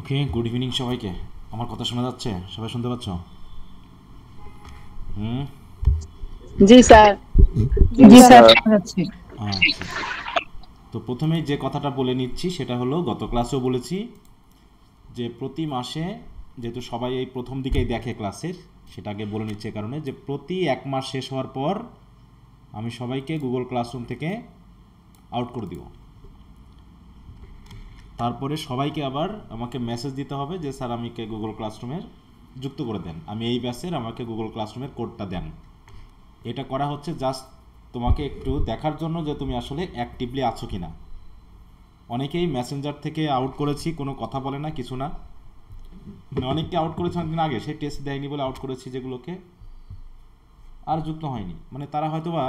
ওকে, good evening সবাইকে। আমার কথা শোনা যাচ্ছে? সবাই শুনতে পাচ্ছ? হুম। জি স্যার। জি জি স্যার স্যার। শোনা যাচ্ছে। আচ্ছা, তো প্রথমেই যে কথাটা বলে নিচ্ছি সেটা হলো, গত ক্লাসেও বলেছি যে প্রতি মাসে, যেহেতু সবাই এই প্রথম দিকেই দেখে ক্লাসের, সেটা আগে বলে নিচ্ছে এ কারণে যে প্রতি এক মাস শেষ হওয়ার পর আমি সবাইকে গুগল ক্লাসরুম থেকে আউট করে দিব। তারপরে সবাইকে আবার আমাকে মেসেজ দিতে হবে যে স্যার আমাকে গুগল ক্লাসরুমের যুক্ত করে দেন, আমি এই ব্যাচের, আমাকে গুগল ক্লাসরুমের কোডটা দেন। এটা করা হচ্ছে জাস্ট তোমাকে একটু দেখার জন্য যে তুমি আসলে অ্যাক্টিভলি আছো কি না। অনেকেই মেসেঞ্জার থেকে আউট করেছি, কোনো কথা বলে না, কিছু না। মানে অনেককে আউট করেছে অনেকদিন আগে, সেই টেস্ট দেয়নি বলে আউট করেছি, যেগুলোকে আর যুক্ত হয়নি। মানে তারা হয়তোবা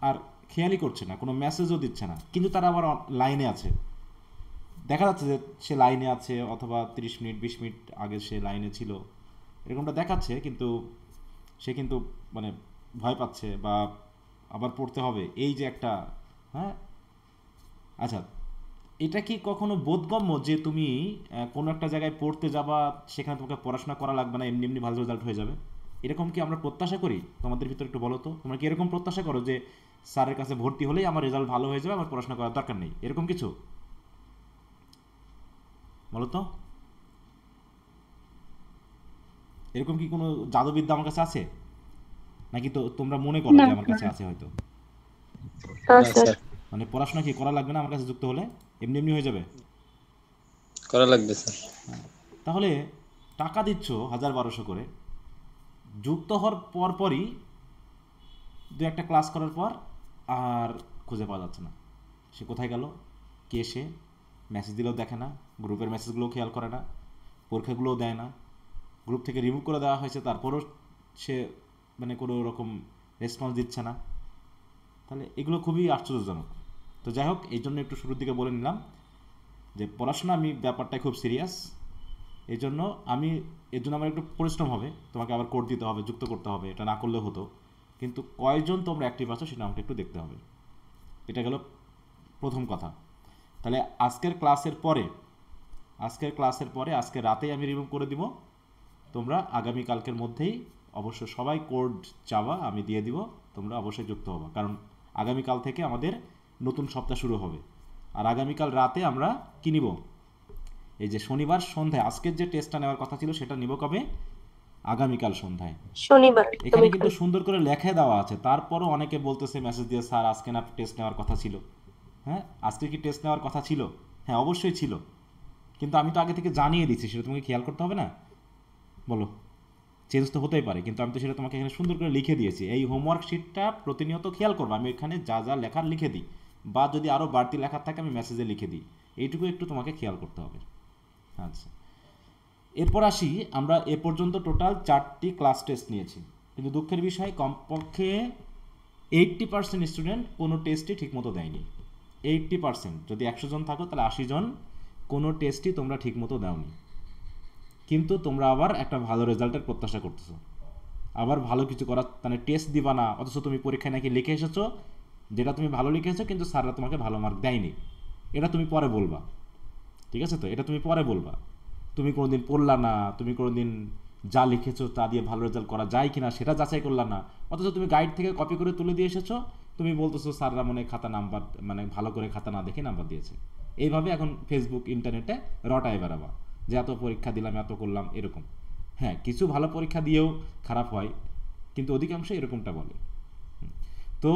আর খেয়ালই করছে না, কোনো মেসেজও দিচ্ছে না, কিন্তু তারা আবার লাইনে আছে। দেখা যাচ্ছে যে সে লাইনে আছে, অথবা 30 মিনিট 20 মিনিট আগে সে লাইনে ছিল, এরকমটা দেখাচ্ছে, কিন্তু সে কিন্তু মানে ভয় পাচ্ছে বা আবার পড়তে হবে, এই যে একটা। হ্যাঁ। আচ্ছা, এটা কি কখনো বোধগম্য যে তুমি কোনো একটা জায়গায় পড়তে যাবা, সেখানে তোমাকে পড়াশোনা করা লাগবে না, এমনি এমনি ভালো রেজাল্ট হয়ে যাবে? এরকম কি আমরা প্রত্যাশা করি? তোমাদের ভিতরে একটু বলো তো, তোমরা কি এরকম প্রত্যাশা করো যে স্যারের কাছে ভর্তি হলেই আমার রেজাল্ট ভালো হয়ে যাবে, আমার পড়াশোনা করার দরকার নেই, এরকম কিছু? বলো তো, এরকম কি কোনো জাদুবিদ্যা আমার কাছে আছে? নাকি তো তোমরা মনে করো না যে আমার কাছে স্যার। আছে হয়তো? না হ্যাঁ স্যার। স্যার, মানে পড়াশোনা কি করা লাগবে না আমার কাছে যুক্ত হলে? এমনি এমনি হয়ে যাবে? করা লাগবে স্যার। তাহলে টাকা দিচ্ছ 1000 1200 করে, যুক্ত হওয়ার পরপরই দু একটা ক্লাস করার পর আর খুঁজে পাওয়া যাচ্ছে না। সে কোথায় গেল, কে সে, মেসেজ দিলেও দেখে না, গ্রুপের মেসেজগুলোও খেয়াল করে না, পরীক্ষাগুলোও দেয় না, গ্রুপ থেকে রিমুভ করে দেওয়া হয়েছে তারপরও সে মানে কোনো রকম রেসপন্স দিচ্ছে না। তাহলে এগুলো খুবই আশ্চর্যজনক। তো যাই হোক, এই জন্য একটু শুরুর দিকে বলে নিলাম যে পড়াশোনা আমি ব্যাপারটাই খুব সিরিয়াস। এই জন্য আমি, এর জন্য আমার একটু পরিশ্রম হবে, তোমাকে আবার কোড দিতে হবে, যুক্ত করতে হবে, এটা না করলেও হতো। কিন্তু কয়জন তোমরা অ্যাক্টিভ আছো সেটা আমাকে একটু দেখতে হবে। এটা গেল প্রথম কথা। তাহলে আজকের ক্লাসের পরে আজকে রাতেই আমি রিমুভ করে দিব। তোমরা আগামীকালকের মধ্যেই অবশ্য সবাই কোড চাওয়া আমি দিয়ে দিব, তোমরা অবশ্যই যুক্ত হবা, কারণ আগামীকাল থেকে আমাদের নতুন সপ্তাহ শুরু হবে। আর আগামীকাল রাতে আমরা কী নিব, এই যে শনিবার সন্ধ্যায় আজকের যে টেস্টটা নেওয়ার কথা ছিল সেটা নিব কবে, আগামীকাল সন্ধ্যায়। শনিবার এখানে আগামীকাল। কিন্তু সুন্দর করে লেখা দেওয়া আছে, তারপরও অনেকে বলতেছে মেসেজ দিয়ে, স্যার আজকে না টেস্ট নেওয়ার কথা ছিল। হ্যাঁ, আজকে কি টেস্ট নেওয়ার কথা ছিল? হ্যাঁ, অবশ্যই ছিল, কিন্তু আমি তো আগে থেকে জানিয়ে দিচ্ছি, সেটা তোমাকে খেয়াল করতে হবে না? বলো, চেঞ্জ তো হতেই পারে, কিন্তু আমি তো সেটা তোমাকে এখানে সুন্দর করে লিখে দিয়েছি। এই হোমওয়ার্ক শিটটা প্রতিনিয়ত খেয়াল করবো, আমি এখানে যা যা লেখার লিখে দিই, বা যদি আরও বাড়তি লেখার থাকে আমি মেসেজে লিখে দিই। এইটুকু একটু তোমাকে খেয়াল করতে হবে। আচ্ছা, এরপর আসি, আমরা এ পর্যন্ত টোটাল 4টি ক্লাস টেস্ট নিয়েছি, কিন্তু দুঃখের বিষয় কমপক্ষে 80% স্টুডেন্ট কোনো টেস্টই ঠিকমতো দেয়নি। 80%, যদি 100 জন থাকো তাহলে 80 জন কোনো টেস্টই তোমরা ঠিকমতো দাওনি। কিন্তু তোমরা আবার একটা ভালো রেজাল্টের প্রত্যাশা করতেছো, আবার ভালো কিছু করার মানে টেস্ট দিবা না, অথচ তুমি পরীক্ষায় নাকি লিখে এসেছো যেটা তুমি ভালো লিখেছো, কিন্তু স্যাররা তোমাকে ভালো মার্ক দেয়নি। এটা তুমি পরে বলবা, ঠিক আছে? তো এটা তুমি পরে বলবা। তুমি কোনোদিন পড়লা না, তুমি কোনোদিন যা লিখেছো তা দিয়ে ভালো রেজাল্ট করা যায় কিনা সেটা যাচাই করলা না, অথচ তুমি গাইড থেকে কপি করে তুলে দিয়ে এসেছো। তুমি বলতেছো স্যাররা মনে হয় খাতা নাম্বার মানে ভালো করে খাতা না দেখে নাম্বার দিয়েছে। এইভাবে এখন ফেসবুক ইন্টারনেটে রটায় বেড়াবা যে এত পরীক্ষা দিলাম, এত করলাম, এরকম। হ্যাঁ, কিছু ভালো পরীক্ষা দিয়েও খারাপ হয়, কিন্তু অধিকাংশ এরকমটা বলে। তো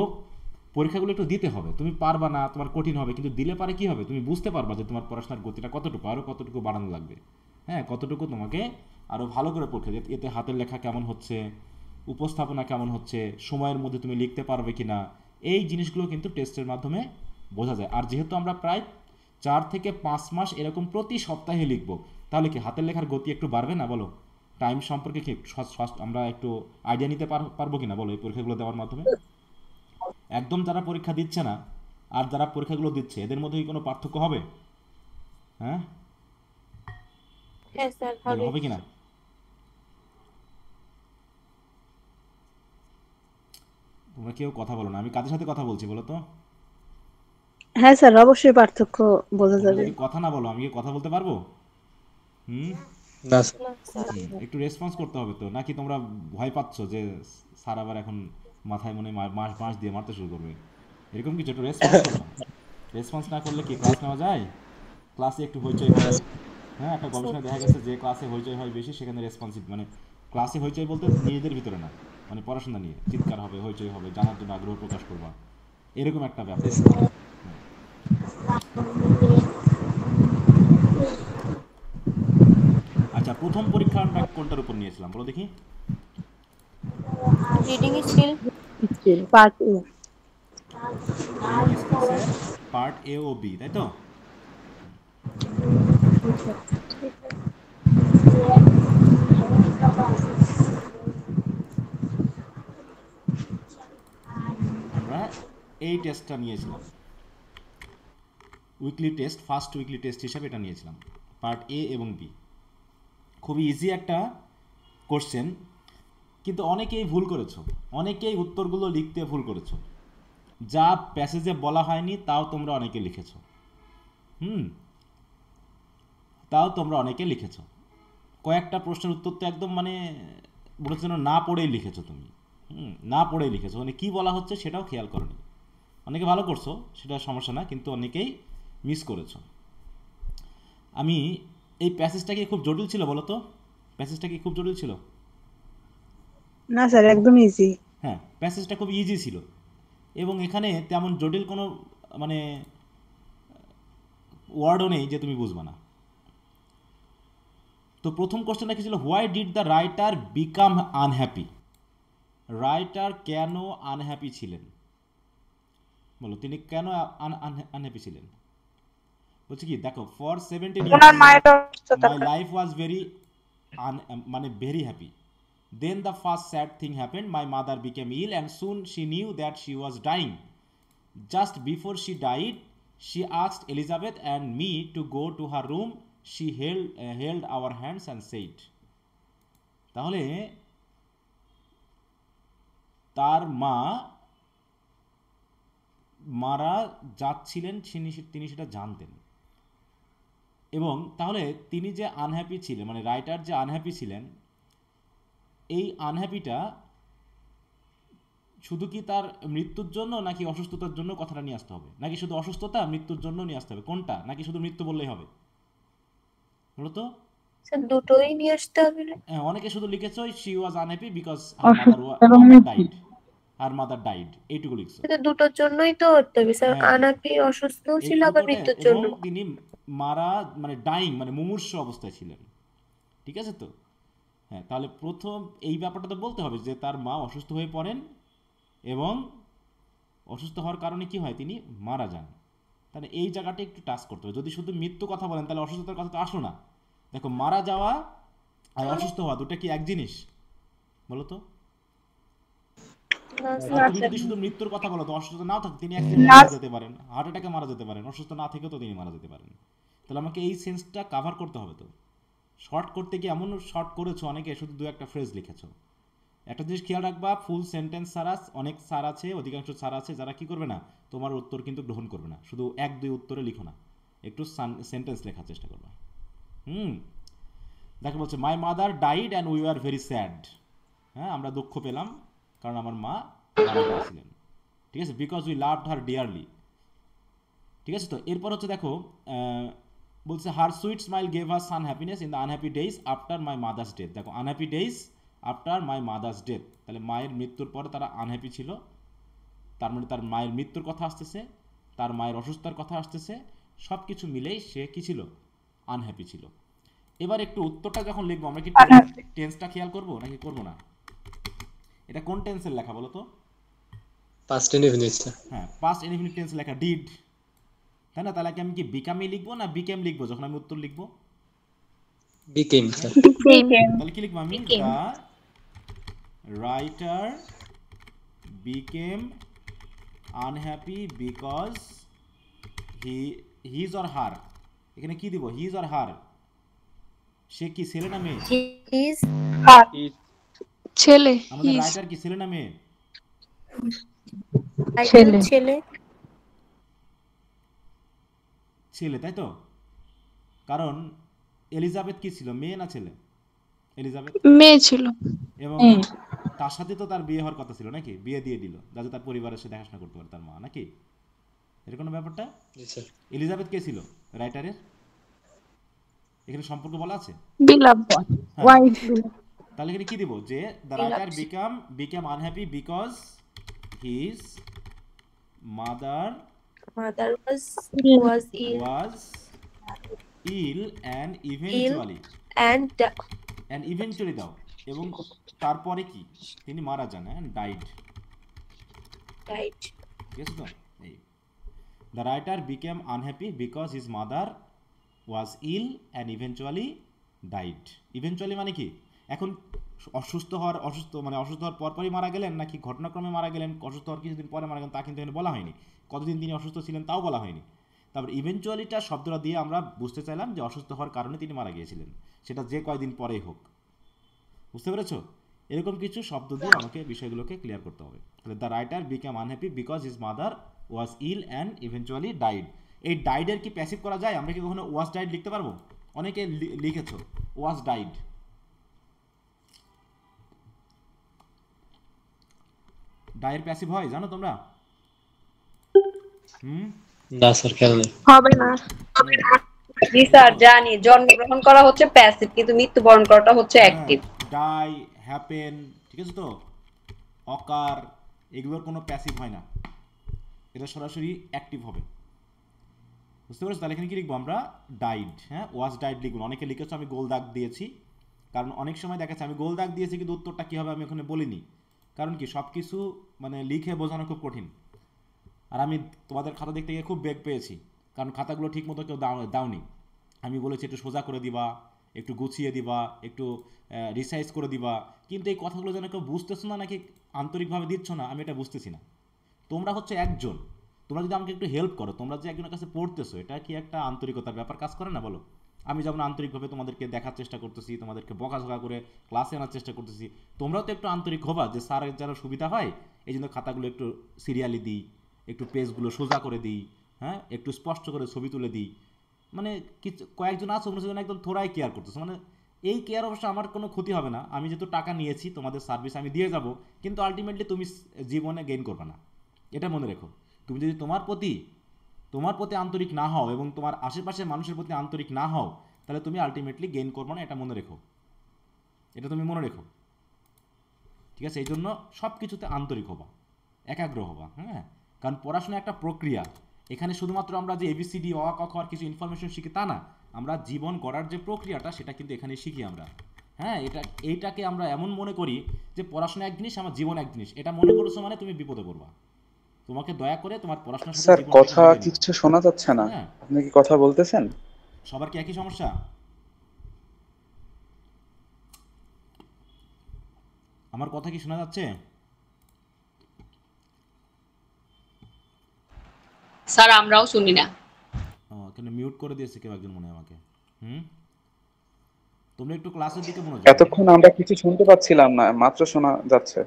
পরীক্ষাগুলো একটু দিতে হবে, তুমি পারবা না, তোমার কঠিন হবে, কিন্তু দিলে পারে কি হবে, তুমি বুঝতে পারবা যে তোমার পড়াশোনার গতিটা কতটুকু, আরও কতটুকু বাড়ানো লাগবে। হ্যাঁ, কতটুকু তোমাকে আরও ভালো করে পরীক্ষা দিতে, এতে হাতের লেখা কেমন হচ্ছে, উপস্থাপনা কেমন হচ্ছে, সময়ের মধ্যে তুমি লিখতে পারবে কি না, এই জিনিসগুলো কিন্তু টেস্টের মাধ্যমে বোঝা যায়। আর যেহেতু আমরা প্রায় 4 থেকে 5 মাস এরকম প্রতি সপ্তাহে লিখব, তাহলে কি হাতের লেখার গতি একটু বাড়বে না বলো? টাইম সম্পর্কে কি আমরা একটু আইডিয়া নিতে পারবো কিনা বলো এই পরীক্ষাগুলো দেওয়ার মাধ্যমে? একদম যারা পরীক্ষা দিচ্ছে না আর যারা পরীক্ষাগুলো দিচ্ছে, এদের মধ্যে কি কোনো পার্থক্য হবে? হ্যাঁ, হ্যাঁ স্যার বলো, হবে। হবে কি না? তোমরা কেউ কথা বলো না, আমি কাদের সাথে কথা বলছি বলো তো? হ্যাঁ স্যার অবশ্যই পার্থক্য বোঝা তোমরা যাবে। যদি কথা না বলো আমি কি কথা বলতে পারবো? হুম না স্যার। একটু রেসপন্স করতে হবে তো, নাকি তোমরা ভয় পাচ্ছ যে স্যার আবার এখন মাথায় মনে হয় মাস মাস দিয়ে মারতে শুরু করবে, এরকম কিছু? একটু রেসপন্স করো। রেসপন্স না করলে কি ক্লাস নেওয়া যায়? ক্লাসে একটু হইচই না হয়। স্যার। হ্যাঁ, একটা গবেষণায় দেখা গেছে যে ক্লাসে হইচই হয় বেশি সেখানে রেসপন্সিভ, মানে ক্লাসে হইচই বলতে নিজেদের ভিতরে না, মানে পড়াশোনা নিয়ে চিৎকার হবে, হইচই হবে, জানার জন্য আগ্রহ প্রকাশ করবা, এরকম একটা জি ব্যাপার। স্যার। হুম। আচ্ছা, প্রথম পরীক্ষা আমরা কোনটার উপর নিয়েছিলাম বলো দেখি? Reading skill. Part A. Reading স্কিলসের পার্ট এ ও বি, তাই তো? আমরা এই টেস্টটা নিয়েছিলাম, weekly test, first weekly test হিসাবে এটা নিয়েছিলাম, পার্ট এ এবং বি। খুবই ইজি একটা কোশ্চেন, কিন্তু অনেকেই ভুল করেছো, অনেকেই উত্তরগুলো লিখতে ভুল করেছো, যা প্যাসেজে বলা হয়নি তাও তোমরা অনেকে লিখেছো। হুম, তাও তোমরা অনেকে লিখেছো। কয়েকটা প্রশ্নের উত্তর তো একদম মানে বলেছো যেন না পড়েই লিখেছো তুমি। না পড়েই লিখেছো, মানে কী বলা হচ্ছে সেটাও খেয়াল করোনি। অনেকে ভালো করছো, সেটা সমস্যা না, কিন্তু অনেকেই মিস করেছো। আমি এই প্যাসেজটা কি খুব জটিল ছিল বলো তো? প্যাসেজটা কি খুব জটিল ছিল? না স্যার, একদম ইজি। হ্যাঁ, প্যাসেজটা খুব ইজি ছিল, এবং এখানে তেমন জটিল কোনো মানে ওয়ার্ডও নেই যে তুমি বুঝবে না। তো প্রথম কোশ্চেনটা কি ছিল? Why did the writer become unhappy? Writer কেন আনহ্যাপি ছিলেন? বলো, তিনি কেন আনহ্যাপি ছিলেন? বলছে কি, দেখো, ফর 17 ওনার ইয়ার্স মায়ের অসুস্থতার মাই লাইফ ওয়াজ ভেরি মানে very happy. Then the first sad thing happened. My mother became ill, and soon she knew that she was dying. Just before she died, she asked Elizabeth and me to go to her room. She held our hands and said. তাহলে তার মা মারা যাচ্ছিলেন, তিনি সেটা জানতেন, এবং তাহলে তিনি যে আনহ্যাপি ছিলেন, মানে রাইটার যে আনহ্যাপি ছিলেন, এই আনহ্যাপিটা শুধু কি তার মৃত্যুর জন্য নাকি অসুস্থতার জন্য কথাটা নিয়ে আসতে হবে, নাকি শুধু অসুস্থতা মৃত্যুর জন্য নিয়ে আসতে হবে, কোনটা? নাকি শুধু মৃত্যু বললেই হবে বলো তো? স্যার দুটোই নিয়ে আসতে হবে না? হ্যাঁ, অনেকে শুধু লিখেছো she was unhappy because her mother অসুস্থ এবং মাদার মৃত্যু। ডাইড, হার মাদার ডাইড, এইটুকু লিখছো। কিন্তু দুটোর জন্যই তো হতে হবে স্যার, হ্যাঁ, আনাপি অসুস্থ এই ছিল আবার দুটোতে, মৃত্যুর এবং জন্য। তিনি মারা মানে ডাইং মানে মুমূর্ষু অবস্থায় ছিলেন, ঠিক আছে তো? হ্যাঁ, তাহলে প্রথম এই ব্যাপারটা তো বলতে হবে যে তার মা অসুস্থ হয়ে পড়েন, এবং অসুস্থ হওয়ার কারণে কি হয়, তিনি মারা যান। তাহলে এই জায়গাটা একটু টাচ করতে হবে। যদি শুধু মৃত্যু কথা বলেন তাহলে অসুস্থতার কথা তো আসলো না। দেখো, মারা যাওয়া আর অসুস্থ হওয়া দুটো কি এক জিনিস বলো তো? না আর স্যার। তুমি যদি শুধু মৃত্যুর কথা বলো, তো অসুস্থ নাও থাকে, তিনি অ্যাক্সিডেন্টে না মারা যেতে পারেন, হার্ট অ্যাটাকে মারা যেতে পারেন, অসুস্থ না থেকেও তো তিনি মারা যেতে পারেন। তাহলে আমাকে এই সেন্সটা কাভার করতে হবে। তো শর্ট করতে গিয়ে এমন শর্ট করেছো অনেকে, শুধু দু একটা ফ্রেজ লিখেছো। একটা জিনিস খেয়াল রাখবা, ফুল সেন্টেন্স ছাড়া অনেক স্যার আছে, অধিকাংশ স্যার আছে যারা কি করবে না, তোমার উত্তর কিন্তু গ্রহণ করবে না। শুধু এক দুই উত্তরে লিখো না, একটু সেন্টেন্স লেখার চেষ্টা করবা। হুম, দেখো বলছে my mother died and we are very sad. হ্যাঁ, আমরা দুঃখ পেলাম কারণ আমার মা মারা গিয়েছিলেন, ঠিক আছে, because we loved her dearly. ঠিক আছে তো? এরপর হচ্ছে দেখো, বলছে her sweet smile gave us sun happiness in the unhappy days after my mother's death. দেখো, unhappy days after my mother's death, তাহলে মায়ের মৃত্যুর পরে তারা আনহ্যাপি ছিল, তার মানে তার মায়ের মৃত্যুর কথা আসতেছে, তার মায়ের অসুস্থতার কথা আসতেছে, সব কিছু মিলেই সে কি ছিল, আনহ্যাপি ছিল। এবার একটু উত্তরটা যখন লিখবো আমরা কি টেন্সটা খেয়াল করব নাকি করব না? এটা কোন টেন্সের লেখা বলো তো? Past indefinite sir. হ্যাঁ, পাস্ট ইনডিফিনিট টেন্স লেখা, ডিড, তাই না? তাহলে কি আমি কি বিকামই লিখবো না বিকেম লিখবো যখন আমি উত্তর লিখবো? Became sir. তাহলে কি লিখবো আমি? The writer became unhappy because he his or her, এখানে কি দিব, হিজ অর হার, সে কি ছেলে না মেয়ে? হিজ। ছেলে। আমাদের রাইটার কি ছেলে না মেয়ে? ছেলে। ছেলে। ছেলে, তাই তো? কারণ এলিজাবেথ কি ছিল, মেয়ে না ছেলে? এলিজাবেথ। মেয়ে ছিল। এবং তার সাথে তো তার বিয়ে হওয়ার কথা ছিল নাকি, বিয়ে দিয়ে দিল যাতে তার পরিবারের সে দেখাশোনা করতে পারে তার মা, নাকি এরকম ব্যাপারটা? জি স্যার। এলিজাবেথ কে ছিল রাইটারের? এখানে সম্পর্ক বলা আছে? বিলাপ হ্যাঁ, ওয়াইফ। তাহলে এখানে কি দিব, যে the writer become unhappy because his mother Mother was ill, was ill and ill eventually, and দাও, এবং তারপরে কি, তিনি মারা যান, হ্যাঁ, ডাইড। died. ঠিক আছে তো? এই the writer became unhappy because his mother was ill and eventually died. Eventually মানে কি, এখন অসুস্থ হওয়ার পরপরই মারা গেলেন, নাকি ঘটনাক্রমে মারা গেলেন, অসুস্থ হওয়ার কিছুদিন পরে মারা গেলেন, তা কিন্তু এখানে বলা হয়নি। কতদিন তিনি অসুস্থ ছিলেন তাও বলা হয়নি। তারপর ইভেনচুয়ালিটা শব্দটা দিয়ে আমরা বুঝতে চাইলাম যে অসুস্থ হওয়ার কারণে তিনি মারা গিয়েছিলেন, সেটা যে কয়দিন পরেই হোক। বুঝতে পেরেছো? এরকম কিছু শব্দ দিয়ে আমাকে বিষয়গুলোকে ক্লিয়ার করতে হবে। তাহলে the writer become unhappy because his mother was ill and eventually died. এই ডাইডের কি প্যাসিভ করা যায়? আমরা কি কখনো ওয়াজ ডাইড লিখতে পারবো? অনেকে লিখেছো ওয়াজ ডাইড। ডাইয়ের প্যাসিভ হয় জানো তোমরা? না স্যার, খেয়াল নেই। হবে না। জি স্যার জানি, জন্মগ্রহণ করা হচ্ছে প্যাসিভ, কিন্তু মৃত্যুবরণ করাটা হচ্ছে অ্যাক্টিভ। ডাই, হ্যাপেন, ঠিক আছে তো, অকার, এগুলোর কোনো প্যাসিভ হয় না, এটা সরাসরি অ্যাক্টিভ হবে। বুঝতে পেরেছো? তাহলে এখানে কি লিখবো আমরা? ডাইড। হ্যাঁ, ওয়াজ ডাইড লিখবো। অনেকে লিখেছো আমি গোল দাগ দিয়েছি, কারণ অনেক সময় দেখা যাচ্ছে আমি গোল দাগ দিয়েছি কিন্তু উত্তরটা কী হবে আমি ওখানে বলিনি। কারণ কি, সব কিছু মানে লিখে বোঝানো খুব কঠিন। আর আমি তোমাদের খাতা দেখতে গিয়ে খুব বেগ পেয়েছি, কারণ খাতাগুলো ঠিক মতো কেউ দাওনি। আমি বলেছি একটু সোজা করে দিবা, একটু গুছিয়ে দিবা, একটু রিসাইজ করে দিবা, কিন্তু এই কথাগুলো যেন কেউ বুঝতেছো না নাকি আন্তরিকভাবে দিচ্ছ না, আমি এটা বুঝতেছি না। তোমরা হচ্ছে একজন, তোমরা যদি আমাকে একটু হেল্প করো, তোমরা যে একজনের কাছে পড়তেছো, এটা কি একটা আন্তরিকতার ব্যাপার কাজ করে না বলো? আমি যেমন আন্তরিকভাবে তোমাদেরকে দেখার চেষ্টা করতেছি, তোমাদেরকে বকাঝকা করে ক্লাসে আনার চেষ্টা করতেছি, তোমরাও তো একটু আন্তরিক হবা, যে স্যারের যেন সুবিধা হয় এই জন্য খাতাগুলো একটু সিরিয়ালি দিই, একটু পেজগুলো সোজা করে দিই, হ্যাঁ, একটু স্পষ্ট করে ছবি তুলে দিই। মানে কিছু কয়েকজন আছো তোমরা সেজন্য একদম থোড়াই কেয়ার করতেছো, মানে এই কেয়ার অবশ্য আমার কোনো ক্ষতি হবে না, আমি যেহেতু টাকা নিয়েছি তোমাদের সার্ভিস আমি দিয়ে যাব, কিন্তু আলটিমেটলি তুমি জীবনে গেইন করবে না, এটা মনে রেখো। তুমি যদি তোমার প্রতি আন্তরিক না হও এবং তোমার আশেপাশের মানুষের প্রতি আন্তরিক না হও, তাহলে তুমি আলটিমেটলি গেইন করবে না, এটা মনে রেখো, এটা তুমি মনে রেখো। ঠিক আছে? এই জন্য সব কিছুতে আন্তরিক হবা, একাগ্র হবা। হ্যাঁ, কারণ পড়াশোনা একটা প্রক্রিয়া, এখানে শুধুমাত্র আমরা যে এবিসিডি অ ক খ আর কিছু ইনফরমেশন শিখি তা না, আমরা জীবন গড়ার যে প্রক্রিয়াটা সেটা কিন্তু এখানে শিখি আমরা। হ্যাঁ, এইটাকে আমরা এমন মনে করি যে পড়াশোনা এক জিনিস, আমার জীবন এক জিনিস, এটা মনে করেছো মানে তুমি বিপদে পড়বা। তোমাকে দয়া করে তোমার পড়াশোনার সাথে স্যার জীবনটাকে কথা মিলিয়ে নিতে। কিছু শোনা যাচ্ছে না, হ্যাঁ, আপনি কি কথা বলতেছেন? সবার কি একই সমস্যা? আমার কথা কি শোনা যাচ্ছে? স্যার আমরাও শুনি না। কেন মিউট করে দিয়েছে কেউ একজন মনে হয় আমাকে। তোমরা একটু ক্লাসের দিকে মনোযোগ দাও। এতক্ষণ আমরা কিছু শুনতে পাচ্ছিলাম না, মাত্র শোনা যাচ্ছে।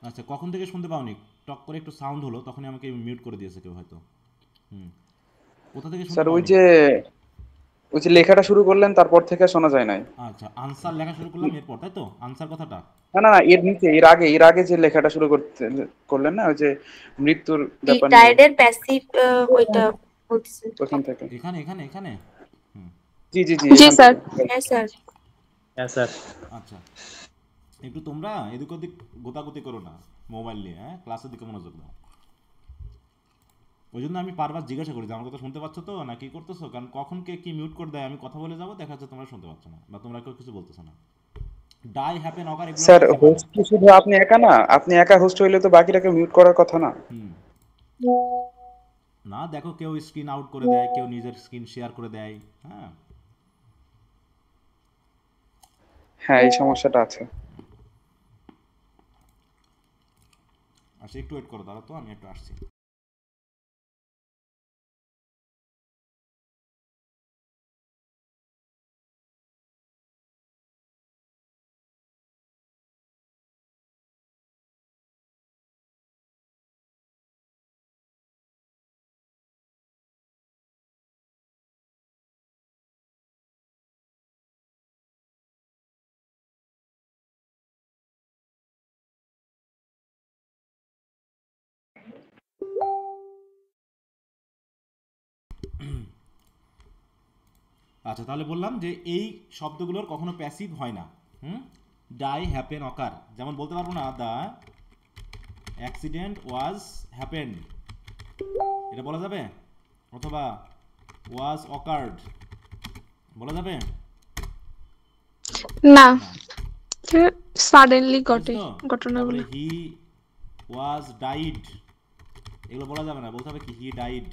আচ্ছা, কখন থেকে শুনতে পাওনি? টক করে একটু সাউন্ড হলো, তখনই আমাকে মিউট করে দিয়েছে কেউ হয়তো। কোথা থেকে শুনতে স্যার পাওনি? ওই যে লেখাটা শুরু করলেন তারপর থেকে শোনা যায় নাই। আচ্ছা, আনসার লেখা শুরু করলাম এরপর, তাই তো? আনসার কথাটা না না না, এর নিচে এর আগে যে লেখাটা শুরু করলেন না, ওই যে মৃত্যুর ব্যাপার নিয়ে, ডাইডের প্যাসিভ ওইটা বলতেছেন। ওখান থেকে। এখানে এখানে এখানে হুম, জি জি জি, জি এখান স্যার। থেকে। হ্যাঁ স্যার। হ্যাঁ স্যার। আচ্ছা, একটু তোমরা এদিক ওদিক গোতাগুতি করো না মোবাইল নিয়ে, হ্যাঁ, ক্লাসের দিকে মনোযোগ দাও। ওই জন্য আমি বারবার জিজ্ঞাসা করি যে আমার কথা শুনতে পাচ্ছ তো, না কি করতেছো, কারণ কখন কে কি মিউট করে দেয়, আমি কথা বলে যাবো, দেখা যাচ্ছে তোমরা শুনতে পাচ্ছ না বা তোমরা কেউ কিছু বলতেছো না। ডাই হ্যাপেন অকার এগুলো স্যার প্যাসিভ হয় না। হোস্ট কি শুধু আপনি একা না? আপনি একা হোস্ট হইলে তো বাকিটাকে মিউট করার কথা না? হুম, না, দেখো কেউ স্ক্রিন আউট করে দেয়, কেউ নিজের স্ক্রিন শেয়ার করে দেয়। হ্যাঁ, হ্যাঁ, এই সমস্যাটা আছে। আচ্ছা, একটু ওয়েট করো, দাঁড়া তো, আমি একটু আসছি। আচ্ছা, তাহলে বললাম যে এই শব্দগুলোর কখনো প্যাসিভ হয় না। ডাই, হ্যাপেন, অকার। যেমন বলতে পারবো না দ্য অ্যাক্সিডেন্ট ওয়াজ হ্যাপেন্ড, এটা বলা যাবে? অথবা ওয়াজ অকার্ড বলা যাবে? না, না। সাডেনলি ঘটে বুঝছো? ঘটনাগুলো। তারপরে হি ওয়াজ ডাইড, এগুলো বলা যাবে না, বলতে হবে কি হি ডাইড।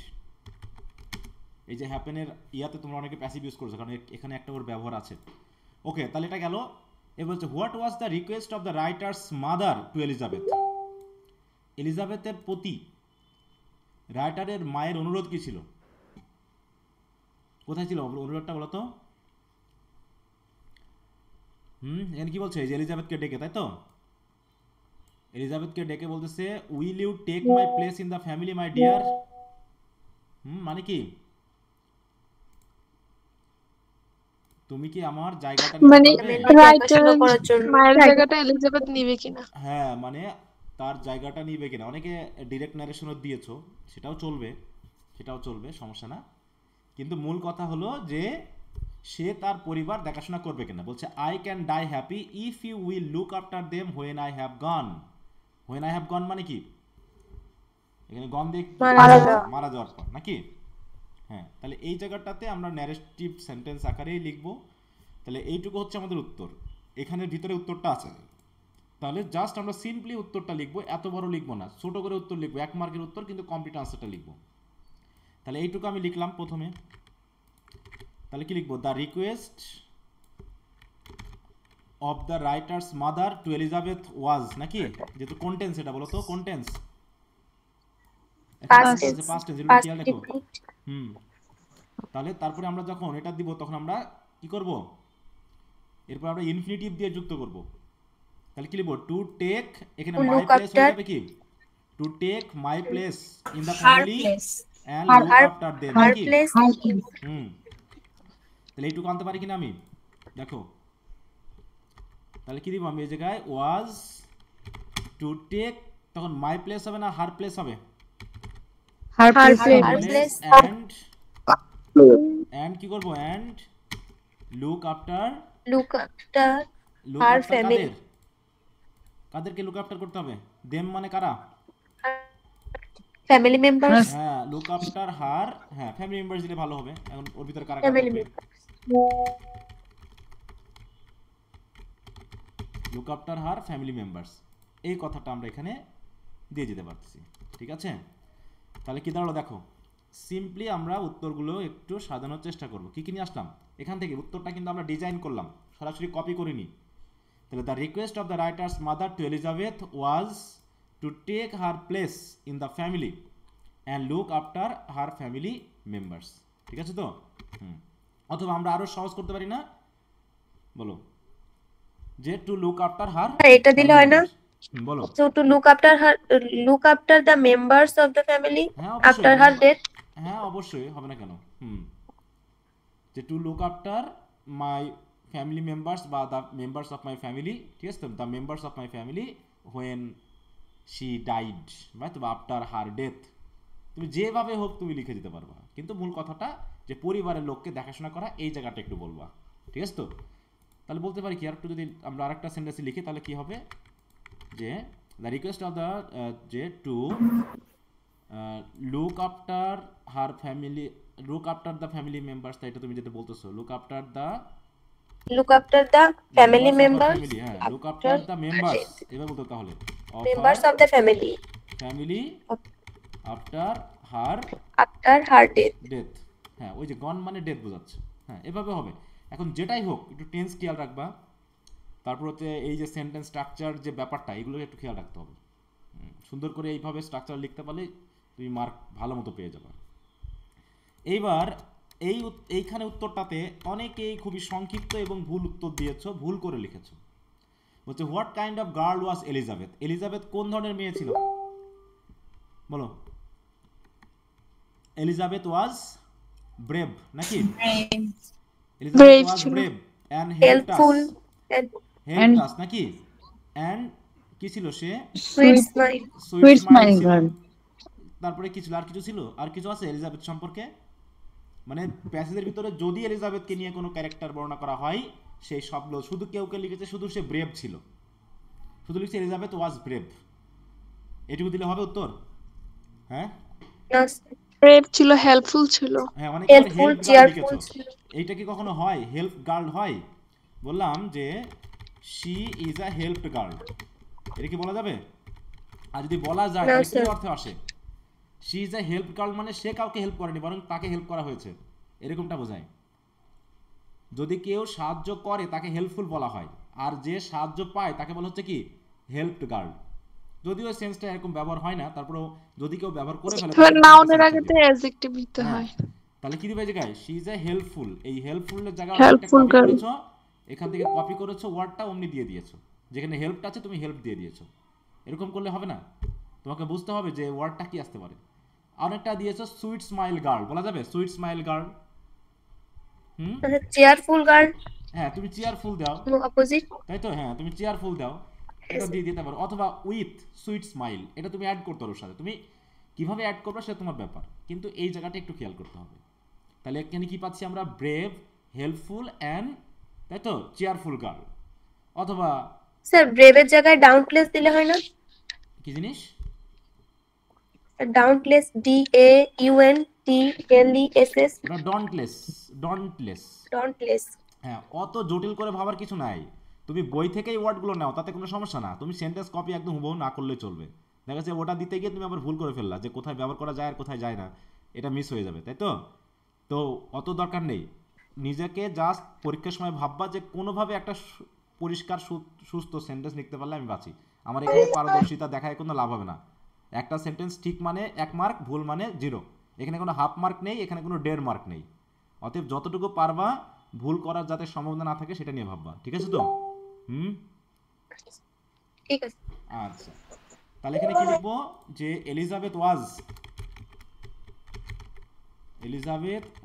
এই যে হ্যাপেনের ইয়াতে তোমরা অনেকে প্যাসিভ ইউজ করছো, কারণ এখানে একটা ওর ব্যবহার আছে। ওকে, তাহলে এটা গেল। এ বলছে what was the request of the writer's mother to Elizabeth. এলিজাবেথের প্রতি রাইটারের মায়ের অনুরোধ কি ছিল? কোথায় ছিল অনুরোধটা বলো তো? এখানে কি বলছে? এই যে এলিজাবেথকে ডেকে, তাই তো? এলিজাবেথকে ডেকে বলতেছে will you take my place in the family my dear. মানে কি? তুমি কি আমার জায়গাটা নিতে মানে পারবে? রাইটার করার জন্য মায়ের জায়গাটা এলিজাবেথ নিবে কিনা। হ্যাঁ, মানে তার জায়গাটা নিবে কিনা। অনেকে ডিরেক্ট ন্যারেশনও দিয়েছো, সেটাও চলবে, সেটাও চলবে, সমস্যা না। কিন্তু মূল কথা হলো যে সে তার পরিবার দেখাশোনা করবে কিনা। বলছে I can die happy if you will look after them when I have gone. When I have gone মানে কি? এখানে গন দিয়ে মারা যাওয়ার পর নাকি? হ্যাঁ, তাহলে এই জায়গাটাতে আমরা ন্যারেটিভ সেন্টেন্স আকারেই লিখবো। তাহলে এইটুকু হচ্ছে আমাদের উত্তর। এখানের ভিতরে উত্তরটা আছে, তাহলে জাস্ট আমরা সিম্পলি উত্তরটা লিখবো, এত বড় লিখবো না, ছোট করে উত্তর লিখবো, 1 মার্কের উত্তর, কিন্তু কমপ্লিট আনসারটা লিখবো। তাহলে এইটুকু আমি লিখলাম প্রথমে। তাহলে কি লিখবো? The request of the writer's mother to Elizabeth was, নাকি? যেহেতু কোনটেন্স, এটা বলো তো কোনটেন্স? Past tense. Past tense, Past খেয়াল রাখো। repeat. তাহলে তারপরে আমরা যখন এটা দিব তখন আমরা কি করব? এরপর আমরা ইনফিনিটিভ দিয়ে যুক্ত করব। তাহলে কি লিখব? টু টেক, এখানে To মাই look প্লেস হয়ে after যাবে কি? To take my place in the Her family place. And Her- look her- after them, Her নাকি? place in তাহলে এইটুকু আনতে পারি কিনা আমি? দেখো, তাহলে কি দিব আমি এই জায়গায়? ওয়াজ টু টেক, তখন মাই প্লেস হবে না হার প্লেস হবে? Her her place. place and কি করব? And look after, look after look Her after family. কাদের? কাদেরকে লুক আফটার করতে হবে? দেম মানে কারা? family members. হ্যাঁ, লুক আফটার হার, হ্যাঁ ফ্যামিলি মেম্বারস দিলে ভালো হবে। এখন ওর ভিতরে কারা কারা Family থাকবে? members. Look after her family members, এই কথাটা আমরা এখানে দিয়ে যেতে পারতেছি। ঠিক আছে? তাহলে কি দাঁড়ালো দেখো, সিম্পলি আমরা উত্তরগুলো একটু সাজানোর চেষ্টা করব। কি কি নিয়ে আসলাম এখান থেকে? উত্তরটা কিন্তু আমরা ডিজাইন করলাম, সরাসরি কপি করিনি। তাহলে the request of the writer's mother to Elizabeth was to take her place in the family and look after her family members. ঠিক আছে তো? অথবা আমরা আরো সহজ করতে পারি না? বলো, যে টু লুক আফটার হার, এটা দিলে হয় না? বলো। So to look after the members of the family হ্যাঁ after her অবশ্যই, death. হ্যাঁ অবশ্যই, হবে না কেন? যে to look after my family members বা the members of my family, ঠিক আছে তো? The members of my family when she died, বা আফটার হার ডেথ। তুমি যেভাবে হোক তুমি লিখে দিতে পারবা, কিন্তু মূল কথাটা যে পরিবারের লোককে দেখাশোনা করা, এই জায়গাটা একটু বলবা। ঠিক আছে তো? তাহলে বলতে পারি কি, আর একটু যদি আমরা আরেকটা সেন্টেন্সে লিখি তাহলে কি হবে? যে দ্য রিকোয়েস্ট অফ দ্য, যে to look after her family, look after the family members, তাই এটা তুমি যেটা বলতেছো, look after the Look after the family members. হ্যাঁ, লুক আফটার দ্য মেম্বার্স, এবার বলতো তাহলে Members of the family family after her after her death. Death. হ্যাঁ, ওই যে গন মানে ডেথ বোঝাচ্ছে। হ্যাঁ, এভাবে হবে। এখন যেটাই হোক একটু টেন্স খেয়াল রাখবা, তারপর হচ্ছে এই যে সেন্টেন্স স্ট্রাকচার যে ব্যাপারটা, এগুলো একটু খেয়াল রাখতে হবে। সুন্দর করে এইভাবে স্ট্রাকচার লিখতে পারলে তুমি মার্ক ভালো মতো পেয়ে যাবে। এইবার এইখানে উত্তরটাতে অনেকেই খুবই সংক্ষিপ্ত এবং ভুল উত্তর দিয়েছো, ভুল করে লিখেছো। বলছে what kind of girl was Elizabeth. Elizabeth কোন ধরনের মেয়ে ছিল? বলো। এলিজাবেথ ওয়াজ ব্রেভ, নাকি? Elizabeth was brave and Helpful and help us, নাকি? এন্ড কি ছিল সে? sweet smile. সুইট স্মাইল ছিল। তারপরে কি ছিল? আর কিছু ছিল? আর কিছু আছে এলিজাবেথ সম্পর্কে? মানে প্যাসেজের ভিতরে যদি এলিজাবেথকে নিয়ে কোনো ক্যারেক্টার বর্ণনা করা হয়, সেই সবগুলো শুধু কেউ কেউ লিখেছে শুধু সে ব্রেভ ছিল, শুধু লিখছে এলিজাবেথ ওয়াজ ব্রেভ, এটুকু দিলে হবে উত্তর? হ্যাঁ না ব্রেভ ছিল, হেল্পফুল ছিল। হ্যাঁ, অনেক হেল্পফুল হেল্প গার্ল চেয়ারফুল লিখেছো, ছিল। এইটা কি কখনো হয় হেল্প গার্ল হয়? বললাম যে she is a help girl, এটা কি বলা যাবে? আর যদি বলা যায় না তাহলে কি স্যার। অর্থে আসে? She is a help girl মানে সে কাউকে হেল্প করেনি, বরং তাকে হেল্প করা হয়েছে, এরকমটা বোঝায়। যদি কেউ সাহায্য করে তাকে হেল্পফুল বলা হয়, আর যে সাহায্য পায় তাকে বলা হচ্ছে কি হেল্পড গার্ল। যদিও সেন্সটা এরকম ব্যবহার হয় না, তারপরেও যদি কেউ ব্যবহার করে ফেলে ধর তাহলে নাউনের আগে তো অ্যাডজেক্টিভ দিতে হ্যাঁ, হয়। তাহলে কি দিবে জায়গায়? শি ইজ এ হেল্পফুল, এই হেল্পফুলের জায়গায় একটা হেল্পফুল কপি গার্ল। করেছো, এখান থেকে কপি করেছো, ওয়ার্ডটা অমনি দিয়ে দিয়েছো, যেখানে হেল্পটা আছে তুমি হেল্প দিয়ে দিয়েছো। এরকম করলে হবে না, তোমাকে বুঝতে হবে যে ওয়ার্ডটা কি আসতে পারে। অনেকটা দিয়েছো সুইট স্মাইল গার্ল, বলা যাবে সুইট স্মাইল গার্ল? হুম, চেয়ারফুল গার্ল হ্যাঁ তুমি চেয়ারফুল দাও, অপোজিট। তাই তো? হ্যাঁ তুমি চেয়ারফুল দাও, এটা দিয়ে দিতে পারো। অথবা উইথ সুইট স্মাইল, এটা তুমি অ্যাড করতে পারো সাথে, তুমি কিভাবে অ্যাড করবে সেটা তোমার ব্যাপার, কিন্তু এই জায়গাটা একটু খেয়াল করতে হবে। তাহলে এখানে কি পাচ্ছি আমরা? ব্রেভ, হেল্পফুল অ্যান্ড, তাই তো, চেয়ারফুল গার্ল। অথবা স্যার ব্রেভের জায়গায় ডাউনপ্লেস দিলে হয় না? কি জিনিস? ডাউনপ্লেস DAUNTLESS। ওটা ডন্টলেস, ডন্টলেস। ডাউনপ্লেস। হ্যাঁ, অত জটিল করে ভাবার কিছু নাই, তুমি বই থেকেই ওয়ার্ডগুলো নাও, তাতে কোনো সমস্যা না, তুমি সেন্টেন্স কপি একদম হুবহু না করলেই চলবে। দেখা যাচ্ছে ওটা দিতে গিয়ে তুমি আবার ভুল করে ফেললা, যে কোথায় ব্যবহার করা যায় আর কোথায় যায় না, এটা মিস হয়ে যাবে, তাই তো? তো অত দরকার নেই, নিজেকে জাস্ট পরীক্ষার সময় ভাববা যে কোনোভাবে একটা পরিষ্কার সুস্থ সেন্টেন্স লিখতে পারলে আমি বাঁচি। আমার এখানে পারদর্শিতা দেখায় কোনো লাভ হবে না। একটা সেন্টেন্স ঠিক মানে 1 মার্ক, ভুল মানে 0, এখানে কোনো হাফ মার্ক নেই, এখানে কোনো 1.5 মার্ক নেই। অতএব যতটুকু পারবা ভুল করার যাতে সম্ভাবনা না থাকে সেটা নিয়ে ভাববা, ঠিক আছে তো? হুম, ঠিক আছে। আচ্ছা, তাহলে এখানে কি লিখবো? যে Elizabeth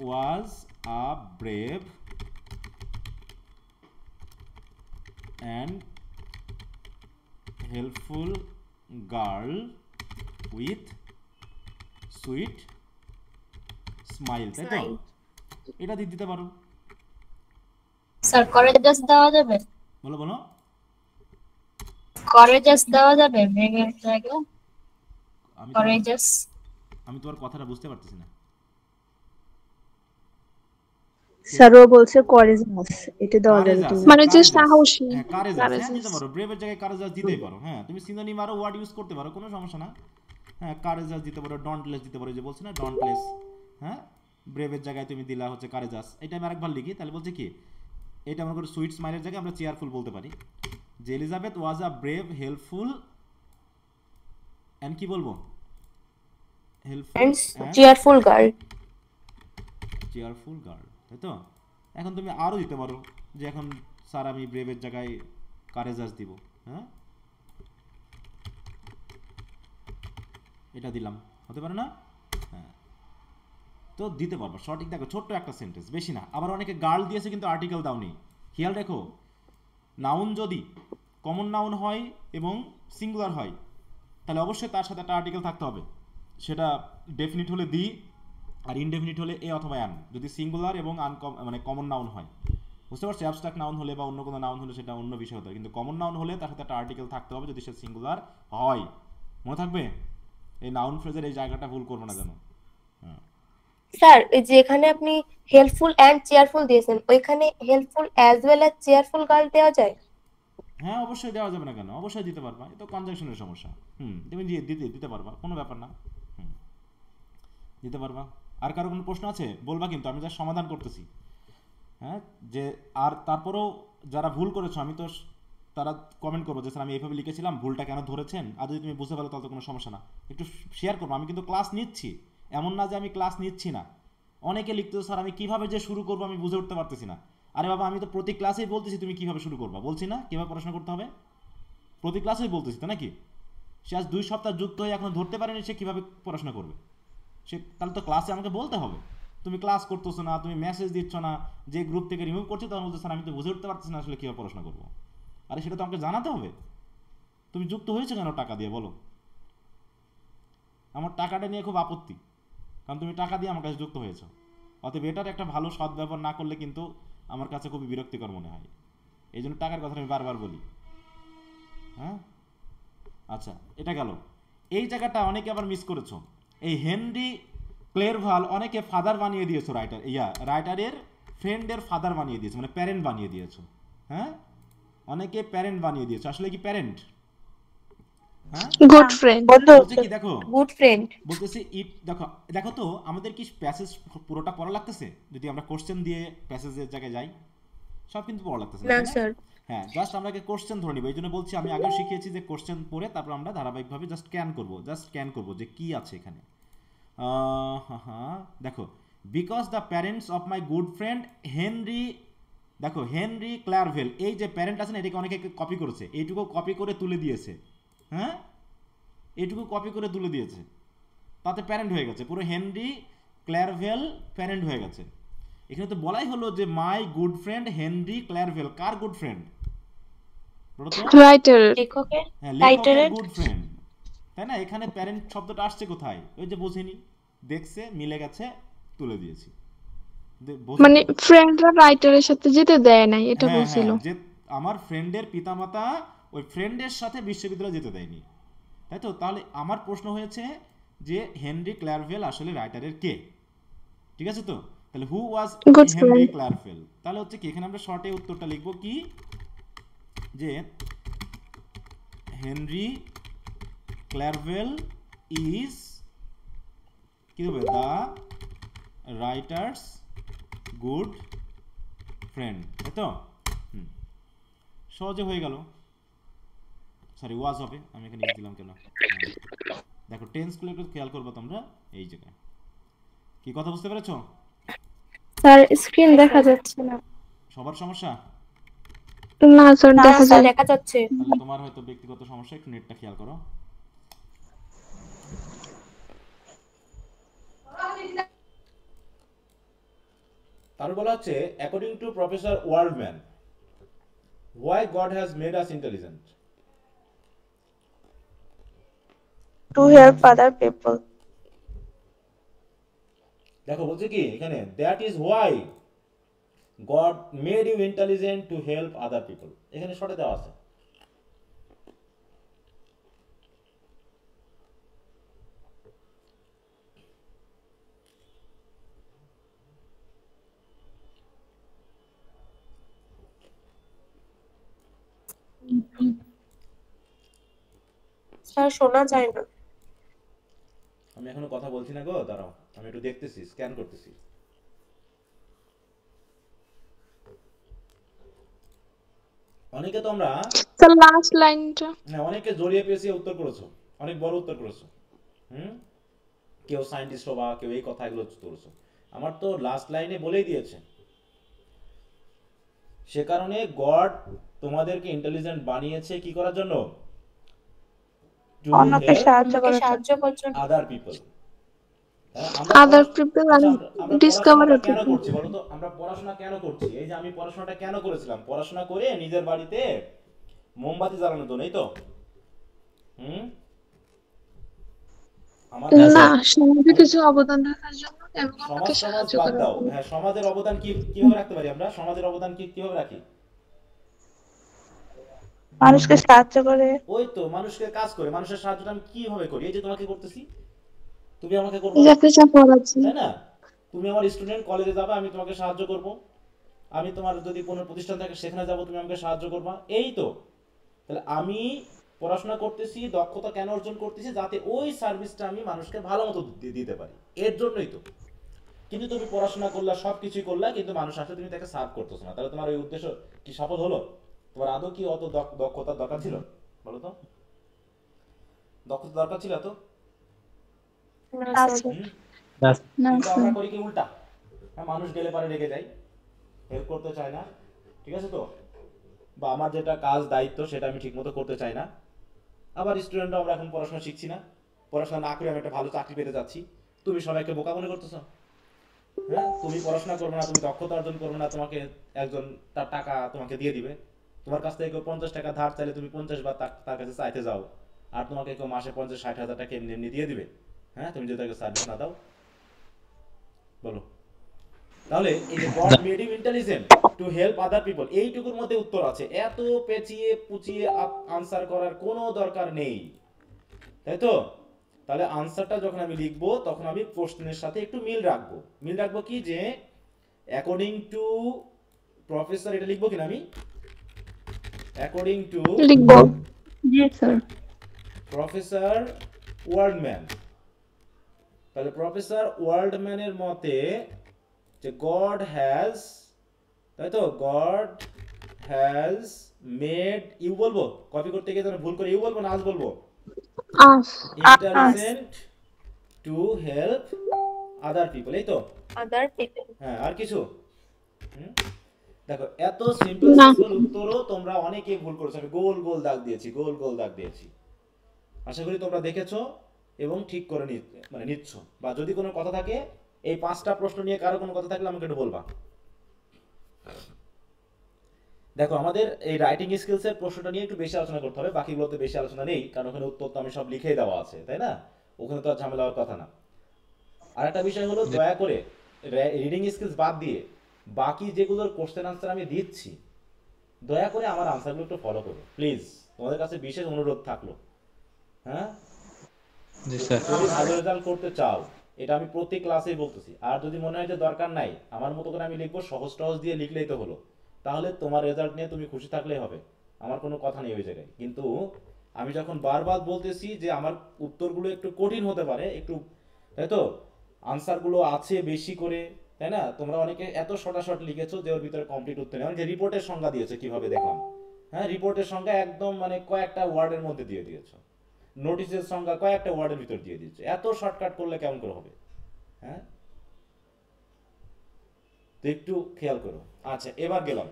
was a brave and helpful girl with sweet smile, তাই তো? Smile। এটা দিয়ে দিতে পারো। স্যার করেজাস দেওয়া যাবে? বলো বলো। করেজাস দেওয়া যাবে ব্রেভের জায়গায়? আমি তোমার করেজাস। আমি তোমার কথাটা বুঝতে পারতেছি না। স্যার ও বলছে করেজাস, এটা দেওয়া যাবে কারেজাস, কিনা? মানে যে কারেজাস, সাহসী। হ্যাঁ কারেজাস, হ্যাঁ দিতে কারেজাস। পারো, ব্রেভের জায়গায় কারেজাস দিতেই পারো। হ্যাঁ তুমি সিনোনিম আরো ওয়ার্ড ইউজ করতে পারো, কোনো সমস্যা না। হ্যাঁ কারেজাস দিতে পারো, ডন্টলেস দিতে পারো, যে বলছি না ডন্টলেস। হ্যাঁ, ব্রেভের জায়গায় তুমি দিলা হচ্ছে কারেজাস। এটা আমি আরেকবার লিখি, তাহলে বলছে কি, এটা আমরা করে সুইট স্মাইলের জায়গায় আমরা চেয়ারফুল বলতে পারি। যে Elizabeth was a brave, helpful and কি বলবো? Helpful And and cheerful girl। Cheerful girl, তাই তো? এখন তুমি আরও দিতে পারো, যে এখন স্যার আমি ব্রেভের জায়গায় কারেজাস দিব। হ্যাঁ, এটা দিলাম, হতে পারে না? হ্যাঁ, তো দিতে পারবো সঠিক। দেখো ছোট্ট একটা সেন্টেন্স, বেশি না। আবার অনেকে গার্ল দিয়েছে কিন্তু আর্টিকেল দাওনি, খেয়াল রেখো। নাউন যদি কমন নাউন হয় এবং সিঙ্গুলার হয়, তাহলে অবশ্যই তার সাথে একটা আর্টিকেল থাকতে হবে। সেটা ডেফিনিট হলে দি, আর ইনডেফিনিট হলে এ অথবা অ্যান, যদি সিঙ্গুলার এবং মানে কমন নাউন হয়। বুঝতে পারছি? অ্যাবস্ট্রাক্ট নাউন হলে বা অন্য কোনো নাউন হলে সেটা অন্য বিষয় হতে হয়, কিন্তু কমন নাউন হলে তার সাথে একটা আর্টিকেল থাকতে হবে যদি সে সিঙ্গুলার হয়। মনে থাকবে, এই নাউন ফ্রেজের এই জায়গাটা ভুল করবো না যেন। হ্যাঁ, স্যার এই যে এখানে আপনি হেল্পফুল এন্ড চেয়ারফুল দিয়েছেন, ওইখানে helpful as well as cheerful girl দেওয়া যায়? হ্যাঁ অবশ্যই দেওয়া যাবে না কেন, অবশ্যই দিতে পারবা, এটা তো কনজাংশনের সমস্যা। তুমি দিতে পারবা, কোনো ব্যাপার না। দিতে পারবা। আর কারো কোনো প্রশ্ন আছে বলবা, কিন্তু আমি যা সমাধান করতেছি। হ্যাঁ, যে আর তারপরেও যারা ভুল করেছো, আমি তো তারা কমেন্ট করবো যে স্যার আমি এইভাবে লিখেছিলাম, ভুলটা কেন ধরেছেন, আর যদি তুমি বুঝতে পারো তাহলে তো কোনো সমস্যা না, একটু শেয়ার করবো। আমি কিন্তু ক্লাস নিচ্ছি, এমন না যে আমি ক্লাস নিচ্ছি না। অনেকে লিখতেছো স্যার আমি কিভাবে যে শুরু করবো আমি বুঝে উঠতে পারতেছি না। আরে বাবা, আমি তো প্রতি ক্লাসেই বলতেছি তুমি কিভাবে শুরু করবা, বলছি না কিভাবে পড়াশোনা করতে হবে, প্রতি ক্লাসেই বলতেছি, তাই নাকি? সে আজ 2 সপ্তাহ যুক্ত হয়ে এখনো ধরতে পারেনি সে কিভাবে পড়াশোনা করবে। সে তাহলে তো ক্লাসে আমাকে বলতে হবে, তুমি ক্লাস করতেছো না, তুমি মেসেজ দিচ্ছ না, যে গ্রুপ থেকে রিমুভ করছি তখন বলছো স্যার আমি তো বুঝে উঠতে পারতেছি না আসলে কীভাবে পড়াশোনা করবো। আরে সেটা তো আমাকে জানাতে হবে। তুমি যুক্ত হয়েছো কেন টাকা দিয়ে, বলো? আমার টাকাটা নিয়ে খুব আপত্তি, কারণ তুমি টাকা দিয়ে আমার কাছে যুক্ত হয়েছো, অতএব এটার একটা ভালো সদ্ব্যবহার না করলে কিন্তু আমার কাছে খুবই বিরক্তিকর মনে হয়। এই জন্য টাকার কথা আমি বারবার বলি। হ্যাঁ, আচ্ছা, এটা গেল। এই জায়গাটা অনেকে আবার মিস করেছো। এই হেনরি ক্লেরভাল অনেকে ফাদার বানিয়ে দিয়েছো, রাইটারের ফ্রেন্ডের ফাদার বানিয়ে দিয়েছো, মানে প্যারেন্ট বানিয়ে দিয়েছো। হ্যাঁ, অনেকে প্যারেন্ট বানিয়ে দিয়েছো, আসলে কি প্যারেন্ট? হ্যাঁ, গুড ফ্রেন্ড। বলছে কি দেখো, গুড ফ্রেন্ড। বলতেছি ইট, দেখো দেখো তো আমাদের কি প্যাসেজ পুরোটা পড়া লাগতেছে? যদি আমরা কোশ্চেন দিয়ে প্যাসেজের জায়গায় যাই, সব কিন্তু পড়া লাগতেছে না, না তাই না? স্যার। হ্যাঁ, জাস্ট আমরা কোশ্চেন ধরে নিব। এই জন্য বলছি, আমি আগেও শিখিয়েছি যে কোশ্চেন পড়ে তারপর আমরা ধারাবাহিকভাবে জাস্ট স্ক্যান করব যে কি আছে এখানে। দেখো, because the parents of my good friend Henry, দেখো হেনরি ক্লারভেল, এই যে প্যারেন্ট আছে না, এটাকে অনেকে কপি করেছে, এইটুকু কপি করে তুলে দিয়েছে। হ্যাঁ, এইটুকু কপি করে তুলে দিয়েছে, তাতে প্যারেন্ট হয়ে গেছে, পুরো হেনরি ক্লারভেল প্যারেন্ট হয়ে গেছে। এখানে তো বলাই হলো যে my good friend Henry Clerval, কার গুড ফ্রেন্ড? রাইটার। লেখকের, হ্যাঁ, রাইটারের লেখকের গুড ফ্রেন্ড, তাই না? এখানে প্যারেন্ট শব্দটা আসছে কোথায়? ওই যে বুঝিনি, দেখছে মিলে গেছে, তুলে দিয়েছি। মানে ফ্রেন্ডরা রাইটারের সাথে যেতে দেয় নাই, এটা হ্যাঁ বলছিল। হ্যাঁ, যে আমার ফ্রেন্ডের পিতামাতা ওই ফ্রেন্ডের সাথে বিশ্ববিদ্যালয়ে যেতে দেয়নি, তাই তো? তাহলে আমার প্রশ্ন হয়েছে যে হেনরি ক্লারভেল আসলে রাইটারের কে? ঠিক আছে তো? তাহলে হু ওয়াজ Good হেনরি friend. ক্লারভেল? তাহলে হচ্ছে কি, এখানে আমরা শর্টে উত্তরটা লিখবো কি, যে হেনরি ক্লারভেল ইজ কি হবে, দ্য রাইটার্স গুড ফ্রেন্ড, তাই তো? সহজে হয়ে গেল। সরি, ওয়াজ হবে, আমি এখানে ইজ দিলাম কেন? দেখো টেন্সগুলো একটু খেয়াল করবো তোমরা এই জায়গায়। কি কথা বুঝতে পেরেছো? স্যার স্ক্রিন দেখা যাচ্ছে না। সবার সমস্যা? না স্যার, না দেখা স্যার যায়। দেখা যাচ্ছে। তাহলে তোমার হয়তো ব্যক্তিগত সমস্যা, একটু নেটটা খেয়াল করো। তারপর বলা হচ্ছে, according to professor Waldman, why God has made us intelligent? To help other people. দেখো বলছে কি এখানে, that is why God made you intelligent to help other people. এখানে শর্টে দেওয়া আছে। স্যার শোনা যায় না। আমি এখনো কথা বলছি না গো, দাঁড়াও, আমি একটু দেখতেছি, স্ক্যান করতেছি। অনেকে তোমরা, স্যার লাস্ট লাইনটা। হ্যাঁ, অনেকে জড়িয়ে পেয়েছে উত্তর করেছো, অনেক বড় উত্তর করেছো। কেউ সায়েন্টিস্ট হবা, কেউ এই কথাগুলো করেছো। আমার তো লাস্ট লাইনে বলেই দিয়েছে, সে কারণে গড তোমাদেরকে ইন্টেলিজেন্ট বানিয়েছে কি করার জন্য? টু অন্যকে সাহায্য আমাকে করার সাহায্য করছেন। Other people. আদার পিপল আচ্ছা, and আমরা ডিসকভার পড়াশোনাটা কেন করছি বলো তো? আমরা পড়াশোনা কেন করছি? এই যে আমি পড়াশোনাটা কেন করেছিলাম, পড়াশোনা করে নিজের বাড়িতে মোমবাতি জ্বালানোর জন্য, এই তো? আমার না, সমাজে কিছু অবদান রাখার জন্য এবং সমাজ আমাকে সমাজ সাহায্য বাদ করার দাও, জন্য। হ্যাঁ, সমাজের অবদান কিভাবে রাখতে পারি আমরা? সমাজের অবদান কিভাবে রাখি? মানুষকে সাহায্য করে। ওই তো, মানুষকে কাজ করে, মানুষের সাহায্যটা আমি কিভাবে করি? এই যে তোমাকে করতেছি, তুমি আমাকে করবে, যাতে যা পড়াচ্ছি। তাই না? তুমি আমার স্টুডেন্ট, কলেজে যাবে, আমি তোমাকে সাহায্য করব। আমি তোমার যদি কোনো প্রতিষ্ঠান থাকে সেখানে যাব, তুমি আমাকে সাহায্য করবা, এই তো। তাহলে আমি পড়াশোনা করতেছি, দক্ষতা কেন অর্জন করতেছি? যাতে ওই সার্ভিসটা আমি মানুষকে ভালো মতো দিতে পারি, এর জন্যই তো। কিন্তু তুমি পড়াশোনা করলা, সবকিছুই করলা, কিন্তু মানুষ আসলে তুমি তাকে সার্ভ করতেছো না, তাহলে তোমার ওই উদ্দেশ্য কি সফল হলো? তোমার আদৌ কি অত দক্ষতার দরকার ছিল বলো তো? দক্ষতা দরকার ছিল তো? না স্যার। কিন্তু আমরা করি কি উল্টা, মানুষ গেলে পরে রেগে যাই, হেল্প করতে চায় না, ঠিক আছে তো? বা আমার যেটা কাজ দায়িত্ব সেটা আমি ঠিকমতো করতে চাই না। আবার স্টুডেন্টরা, আমরা এখন পড়াশোনা শিখছি না, পড়াশোনা না করে আমি একটা ভালো চাকরি পেতে যাচ্ছি, তুমি সবাইকে বোকা মনে করতেছো। হ্যাঁ, তুমি পড়াশোনা করবে না, তুমি দক্ষতা অর্জন করবে না, তোমাকে একজন তার টাকা তোমাকে দিয়ে দিবে। তোমার কাছ থেকে কেউ 50 টাকা ধার চাইলে তুমি 50 বার তার কাছে চাইতে যাও, আর তোমাকে কেউ মাসে 50-60 হাজার টাকা এমনি এমনি দিয়ে দিবে। হ্যাঁ, তুমি যদি তাকে সার্ভিস না দাও, বলো তাহলে এই যে God made him intelligent to help other people, এইটুকুর মধ্যে উত্তর আছে, এত পেঁচিয়ে পুচিয়ে আনসার করার কোনো দরকার নেই, তাই তো? তাহলে আনসারটা যখন আমি লিখবো তখন আমি প্রশ্নের সাথে একটু মিল রাখবো কি যে অ্যাকর্ডিং টু প্রফেসর, এটা লিখবো কিনা আমি, অ্যাকর্ডিং টু লিখবো। জি স্যার। প্রফেসর ওয়ার্ল্ডম্যান। তাহলে প্রফেসর ওয়ার্ল্ডম্যানের মতে যে গড হ্যাজ, তাই তো, গড হ্যাজ মেড, ইউ বলবো, কপি করতে গিয়ে যেন ভুল করে ইউ বলবো না আজ বলবো, us intelligent to help other people, এই তো? Other people. হ্যাঁ, আর কিছু? দেখো এত সিম্পল না। সিম্পল উত্তরও তোমরা অনেকেই ভুল করেছো, আমি গোল গোল দাগ দিয়েছি। আশা করি তোমরা দেখেছো এবং ঠিক করে নিচ্ছ, বা যদি কোনো কথা থাকে, এই 5টা প্রশ্ন নিয়ে কারো কোনো কথা থাকলে আমাকে একটু বলবা। দেখো আমাদের এই রাইটিং স্কিলসের প্রশ্নটা নিয়ে একটু বেশি আলোচনা করতে হবে, বাকিগুলোতে বেশি আলোচনা নেই, কারণ ওখানে উত্তর তো আমি সব লিখেই দেওয়া আছে, তাই না? ওখানে তো আর ঝামেলা হওয়ার কথা না। আর একটা বিষয় হলো, দয়া করে রিডিং স্কিলস বাদ দিয়ে বাকি যেগুলোর কোশ্চেন আনসার আমি দিচ্ছি, দয়া করে আমার আনসারগুলো একটু ফলো করো প্লিজ, তোমাদের কাছে বিশেষ অনুরোধ থাকলো। হ্যাঁ, জি স্যার। যদি ভালো রেজাল্ট করতে চাও, এটা আমি প্রতি ক্লাসেই বলতেছি, আর যদি মনে হয় যে দরকার নাই, আমার মতো করে আমি লিখবো, সহজ টহজ দিয়ে লিখলেই তো হলো, তাহলে তোমার রেজাল্ট নিয়ে তুমি খুশি থাকলেই হবে, আমার কোনো কথা নেই ওই জায়গায়। কিন্তু আমি যখন বারবার বলতেছি যে আমার উত্তরগুলো একটু কঠিন হতে পারে, একটু, তাই তো, আনসারগুলো আছে বেশি করে, তাই না? তোমরা অনেকে এত শর্ট লিখেছো যে ওর ভিতরে কমপ্লিট উত্তর নেই। যে রিপোর্টের সংজ্ঞা দিয়েছে কিভাবে দেখলাম, হ্যাঁ, রিপোর্টের সংজ্ঞা একদম মানে কয়েকটা ওয়ার্ডের মধ্যে দিয়ে দিয়েছো, নোটিশের সংজ্ঞা কয়েকটা ওয়ার্ডের ভিতর দিয়ে দিয়েছো, এত শর্টকাট করলে কেমন করে হবে? হ্যাঁ, তো একটু খেয়াল করো। আচ্ছা, এবার গেলাম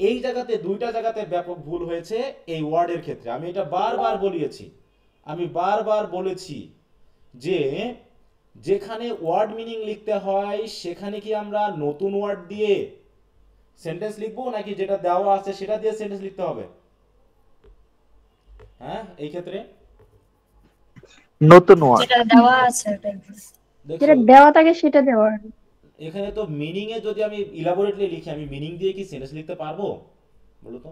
এই জায়গাতে, 2টা জায়গাতে ব্যাপক ভুল হয়েছে এই ওয়ার্ডের ক্ষেত্রে। আমি এটা বারবার বলেছি যে যেখানে ওয়ার্ড মিনিং লিখতে হয় সেখানে কি আমরা নতুন ওয়ার্ড দিয়ে সেন্টেন্স লিখবো, নাকি যেটা দেওয়া আছে সেটা দিয়ে সেন্টেন্স লিখতে হবে? হ্যাঁ, এই ক্ষেত্রে নতুন ওয়ার্ড যেটা দেওয়া আছে ওটাই। যেটা দেওয়া থাকে সেটা দেওয়ার। এখানে তো মিনিং এ যদি আমি ইলাবোরেটলি লিখি, আমি মিনিং দিয়ে কি সেন্টেন্স লিখতে পারবো বলো তো?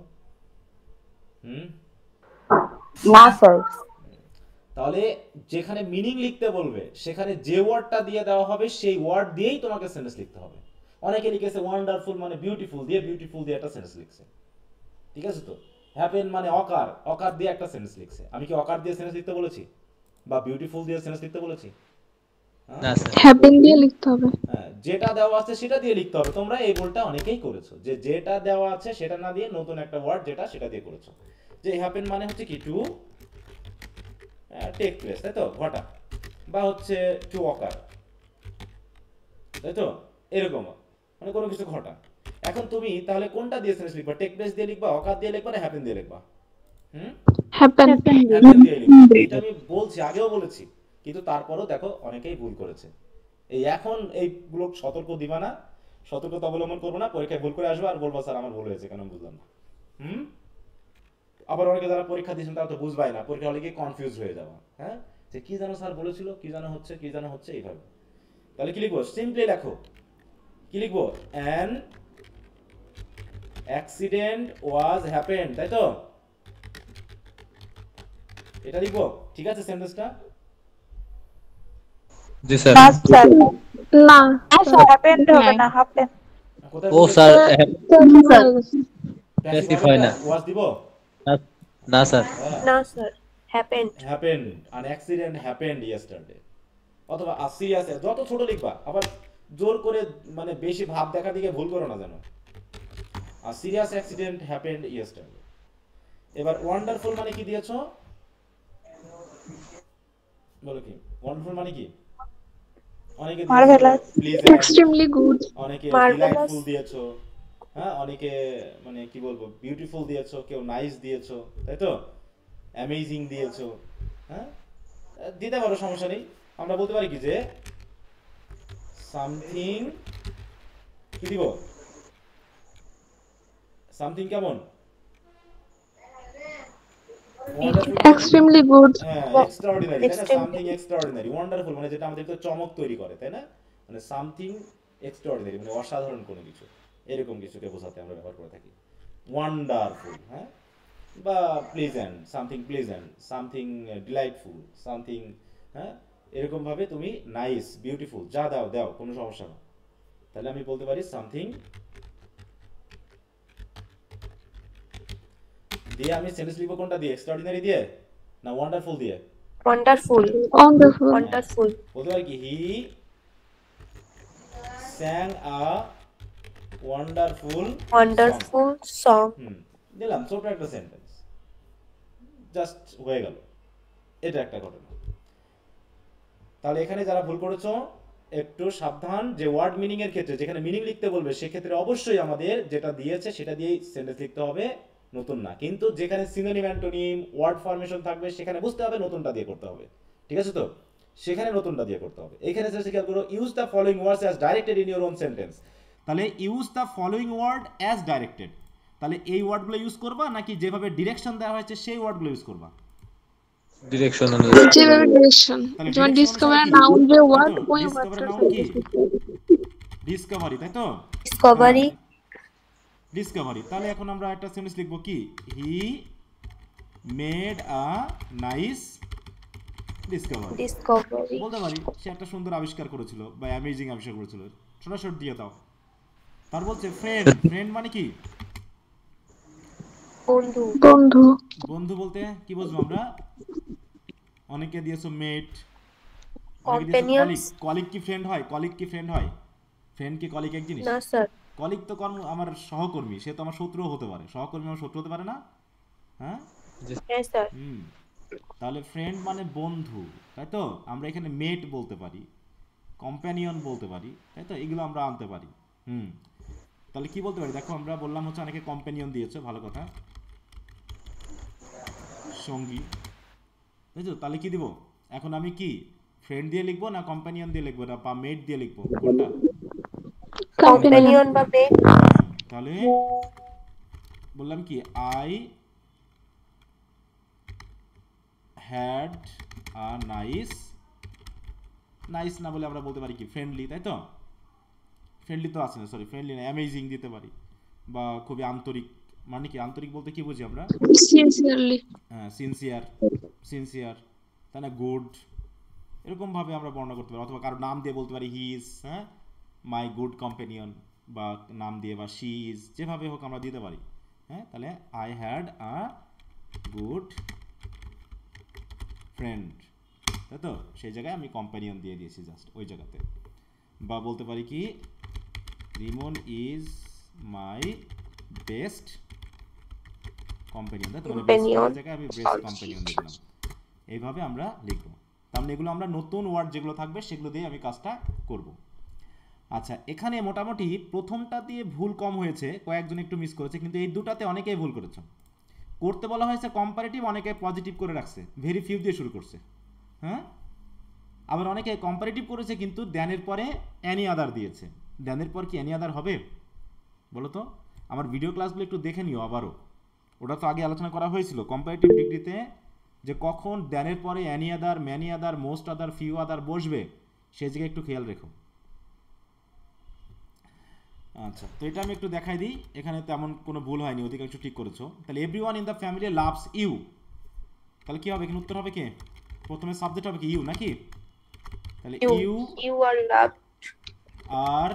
না স্যার। তাহলে যেখানে মিনিং লিখতে বলবে সেখানে যে ওয়ার্ডটা দিয়ে দেওয়া হবে সেই ওয়ার্ড দিয়েই তোমাকে সেন্টেন্স লিখতে হবে। অনেকে লিখেছে ওয়ান্ডারফুল মানে বিউটিফুল দিয়ে একটা সেন্টেন্স লিখছে, ঠিক আছে তো? হ্যাপেন মানে অকার দিয়ে একটা সেন্টেন্স লিখছে। আমি কি অকার দিয়ে সেন্টেন্স লিখতে বলেছি, বা বিউটিফুল দিয়ে সেন্টেন্স লিখতে বলেছি? না স্যার। হ্যাপেন দিয়ে লিখতে হবে। হ্যাঁ, যেটা দেওয়া আছে সেটা দিয়ে লিখতে হবে। তোমরা এই ভুলটা অনেকেই করেছো, যে যেটা দেওয়া আছে সেটা না দিয়ে নতুন একটা ওয়ার্ড যেটা সেটা দিয়ে করেছো। যে হ্যাপেন মানে হচ্ছে কি টু টেক প্লেস, তাই তো, ঘটা, বা হচ্ছে টু অকার, তাই তো, এরকম মানে কোনো কিছু ঘটা। এখন তুমি তাহলে কোনটা দিয়ে সেন্টেন্স লিখবা? টেক প্লেস দিয়ে লিখবা, অকার দিয়ে লিখবা, না হ্যাপেন দিয়ে লিখবা? হ্যাপেন। হ্যাপেন দিয়ে লিখবা। এটা আমি বলছি, আগেও বলেছি, কিন্তু তারপরও দেখো অনেকেই ভুল করেছে। এই এখন এইগুলো সতর্ক দিবা না, সতর্কতা অবলম্বন করবো না, পরীক্ষায় ভুল করে আসবে আর বলবো স্যার আমার ভুল হয়েছে, কেন বুঝলাম না। আবার অনেকে যারা পরীক্ষা দিয়েছেন তারা তো বুঝবাই না, পরীক্ষা হলে কি কনফিউজ হয়ে যাওয়া, হ্যাঁ, যে কি জানো স্যার বলেছিল, কি জানো হচ্ছে এইভাবে। তাহলে কি লিখবো? সিম্পলি লেখো, কি লিখবো? অ্যান অ্যাক্সিডেন্ট ওয়াজ হ্যাপেন্ড, তাই তো, এটা লিখবো, ঠিক আছে সেন্টেন্সটা? জি স্যার। না হ্যাপেন হবে না, হ্যাপেন। কোথায় ও স্যার স্পেসিফাই না ওয়াজ দিব? না স্যার। না sir, happened. an accident happened yesterday, অথবা a serious, যত ছোট লিখবা, আবার জোর করে মানে বেশি ভাব দেখা দিকে ভুল করো না যেন। a serious accident happened yesterday। এবার ওয়ান্ডারফুল মানে কি দিয়েছো বলো, কি ওয়ান্ডারফুল মানে কি? অনেকে মার্ভেলাস, এক্সট্রিমলি গুড, অনেকে Marvelous। ডিলাইটফুল দিয়েছো, হ্যাঁ, অনেকে মানে কি বলবো বিউটিফুল দিয়েছো, কেউ নাইস দিয়েছো, তাই তো, অ্যামেজিং দিয়েছো, হ্যাঁ, দিতে পারো, সমস্যা নেই। আমরা বলতে পারি কি যে সামথিং, কি দিব? সামথিং কেমন? এক্সট্রিমলি গুড, হ্যাঁ, এক্সট্রাঅর্ডিনারি, তাই না? Something extraordinary. ওয়ান্ডারফুল মানে যেটা আমাদের চমক তৈরি করে, তাই না? মানে সামথিং এক্সট্রাঅর্ডিনারি মানে অসাধারণ কোনো কিছু, এরকম কিছুকে বোঝাতে আমরা ব্যবহার করে থাকি। ওয়ান্ডারফুল, হ্যাঁ, বা প্লেজেন্ট, সামথিং ডিলাইটফুল, সামথিং, হ্যাঁ, এরকমভাবে তুমি নাইস, বিউটিফুল যা দাও কোনো সমস্যা না। তাহলে আমি বলতে পারি সামথিং দিয়ে আমি সেন্টেন্স লিখবো কোনটা দিয়ে, এক্সট্রাঅর্ডিনারি দিয়ে না ওয়ান্ডারফুল দিয়ে? Wonderful, wonderful. ওয়ান্ডারফুল, বলতে পারি কি হি sang a wonderful wonderful song. দিলাম ছোট একটা সেন্টেন্স, জাস্ট হয়ে গেল, এটা একটা ঘটনা। তাহলে এখানে যারা ভুল করেছো একটু সাবধান, যে ওয়ার্ড মিনিং এর ক্ষেত্রে যেখানে মিনিং লিখতে বলবে সেক্ষেত্রে অবশ্যই আমাদের যেটা দিয়েছে সেটা দিয়েই সেন্টেন্স লিখতে হবে, নতুন না। কিন্তু যেখানে সিনোনিম অ্যান্টোনিম ওয়ার্ড ফরমেশন থাকবে সেখানে বুঝতে হবে নতুনটা দিয়ে করতে হবে, ঠিক আছে তো? সেখানে নতুনটা দিয়ে করতে হবে। এখানে সেটা খেয়াল করো, use the following words as directed in your own sentence. তাহলে use the following word as directed, তাহলে এই ওয়ার্ডগুলো ইউজ করবা নাকি যেভাবে ডিরেকশন দেওয়া হয়েছে সেই ওয়ার্ডগুলো ইউজ করবা? ডিরেকশন অনুযায়ী। যেভাবে ডিরেকশন, তাহলে যেমন direction ডিসকভার অনুযায়ী কি? নাউন যে ওয়ার্ড, তাই তো? ওই Discover ওয়ার্ডটা noun কি? ডিসকভারি, তাই তো? Discovery, Discovery. তাহলে এখন আমরা একটা সেন্টেন্স লিখবো কি, he made a nice Discovery. Discovery, বলতে পারি সে একটা সুন্দর আবিষ্কার করেছিল বা অ্যামেজিং আবিষ্কার করেছিল, সরাসরি দিয়ে দাও। তার বলছে ফ্রেন্ড, ফ্রেন্ড মানে কি? বন্ধু, বন্ধু। বন্ধু বলতে কি বুঝবো আমরা? অনেকে দিয়েছো মেট, কম্পেনিয়ন্স। কলিগ কি ফ্রেন্ড হয়? কলিগ কি ফ্রেন্ড হয়? ফ্রেন্ড কি কলিগ এক জিনিস? না স্যার, কলিগ তো আমার সহকর্মী, সে তো আমার শত্রুও হতে পারে, সহকর্মী আমার শত্রু হতে পারে না? হ্যাঁ হ্যাঁ স্যার, তাহলে ফ্রেন্ড মানে বন্ধু, তাই তো? আমরা এখানে মেট বলতে পারি, কম্প্যানিয়ন বলতে পারি, তাই তো? এগুলো আমরা আনতে পারি। তাহলে কি বলতে পারি? দেখো আমরা বললাম হচ্ছে অনেকে কম্প্যানিয়ন দিয়েছে, ভালো কথা, সঙ্গী, তাই তো? তাহলে কি দিব এখন? আমি কি ফ্রেন্ড দিয়ে লিখবো না কম্প্যানিয়ন দিয়ে লিখবো না বা মেট দিয়ে লিখবো, কোনটা? কম্পেনিয়ন বা মেট। তাহলে বললাম কি, I had a nice, nice না বলে আমরা বলতে পারি কি ফ্রেন্ডলি, তাই তো? ফ্রেন্ডলি তো আছে না, সরি ফ্রেন্ডলি না, অ্যামেজিং দিতে পারি, বা খুবই আন্তরিক। মানে কি আন্তরিক বলতে কি বুঝি আমরা? সিনসিয়ারলি। হ্যাঁ, সিনসিয়ার, তাই না? গুড, এরকম ভাবে আমরা বর্ণনা করতে পারি। অথবা কারো নাম দিয়ে বলতে পারি হি ইজ, হ্যাঁ, মাই গুড কম্পেনিয়ন, বা নাম দিয়ে, বা শি ইজ, যেভাবে হোক আমরা দিতে পারি। হ্যাঁ, তাহলে I had a good friend, তাই তো? সেই জায়গায় আমি কম্পেনিয়ন দিয়ে দিয়েছি জাস্ট ওই জায়গাতে। বা বলতে পারি কি, Rimon is my best companion, তাই তো? মানে বেস্ট জায়গায় আমি বেস্ট কম্পেনিয়ন দিলাম। এইভাবে আমরা লিখবো। তার মানে এগুলো আমরা নতুন ওয়ার্ড যেগুলো থাকবে সেগুলো দিয়ে আমি কাজটা করব। আচ্ছা, এখানে মোটামুটি প্রথমটা দিয়ে ভুল কম হয়েছে, কয়েকজন একটু মিস করেছে, কিন্তু এই দুটাতে অনেকেই ভুল করেছে। করতে বলা হয়েছে কম্পারেটিভ, অনেকে পজিটিভ করে রাখছে, ভেরি ফিউ দিয়ে শুরু করছে। হ্যাঁ, আবার অনেকে কম্পারেটিভ করেছে কিন্তু দ্যানের পরে অ্যানি আদার দিয়েছে। দ্যানের পর কি অ্যানি আদার হবে বলো তো? আমার ভিডিও ক্লাসগুলো একটু দেখে নিও আবারও, ওটা তো আগে আলোচনা করা হয়েছিল কম্পারেটিভ ডিগ্রিতে, যে কখন দ্যানের পরে অ্যানি আদার, ম্যানি আদার, মোস্ট আদার, ফিউ আদার বসবে, সেই জায়গায় একটু খেয়াল রেখো। আচ্ছা, তো এটা আমি একটু দেখাই দিই। এখানে তেমন কোনো ভুল হয়নি, অধিকাংশ ঠিক করেছো। তাহলে everyone in the family loves you, তাহলে কি হবে? এখানে উত্তর হবে কি? প্রথমে সাবজেক্ট হবে কি, ইউ নাকি? তাহলে you are love, are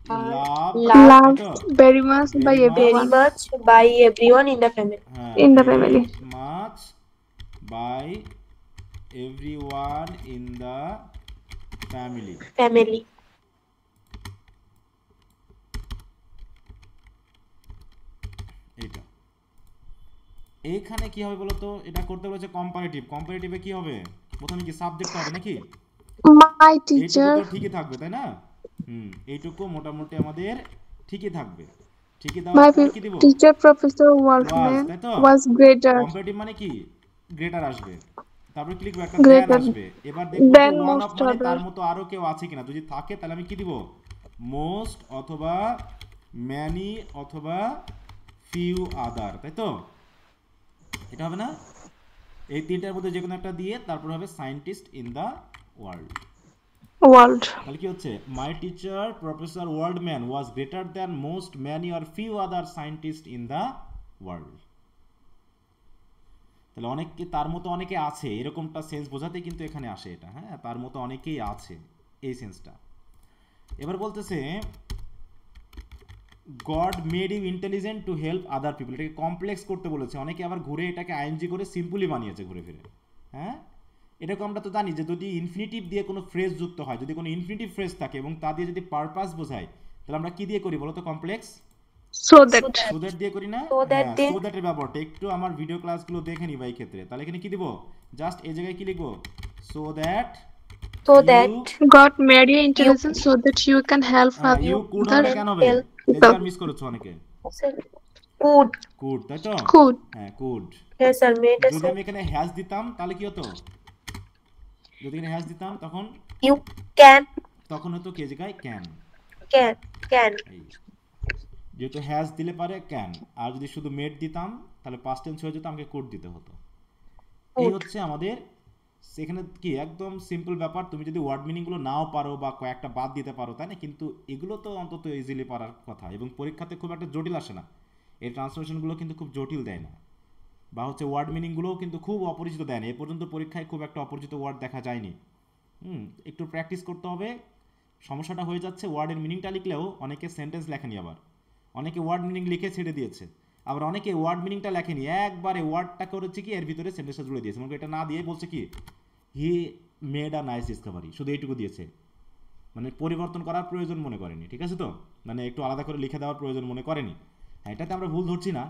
Loved very much by very everyone. much by everyone in the family. In the family. much by everyone in the family. Family. এটা এইখানে কি হবে বলো তো? এটা করতে বলেছে কম্পারেটিভ। কম্পারেটিভে কি হবে? প্রথমে কি সাবজেক্ট হবে নাকি? My teacher. এইটুকু তো ঠিকই থাকবে, তাই না? এইটুকু মোটামুটি আমাদের ঠিকই থাকবে। ঠিকই My দেওয়ার পর কি দিব? teacher Professor Walkman তাই তো? was greater. কম্পারেটিভ মানে কি? গ্রেটার আসবে, তারপর কি লিখবো? একটা Greater দ্যান আসবে। এবার দেখবো than ওয়ান অফ most মানে other. তার মতো আরো কেউ আছে কিনা। যদি থাকে তাহলে আমি কি দিব? মোস্ট অথবা ম্যানি অথবা ফিউ আদার, তাই তো? এটা হবে না? এই তিনটার মধ্যে যে কোনো একটা দিয়ে তারপর হবে scientist in the world. World. তাহলে কি হচ্ছে, my teacher professor Waldman was greater than most many or few other scientist in the world. তাহলে অনেকে, তার মতো অনেকে আছে, এরকমটা সেন্স বোঝাতে কিন্তু এখানে আসে এটা। হ্যাঁ, তার মতো অনেকেই আছে, এই সেন্সটা। এবার বলতেছে God made you intelligent to help other people, এটাকে কমপ্লেক্স করতে বলেছে। অনেকে আবার ঘুরে এটাকে আইএনজি করে সিম্পলি বানিয়েছে ঘুরে ফিরে। হ্যাঁ, এরকম আমরা তো জানি যে যদি ইনফিনিটিভ দিয়ে কোনো ফ্রেজ যুক্ত হয়, যদি কোনো ইনফিনিটিভ ফ্রেজ থাকে এবং তা দিয়ে যদি পারপাস বোঝায়, তাহলে আমরা কি দিয়ে করি বলো তো? Complex so that. So that দিয়ে করি না? So that হ্যাঁ, দিয়ে- সো দ্যাটের ব্যাপারটা একটু আমার ভিডিও ক্লাসগুলো দেখে নিবা এই ক্ষেত্রে। তাহলে এখানে কি দিব? জাস্ট এই জায়গায় কি লিখবো? So that so that God made you intelligent so that you can help you could other হবে, কেন হবে? help এই জায়গায় মিস করেছো অনেকে। could, কুড, তাই তো? কুড। হ্যাঁ, could. yes sir, made a যদি আমি এখানে হ্যাজ দিতাম তাহলে কি হতো? যদি এখানে হ্যাজ দিতাম তখন you can, হতো কি জায়গায় ক্যান। can, যেহেতু হ্যাজ দিলে পারে ক্যান, আর যদি শুধু মেড দিতাম তাহলে পাস্ট টেন্স হয়ে যেত, আমাকে কুড দিতে হতো। এই হচ্ছে আমাদের সেখানে কি একদম সিম্পল ব্যাপার। তুমি যদি ওয়ার্ড মিনিংগুলো নাও পারো বা কয়েকটা বাদ দিতে পারো, তাই না? কিন্তু এগুলো তো অন্তত ইজিলি পারার কথা, এবং পরীক্ষাতে খুব একটা জটিল আসে না। এই ট্রান্সলেশনগুলো কিন্তু খুব জটিল দেয় না, বা হচ্ছে ওয়ার্ড মিনিংগুলোও কিন্তু খুব অপরিচিত দেয় না। এ পর্যন্ত পরীক্ষায় খুব একটা অপরিচিত ওয়ার্ড দেখা যায়নি। একটু প্র্যাকটিস করতে হবে। সমস্যাটা হয়ে যাচ্ছে ওয়ার্ডের মিনিংটা লিখলেও অনেকে সেন্টেন্স লেখেনি, আবার অনেকে ওয়ার্ড মিনিং লিখে ছেড়ে দিয়েছে, আবার অনেকে ওয়ার্ড মিনিংটা লেখেনি, একবারে ওয়ার্ডটা করেছে কি এর ভিতরে সেন্টেন্সটা জুড়ে দিয়েছে। মানে এটা না দিয়ে বলছে কি he made a nice Discovery, শুধু এইটুকু দিয়েছে, মানে পরিবর্তন করার প্রয়োজন মনে করেনি। ঠিক আছে তো, মানে একটু আলাদা করে লিখে দেওয়ার প্রয়োজন মনে করেনি। হ্যাঁ, এটাতে আমরা ভুল ধরছি না,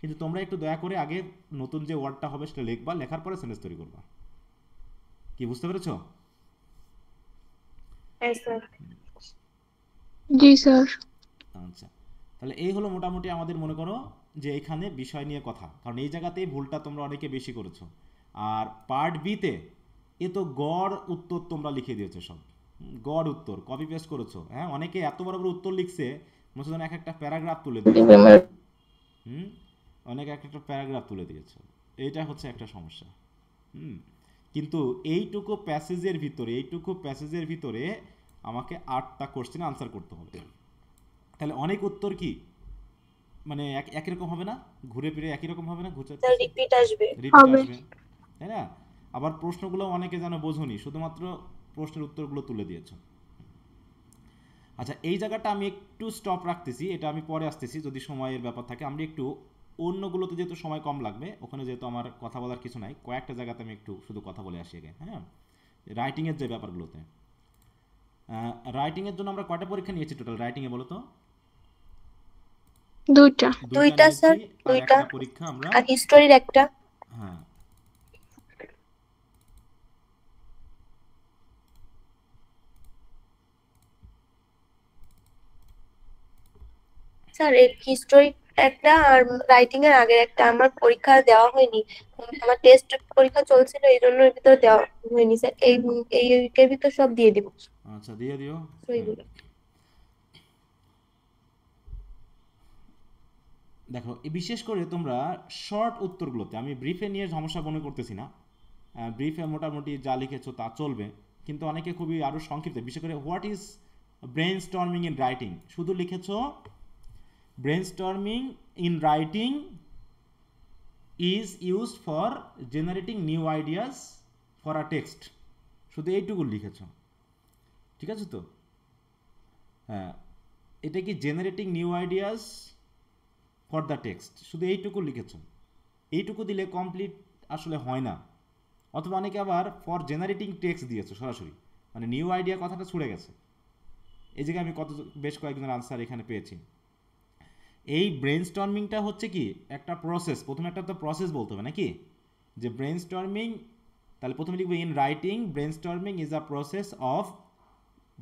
কিন্তু তোমরা একটু দয়া করে আগে নতুন যে ওয়ার্ডটা হবে সেটা লিখবা, লেখার পরে সেন্টেন্স তৈরি করবা। কি বুঝতে পেরেছো? yes sir, জি স্যার। আচ্ছা, তাহলে এই হলো মোটামুটি আমাদের মনে করো যে এখানে বিষয় নিয়ে কথা, কারণ এই জায়গাতেই ভুলটা তোমরা অনেকে বেশি করেছো। আর পার্ট বিতে এ তো গড় উত্তর তোমরা লিখে দিয়েছো সব, গড় উত্তর কপি পেস্ট করেছো। হ্যাঁ, অনেকে এত বড় বড় উত্তর লিখছে, মনে হচ্ছে এক একটা প্যারাগ্রাফ তুলে দিয়েছে। অনেকে এক একটা প্যারাগ্রাফ তুলে দিয়েছো, এইটা হচ্ছে একটা সমস্যা। কিন্তু এইটুকু প্যাসেজের ভিতরে আমাকে 8টা কোশ্চেন আনসার করতে হবে। তাহলে অনেক উত্তর কি মানে একই রকম হবে না, ঘুরে ফিরে একই রকম হবে না, sir repeat আসবে, রিপিট আসবে, তাই না? আবার প্রশ্নগুলো অনেকে যেন বোঝনি, শুধুমাত্র প্রশ্নের উত্তরগুলো তুলে দিয়েছো। আচ্ছা, এই জায়গাটা আমি একটু স্টপ রাখতেছি, এটা আমি পরে আসতেছি যদি সময়ের ব্যাপার থাকে। আমরা একটু অন্যগুলোতে যেহেতু সময় কম লাগবে, ওখানে যেহেতু আমার কথা বলার কিছু নাই, কয়েকটা জায়গাতে আমি একটু শুধু কথা বলে আসি আগে। হ্যাঁ, রাইটিংয়ের যে ব্যাপারগুলোতে, রাইটিংয়ের জন্য আমরা কয়টা পরীক্ষা নিয়েছি টোটাল রাইটিংয়ে বলো তো? দুইটা স্যার, দুইটা পরীক্ষা আমরা, আর হিস্টোরির একটা। হ্যাঁ স্যার এই হিস্টোরি একটা আর রাইটিং এর আগের একটা আমার পরীক্ষা দেওয়া হয়নি, আমার টেস্ট পরীক্ষা চলছিল, এই জন্য এর ভিতরে দেওয়া হয়নি স্যার। এই উইকের ভিতর সব দিয়ে দিব। আচ্ছা, দিয়ে দিও। সইগুলো দেখো, বিশেষ করে তোমরা শর্ট উত্তরগুলোতে, আমি ব্রিফে নিয়ে সমস্যা মনে করতেছি না, ব্রিফে মোটামুটি যা লিখেছো তা চলবে, কিন্তু অনেকে খুবই আরও সংক্ষিপ্ত, বিশেষ করে what is brain storming in writing, শুধু লিখেছো brain storming in writing is used for generating new ideas for a text, শুধু এইটুকু লিখেছো। ঠিক আছে তো? হ্যাঁ, এটা কি generating new ideas for the text, শুধু এইটুকু লিখেছ। এইটুকু দিলে কমপ্লিট আসলে হয় না। অথবা অনেকে আবার ফর জেনারেটিং টেক্সট দিয়েছে সরাসরি, মানে নিউ আইডিয়া কথাটা ছুড়ে গেছে। এই জায়গায় আমি বেশ কয়েকজনের আনসার এখানে পেয়েছি। এই ব্রেন স্টর্মিংটা হচ্ছে কি একটা প্রসেস, প্রথমে একটা তো প্রসেস বলতে হবে নাকি, যে ব্রেন স্টর্মিং, তাহলে প্রথমে লিখবো in writing brain storming is a process of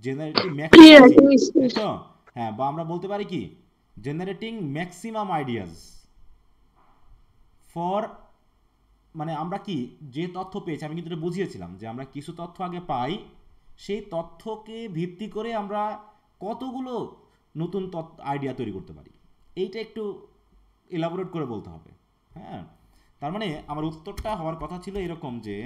generating maximum, তো হ্যাঁ, বা আমরা বলতে পারি কি জেনারেটিং ম্যাক্সিমাম আইডিয়াস ফর, মানে আমরা কি যে তথ্য পেয়েছি, আমি কিন্তু এটা বুঝিয়েছিলাম যে আমরা কিছু তথ্য আগে পাই, সেই তথ্যকে ভিত্তি করে আমরা কতগুলো নতুন আইডিয়া তৈরি করতে পারি, এইটা একটু এলাবোরেট করে বলতে হবে। হ্যাঁ, তার মানে আমার উত্তরটা হওয়ার কথা ছিল এরকম যে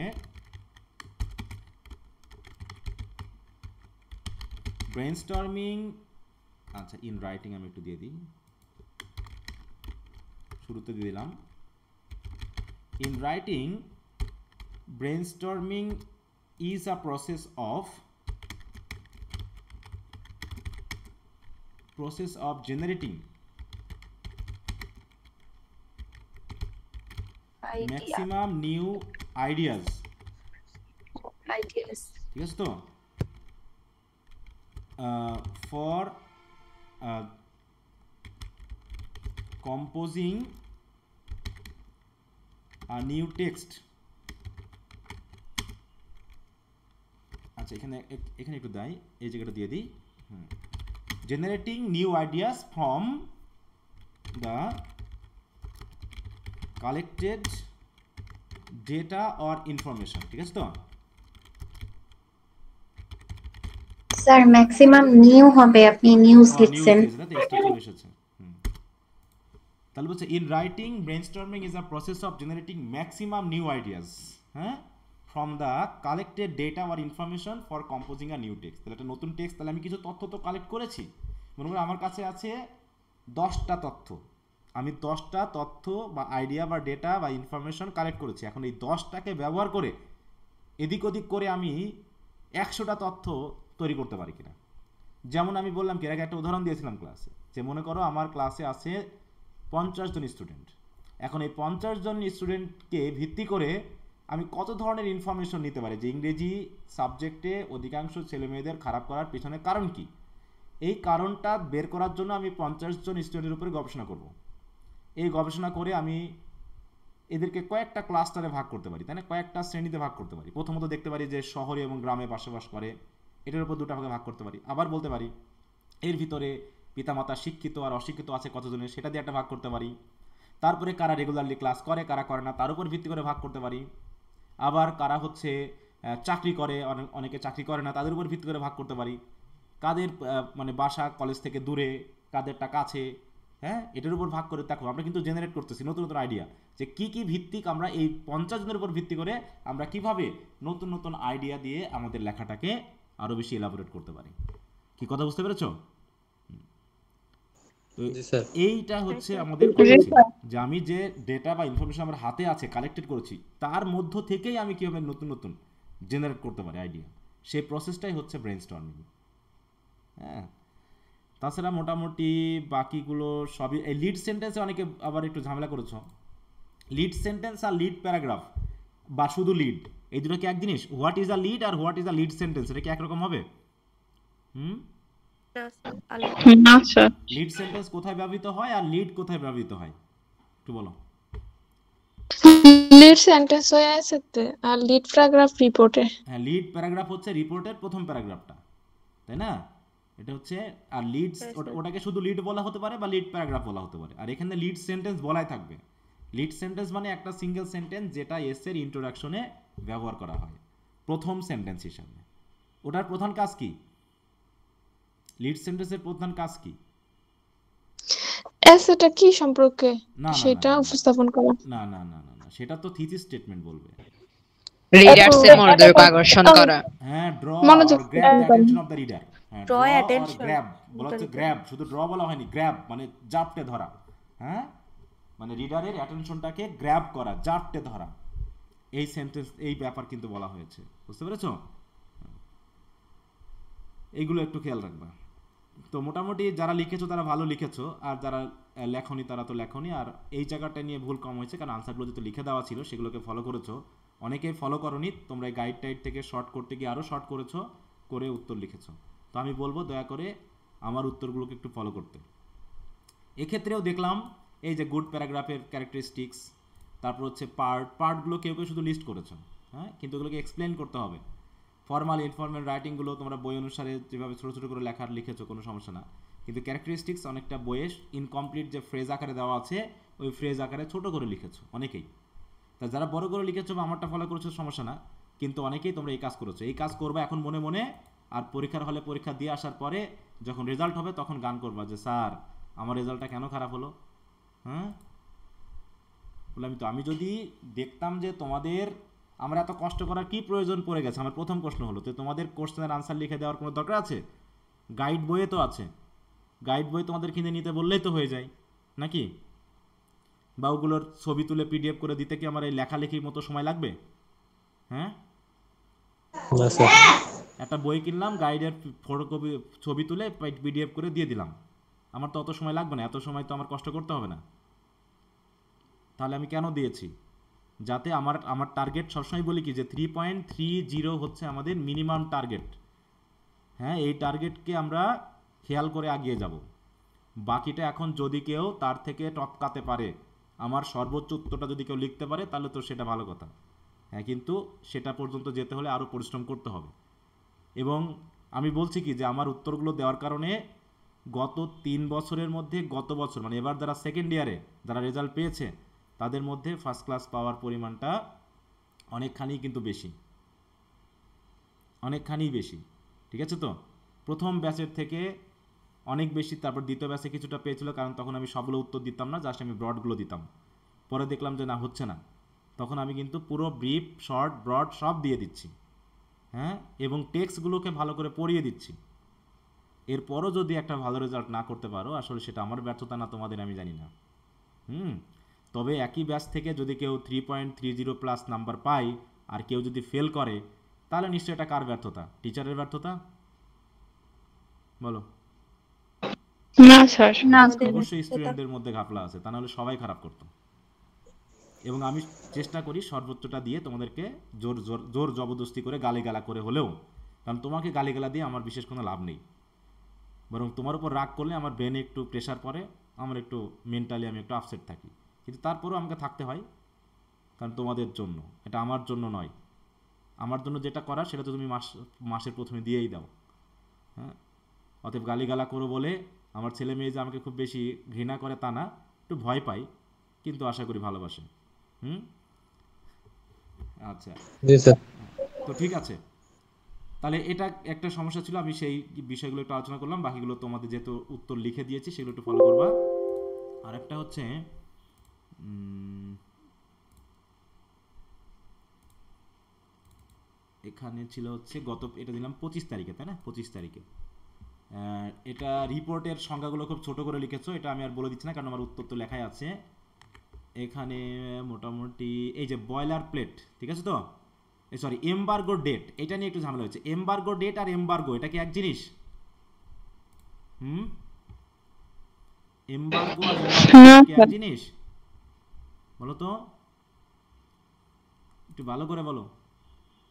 ব্রেনস্টর্মিং, আচ্ছা ইন রাইটিং আমি একটু দিয়ে দিই, শুরুতে দিয়ে দিলাম। In writing brainstorming is a process of generating idea maximum new ideas, ideas ঠিক আছে তো, for composing a new text। আচ্ছা এখানে একটু দেয়, এই জায়গাটা দিয়ে দিই। Generating new ideas from the collected data or information, ঠিক আছে তো। স্যার ম্যাক্সিমাম নিউ হবে, আপনি নিউজ লিখছেন। তাহলে বলছে in writing brainstorming is a process of generating maximum new ideas, হ্যাঁ, from the collected data or information for composing a new text. তাহলে একটা নতুন টেক্সট, তাহলে আমি কিছু তথ্য তো কালেক্ট করেছি। মনে করি আমার কাছে আছে 10টা তথ্য, আমি 10টা তথ্য বা আইডিয়া বা ডেটা বা ইনফরমেশন কালেক্ট করেছি। এখন এই 10টাকে ব্যবহার করে এদিক ওদিক করে আমি 100টা তথ্য তৈরি করতে পারি কিনা। যেমন আমি বললাম কি, এর আগে একটা উদাহরণ দিয়েছিলাম ক্লাসে, যে মনে করো আমার ক্লাসে আছে 50 জন স্টুডেন্ট। এখন এই 50 জন স্টুডেন্টকে ভিত্তি করে আমি কত ধরনের ইনফরমেশন নিতে পারি, যে ইংরেজি সাবজেক্টে অধিকাংশ ছেলেমেয়েদের খারাপ করার পেছনে কারণ কি, এই কারণটা বের করার জন্য আমি 50 জন স্টুডেন্টের উপরে গবেষণা করব। এই গবেষণা করে আমি এদেরকে কয়েকটা ক্লাস্টারে ভাগ করতে পারি, তাই না, কয়েকটা শ্রেণীতে ভাগ করতে পারি। প্রথমত দেখতে পারি যে শহরে এবং গ্রামে বসবাস করে, এটার উপর 2টা ভাগে ভাগ করতে পারি। আবার বলতে পারি এর ভিতরে পিতামাতা শিক্ষিত আর অশিক্ষিত আছে কতজনের, সেটা দিয়ে একটা ভাগ করতে পারি। তারপরে কারা রেগুলারলি ক্লাস করে, কারা করে না, তার উপর ভিত্তি করে ভাগ করতে পারি। আবার কারা হচ্ছে চাকরি করে, অনেকে চাকরি করে না, তাদের উপর ভিত্তি করে ভাগ করতে পারি। কাদের মানে বাসা কলেজ থেকে দূরে, কাদেরটা কাছে, হ্যাঁ, এটার উপর ভাগ করে দেখো আমরা কিন্তু জেনারেট করতেছি নতুন নতুন আইডিয়া, যে কি কি ভিত্তিক আমরা এই 50 জনের উপর ভিত্তি করে আমরা কিভাবে নতুন নতুন আইডিয়া দিয়ে আমাদের লেখাটাকে আরো বেশি এলাবোরেট করতে পারি। কি কথা বুঝতে পেরেছো? এইটা হচ্ছে আমাদের যে আমি যে ডেটা বা ইনফরমেশন আমার হাতে আছে কালেক্টেড করেছি, তার মধ্য থেকেই আমি কিভাবে নতুন নতুন জেনারেট করতে পারি আইডিয়া, সেই প্রসেসটাই হচ্ছে ব্রেনস্টর্মিং। হ্যাঁ, তাছাড়া মোটামুটি বাকিগুলো সবই। এই লিড সেন্টেন্সে অনেকে আবার একটু ঝামেলা করেছ। লিড সেন্টেন্স আর লিড প্যারাগ্রাফ বা শুধু লিড, এই দুটো কি এক জিনিস? হোয়াট ইজ আ লিড আর what is a lead sentence, এটা কি একরকম হবে? না স্যার। লিড সেন্টেন্স কোথায় ব্যবহৃত হয় আর লিড কোথায় ব্যবহৃত হয় একটু বলো। লিড সেন্টেন্স হয়ে আছে আর লিড প্যারাগ্রাফ রিপোর্টে। হ্যাঁ, লিড প্যারাগ্রাফ হচ্ছে রিপোর্টের প্রথম প্যারাগ্রাফটা, তাই না? এটা হচ্ছে, আর লিড ওটাকে শুধু লিড বলা হতে পারে বা লিড প্যারাগ্রাফ বলা হতে পারে। আর এখানে লিড সেন্টেন্স বলাই থাকবে। লিড সেন্টেন্স মানে একটা সিঙ্গেল সেন্টেন্স যেটা এসের ইন্ট্রোডাকশনে ব্যবহার করা হয় প্রথম সেন্টেন্স হিসাবে। ওটার প্রধান কাজ কি? লিড সেন্টেন্সের প্রধান কাজ কি? এসেটা কি সম্পর্কে সেটা উপস্থাপন করা। না না না না, সেটা তো থিসিস স্টেটমেন্ট বলবে। রিডার্সের মনোযোগ আকর্ষণ করা। হ্যাঁ, draw or grab the attention of the reader. হ্যাঁ, ড্র অ্যাটেনশন, গ্র্যাব বলা হচ্ছে, গ্র্যাব শুধু ড্র বলা হয়নি, গ্র্যাব মানে জাপটে ধরা। হ্যাঁ, মানে রিডারের অ্যাটেনশনটাকে গ্র্যাব করা, জাপটে ধরা, এই সেন্টেন্স, এই ব্যাপার কিন্তু বলা হয়েছে। বুঝতে পেরেছো? এইগুলো একটু খেয়াল রাখবা। তো মোটামুটি যারা লিখেছো তারা ভালো লিখেছো, আর যারা লেখনি তারা তো লেখনি। আর এই জায়গাটা নিয়ে ভুল কম হয়েছে, কারণ আনসারগুলো যেহেতু লিখে দেওয়া ছিল সেগুলোকে ফলো করেছো। অনেকেই ফলো করনি, তোমরা গাইড টাইড থেকে শর্ট করতে গিয়ে আরও শর্ট করেছো, করে উত্তর লিখেছো। তো আমি বলবো দয়া করে আমার উত্তরগুলোকে একটু ফলো করতে। এক্ষেত্রেও দেখলাম এই যে গুড প্যারাগ্রাফের ক্যারেক্টারিস্টিক্স, তারপর হচ্ছে পার্টগুলো কেউ কেউ শুধু লিস্ট করেছো, হ্যাঁ, কিন্তু এগুলোকে এক্সপ্লেন করতে হবে। ফর্মাল ইনফর্মাল রাইটিংগুলো তোমরা বই অনুসারে যেভাবে ছোটো ছোটো করে লেখার লিখেছো কোনো সমস্যা না, কিন্তু ক্যারেক্টারিস্টিক্স অনেকটা বইয়ে ইনকমপ্লিট যে ফ্রেজ আকারে দেওয়া আছে ওই ফ্রেজ আকারে ছোটো করে লিখেছো অনেকেই। তা যারা বড় করে লিখেছো বা আমারটা ফলো করেছো সমস্যা না, কিন্তু অনেকেই তোমরা এই কাজ করেছো। এই কাজ করবা এখন মনে মনে, আর পরীক্ষার হলে পরীক্ষা দিয়ে আসার পরে যখন রেজাল্ট হবে তখন গান করবা যে স্যার আমার রেজাল্টটা কেন খারাপ হলো। হ্যাঁ, বললাম তো, আমি যদি দেখতাম যে তোমাদের আমরা এত কষ্ট করার কি প্রয়োজন পড়ে গেছে, আমার প্রথম প্রশ্ন হলো, তো তোমাদের কোশ্চেনের আনসার লিখে দেওয়ার কোনো দরকার আছে? গাইড বইয়ে তো আছে, গাইড বই তোমাদের কিনে নিতে বললেই তো হয়ে যায় নাকি? বা ওগুলোর ছবি তুলে পিডিএফ করে দিতে কি আমার এই লেখালেখির মতো সময় লাগবে? হ্যাঁ, না স্যার। একটা বই কিনলাম, গাইডের ফটোকপি ছবি তুলে পিডিএফ করে দিয়ে দিলাম, আমার তো অত সময় লাগবে না, এত সময় তো আমার কষ্ট করতে হবে না। তাহলে আমি কেন দিয়েছি? যাতে আমার টার্গেট সবসময় বলি কি যে 3.30 হচ্ছে আমাদের মিনিমাম টার্গেট। হ্যাঁ, এই টার্গেটকে আমরা খেয়াল করে এগিয়ে যাব। বাকিটা এখন যদি কেউ তার থেকে টপকাতে পারে, আমার সর্বোচ্চ উত্তরটা যদি কেউ লিখতে পারে, তাহলে তো সেটা ভালো কথা। হ্যাঁ, কিন্তু সেটা পর্যন্ত যেতে হলে আরও পরিশ্রম করতে হবে। এবং আমি বলছি কি যে আমার উত্তরগুলো দেওয়ার কারণে গত 3 বছরের মধ্যে, গত বছর মানে এবার যারা সেকেন্ড ইয়ারে যারা রেজাল্ট পেয়েছে, তাদের মধ্যে ফার্স্ট ক্লাস পাওয়ার পরিমাণটা অনেকখানি কিন্তু বেশি, অনেকখানি বেশি। ঠিক আছে? তো প্রথম ব্যাচের থেকে অনেক বেশি। তারপর দ্বিতীয় ব্যাচে কিছুটা পেয়েছিল, কারণ তখন আমি সবগুলো উত্তর দিতাম না, জাস্ট আমি ব্রডগুলো দিতাম। পরে দেখলাম যে না, হচ্ছে না, তখন আমি কিন্তু পুরো ব্রিফ, শর্ট, ব্রড সব দিয়ে দিচ্ছি। হ্যাঁ, এবং টেক্সটগুলোকে ভালো করে পড়িয়ে দিচ্ছি। এরপরও যদি একটা ভালো রেজাল্ট না করতে পারো, আসলে সেটা আমার ব্যর্থতা না তোমাদের, আমি জানি না। তবে একই ব্যাচ থেকে যদি কেউ 3.30 প্লাস নাম্বার পায় আর কেউ যদি ফেল করে, তাহলে নিশ্চয়ই এটা কার ব্যর্থতা? টিচারের ব্যর্থতা? বলো। না স্যার। অবশ্যই স্টুডেন্টদের মধ্যে ঘাপলা আছে, তা নাহলে সবাই খারাপ করতো। এবং আমি চেষ্টা করি সর্বোচ্চটা দিয়ে তোমাদেরকে জোর জবরদস্তি করে গালিগালা করে হলেও, কারণ তোমাকে গালিগালা দিয়ে আমার বিশেষ কোনো লাভ নেই, বরং তোমার উপর রাগ করলে আমার ব্রেনে একটু প্রেশার পড়ে, আমার একটু মেন্টালি আমি একটু আপসেট থাকি, কিন্তু তারপরেও আমাকে থাকতে হয়, কারণ তোমাদের জন্য, এটা আমার জন্য নয়। আমার জন্য যেটা করার সেটা তো তুমি মাসের প্রথমে দিয়েই দাও। হ্যাঁ, অতএব গালিগালা করো বলে আমার ছেলে মেয়ে যে আমাকে খুব বেশি ঘৃণা করে তা না, একটু ভয় পাই, কিন্তু আশা করি ভালোবাসে। আচ্ছা, জি স্যার। তো ঠিক আছে, তাহলে এটা একটা সমস্যা ছিল, আমি সেই বিষয়গুলো একটু আলোচনা করলাম। বাকিগুলো তোমাদের যেহেতু উত্তর লিখে দিয়েছি, সেগুলো একটু ফলো করবা। আর একটা হচ্ছে এখানে ছিল হচ্ছে এটা দিলাম 25 তারিখে, তাই না? 25 তারিখে এটা রিপোর্টের সংখ্যাগুলো খুব ছোট করে লিখেছো, এটা আমি আর বলে দিচ্ছি না, কারণ আমার উত্তর তো লেখাই আছে এখানে। মোটামুটি এই যে বয়লার প্লেট, ঠিক আছে তো, সরি, এমবার্গো ডেট, এটা নিয়ে একটু ঝামেলা হচ্ছে। এমবার্গো ডেট আর এমবার্গো এটা কি এক জিনিস? এমবার্গো আর এমবার্গো কি এক জিনিস? বলো তো, একটু ভালো করে বলো।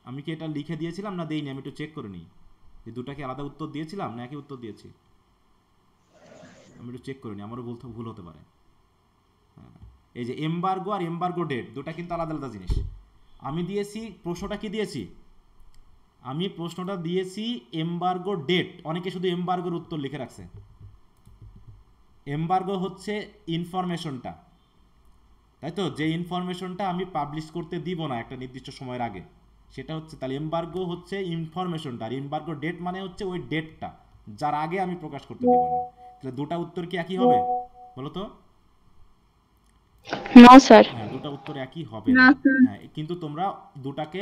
আমি কি এটা লিখে দিয়েছিলাম না দেইনি? আমি একটু চেক করে নিই যে দুটাকে আলাদা উত্তর দিয়েছিলাম না একই উত্তর দিয়েছি। আমি একটু চেক করে নিই, আমারও ভুল হতে পারে। হ্যাঁ, এই যে এমবার্গো আর এমবার্গো ডেট দুটা কিন্তু আলাদা আলাদা জিনিস। আমি দিয়েছি, প্রশ্নটা কি দিয়েছি? আমি প্রশ্নটা দিয়েছি এমবার্গো ডেট, অনেকে শুধু এমবার্গোর উত্তর লিখে রাখছে। এমবার্গো হচ্ছে ইনফরমেশনটা, তাই তো, যে ইনফরমেশনটা আমি পাবলিশ করতে দিব না একটা নির্দিষ্ট সময়ের আগে, সেটা হচ্ছে, তাহলে এমবার্গো হচ্ছে ইনফরমেশনটা, আর এমবার্গো ডেট মানে হচ্ছে ওই ডেটটা যার আগে আমি প্রকাশ করতে দিব না। তাহলে দুটা উত্তর কি একই হবে? বলো তো। না স্যার। হ্যাঁ, দুটা উত্তর একই হবে না। হ্যাঁ, কিন্তু তোমরা দুটাকে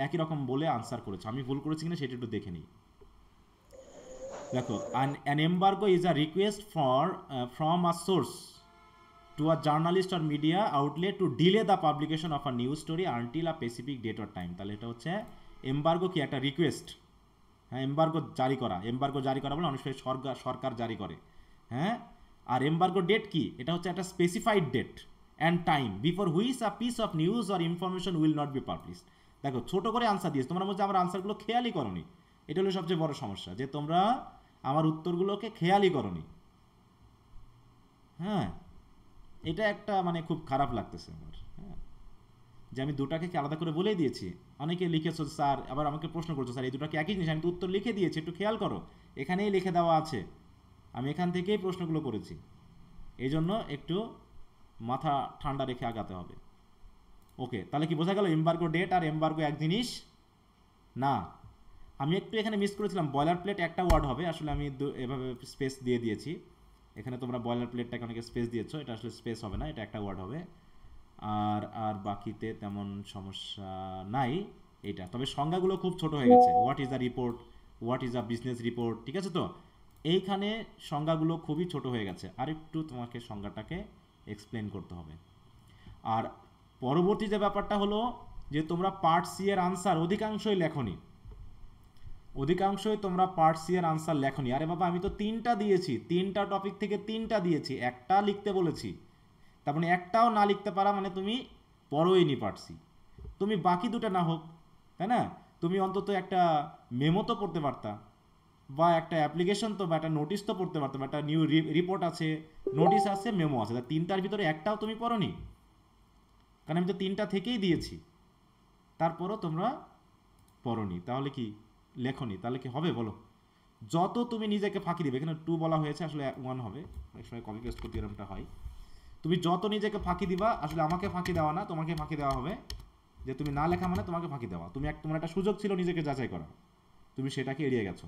একই রকম বলে আনসার করেছো, আমি ভুল করেছি কিনা সেটা একটু দেখে নিই। দেখো, an embargo is a request from a source to a journalist or media outlet to delay the publication of a news story until a specific date or time. তাহলে এটা হচ্ছে এমবার্গো কি একটা রিকোয়েস্ট। হ্যাঁ, এমবার্গো জারি করা, embargo জারি করা বলে অনেক সময় সরকার জারি করে। হ্যাঁ, আর এমবার্গো ডেট কি? এটা হচ্ছে একটা specified date and time before which a piece of news or information will not be published. দেখো, ছোট করে আনসার দিয়েছে, তোমরা মধ্যে আমার আনসারগুলো খেয়ালই করনি। এটা হলো সবচেয়ে বড় সমস্যা, যে তোমরা আমার উত্তরগুলোকে খেয়ালই করনি। হ্যাঁ, এটা একটা মানে খুব খারাপ লাগতেছে আমার। হ্যাঁ, যে আমি দুটাকে আলাদা করে বলে দিয়েছি। অনেকে লিখেছো স্যার, আবার আমাকে প্রশ্ন করছো স্যার এই দুটাকে একই জিনিস, আমি তো উত্তর লিখে দিয়েছি, একটু খেয়াল করো, এখানেই লিখে দেওয়া আছে, আমি এখান থেকেই প্রশ্নগুলো করেছি। এই জন্য একটু মাথা ঠান্ডা রেখে আগাতে হবে। ওকে, তাহলে কি বোঝা গেল এমবার্গো ডেট আর এমবার্গো এক জিনিস না? আমি একটু এখানে মিস করেছিলাম, বয়লার প্লেট একটা ওয়ার্ড হবে, আসলে আমি এভাবে স্পেস দিয়ে দিয়েছি। এখানে তোমরা বয়লার প্লেটটাকে অনেকে স্পেস দিয়েছো, এটা আসলে স্পেস হবে না, এটা একটা ওয়ার্ড হবে। আর বাকিতে তেমন সমস্যা নাই এটা, তবে সংজ্ঞাগুলো খুব ছোট হয়ে গেছে। What is a report, what is a business report, ঠিক আছে তো, এইখানে সংজ্ঞাগুলো খুবই ছোট হয়ে গেছে, আর একটু তোমাকে সংজ্ঞাটাকে এক্সপ্লেন করতে হবে। আর পরবর্তী যে ব্যাপারটা হলো যে তোমরা পার্ট সি এর আনসার অধিকাংশই লেখনি, অধিকাংশই তোমরা পার্ট সি এর আনসার লেখনি। আরে বাবা আমি তো 3টা দিয়েছি, 3টা টপিক থেকে 3টা দিয়েছি, একটা লিখতে বলেছি। তার মানে একটাও না লিখতে পারা মানে তুমি পড়োইনি পার্ট সি। তুমি বাকি দুটো না হোক, তাই না, তুমি অন্তত একটা মেমো তো পড়তে পারতা, বা একটা অ্যাপ্লিকেশন তো বা একটা নোটিশ তো পড়তে পারতাম, একটা নিউ রিপোর্ট আছে, নোটিশ আছে, মেমো আছে, তা 3টার ভিতরে একটাও তুমি পড়োনি। কারণ আমি তো 3টা থেকেই দিয়েছি, তারপরও তোমরা পড়োনি, তাহলে কি লেখনি, তাহলে কি হবে বলো? যত তুমি নিজেকে ফাঁকি দিবে, এখানে 2 বলা হয়েছে, আসলে 1 হবে, অনেক সময় কপি পেস্ট করতে এরকমটা হয়। তুমি যত নিজেকে ফাঁকি দিবা, আসলে আমাকে ফাঁকি দেওয়া না, তোমাকে ফাঁকি দেওয়া হবে, যে তুমি না লেখা মানে তোমাকে ফাঁকি দেওয়া। তোমার একটা সুযোগ ছিল নিজেকে যাচাই করা, তুমি সেটাকে এড়িয়ে গেছো।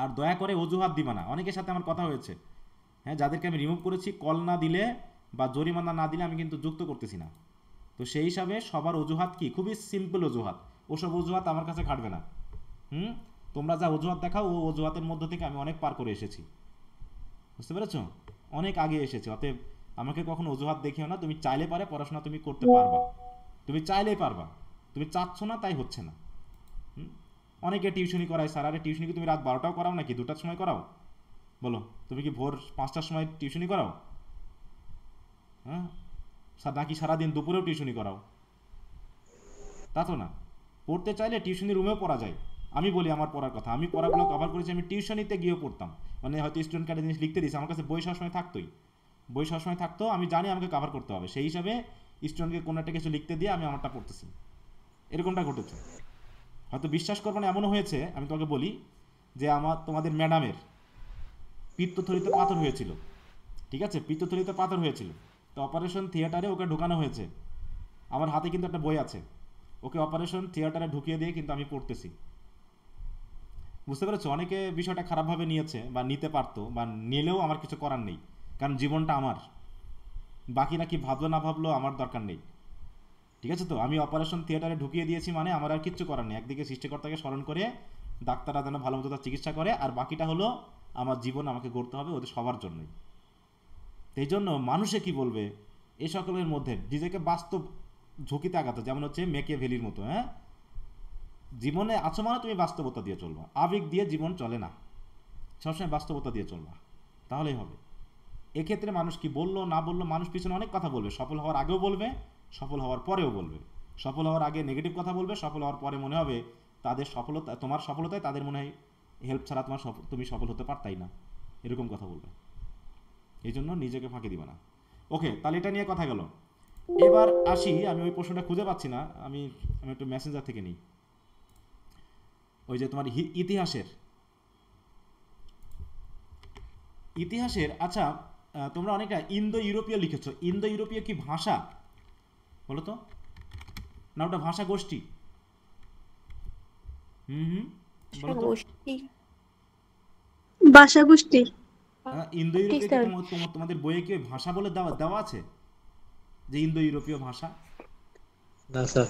আর দয়া করে অজুহাত দিবা না। অনেকের সাথে আমার কথা হয়েছে, হ্যাঁ, যাদেরকে আমি রিমুভ করেছি, কল না দিলে বা জরিমানা না দিলে আমি কিন্তু যুক্ত করতেছি না। তো সেই হিসাবে সবার অজুহাত কি, খুবই সিম্পল অজুহাত, ওসব অজুহাত আমার কাছে খাটবে না। তোমরা যা অজুহাত দেখাও, ও অজুহাতের মধ্য থেকে আমি অনেক পার করে এসেছি, বুঝতে পেরেছো, অনেক আগে এসেছি। অতএব আমাকে কখনো অজুহাত দেখিও না। তুমি চাইলে পারে পড়াশোনা তুমি করতে পারবা, তুমি চাইলেই পারবা, তুমি চাচ্ছ না তাই হচ্ছে না। অনেকে টিউশনি করায় স্যার, আরে টিউশনি কি তুমি রাত 12টাও করাও নাকি, 2টার সময় করাও? বলো, তুমি কি ভোর 5টার সময় টিউশনি করাও? হ্যাঁ, নাকি সারাদিন দুপুরেও টিউশনি করাও? তা তো না। পড়তে চাইলে টিউশনি রুমেও পড়া যায়। আমি বলি আমার পড়ার কথা, আমি পড়াগুলো কভার করেছি, আমি টিউশনিতে গিয়েও পড়তাম। মানে হয়তো স্টুডেন্ট কার্ডে জিনিস লিখতে দিয়েছে, আমার কাছে বই সবসময় থাকতোই, বই সবসময় থাকতো, আমি জানি আমাকে কভার করতে হবে, সেই হিসাবে স্টুডেন্টকে কোনো একটা কিছু লিখতে দিয়ে আমি আমারটা পড়তেছি, এরকমটা ঘটেছে। হয়তো বিশ্বাস করবো না, এমনও হয়েছে, আমি তোমাকে বলি যে তোমাদের ম্যাডামের পিত্তথলিতে পাথর হয়েছিল, ঠিক আছে, পিত্তথলিতে পাথর হয়েছিল, তো অপারেশন থিয়েটারে ওকে ঢোকানো হয়েছে। আমার হাতে কিন্তু একটা বই আছে, ওকে অপারেশন থিয়েটারে ঢুকিয়ে দিয়ে কিন্তু আমি পড়তেছি, বুঝতে পেরেছো? অনেকে বিষয়টা খারাপভাবে নিয়েছে বা নিতে পারতো, বা নিলেও আমার কিছু করার নেই, কারণ জীবনটা আমার, বাকিরা কি ভাবলো না ভাবলো আমার দরকার নেই, ঠিক আছে? তো আমি অপারেশন থিয়েটারে ঢুকিয়ে দিয়েছি মানে আমার আর কিচ্ছু করার নেই। একদিকে সৃষ্টিকর্তাকে স্মরণ করে ডাক্তাররা যেন ভালো মতো তার চিকিৎসা করে, আর বাকিটা হলো আমার জীবন, আমাকে গড়তে হবে ওদের সবার জন্যই। এই জন্য মানুষে কি বলবে এই সকলের মধ্যে নিজেকে বাস্তব ঝুঁকিতে আঘাত, যেমন হচ্ছে মেকে ভেলির মতো, হ্যাঁ, জীবনে আছো মানে তুমি বাস্তবতা দিয়ে চলবা, আবেগ দিয়ে জীবন চলে না, সবসময় বাস্তবতা দিয়ে চলবা, তাহলেই হবে। এক্ষেত্রে মানুষ কি বললো না বললো, মানুষ পিছনে অনেক কথা বলবে, সফল হওয়ার আগেও বলবে, সফল হওয়ার পরেও বলবে। সফল হওয়ার আগে নেগেটিভ কথা বলবে, সফল হওয়ার পরে মনে হবে তাদের সফলতা, তোমার সফলতায় তাদের মনে হয় হেল্প ছাড়া তুমি সফল হতে পারতাই না, এরকম কথা বলবে। এই জন্য নিজেকে ফাঁকি দিবে না। ওকে, তাহলে এটা নিয়ে কথা গেল। এবার আসি, আমি ওই প্রশ্নটা খুঁজে পাচ্ছি না, আমি একটু মেসেঞ্জার থেকে নিই। ওই যে তোমার ইতিহাসের আচ্ছা, তোমরা অনেকটা ইন্দো ইউরোপীয় লিখেছো, ইন্দো ইউরোপীয় কি ভাষা বলো তো, না ওটা ভাষা গোষ্ঠী? বলো তো। ভাষা গোষ্ঠী। ইন্দো ইউরোপীয় কি তোমাদের বইয়ে কি ভাষা বলে দেওয়া আছে যে ইন্দো ইউরোপীয় ভাষা? না স্যার,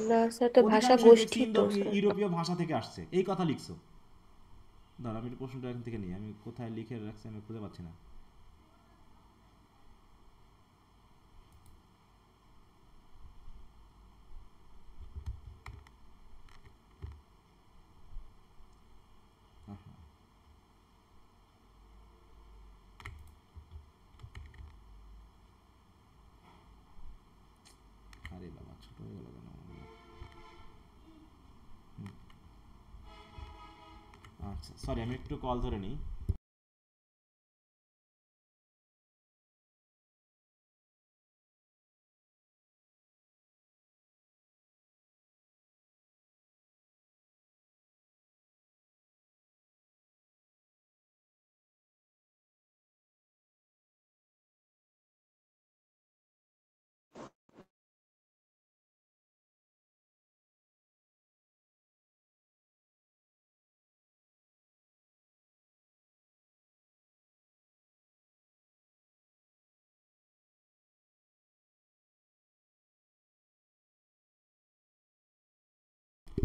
না স্যার, তো ভাষা গোষ্ঠী তো স্যার। ইউরোপীয় ভাষা থেকে আসছে এই কথা লিখছো। দাঁড়া, আমি প্রশ্নটা এখান থেকে নিই, আমি কোথায় লিখে রাখছি আমি খুঁজে পাচ্ছি না। আরে বাবা, ছোট হয়ে গেল কেন? আচ্ছা সরি, আমি একটু কল ধরে নিই।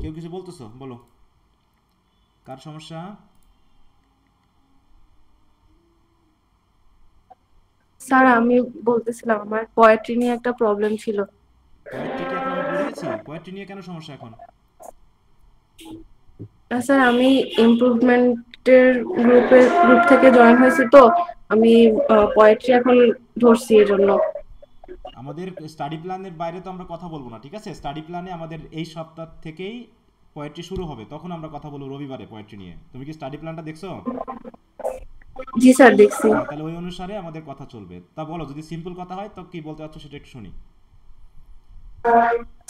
কেউ কিছু বলতেছো? বলো, কার সমস্যা? স্যার আমি বলতেছিলাম আমার পোয়েট্রি নিয়ে একটা প্রবলেম ছিল। পোয়েট্রি কি এখন আমি বলে গেছি? পোয়েট্রি নিয়ে কেন সমস্যা এখন? স্যার আমি ইমপ্রুভমেন্টের গ্রুপ থেকে জয়েন হয়েছি, তো আমি পোয়েট্রি এখন ধরছি এর জন্য। আমাদের স্টাডি প্ল্যানের বাইরে তো আমরা কথা বলবো না, ঠিক আছে? স্টাডি প্ল্যানে আমাদের এই সপ্তাহ থেকেই পোয়েট্রি শুরু হবে, তখন আমরা কথা বলবো রবিবারে পোয়েট্রি নিয়ে। তুমি কি স্টাডি প্ল্যানটা দেখছো? জি স্যার দেখছি। হ্যাঁ, তাহলে ওই অনুসারে আমাদের কথা চলবে। তা বলো, যদি সিম্পল কথা হয় তো কি বলতে চাচ্ছ সেটা একটু শুনি।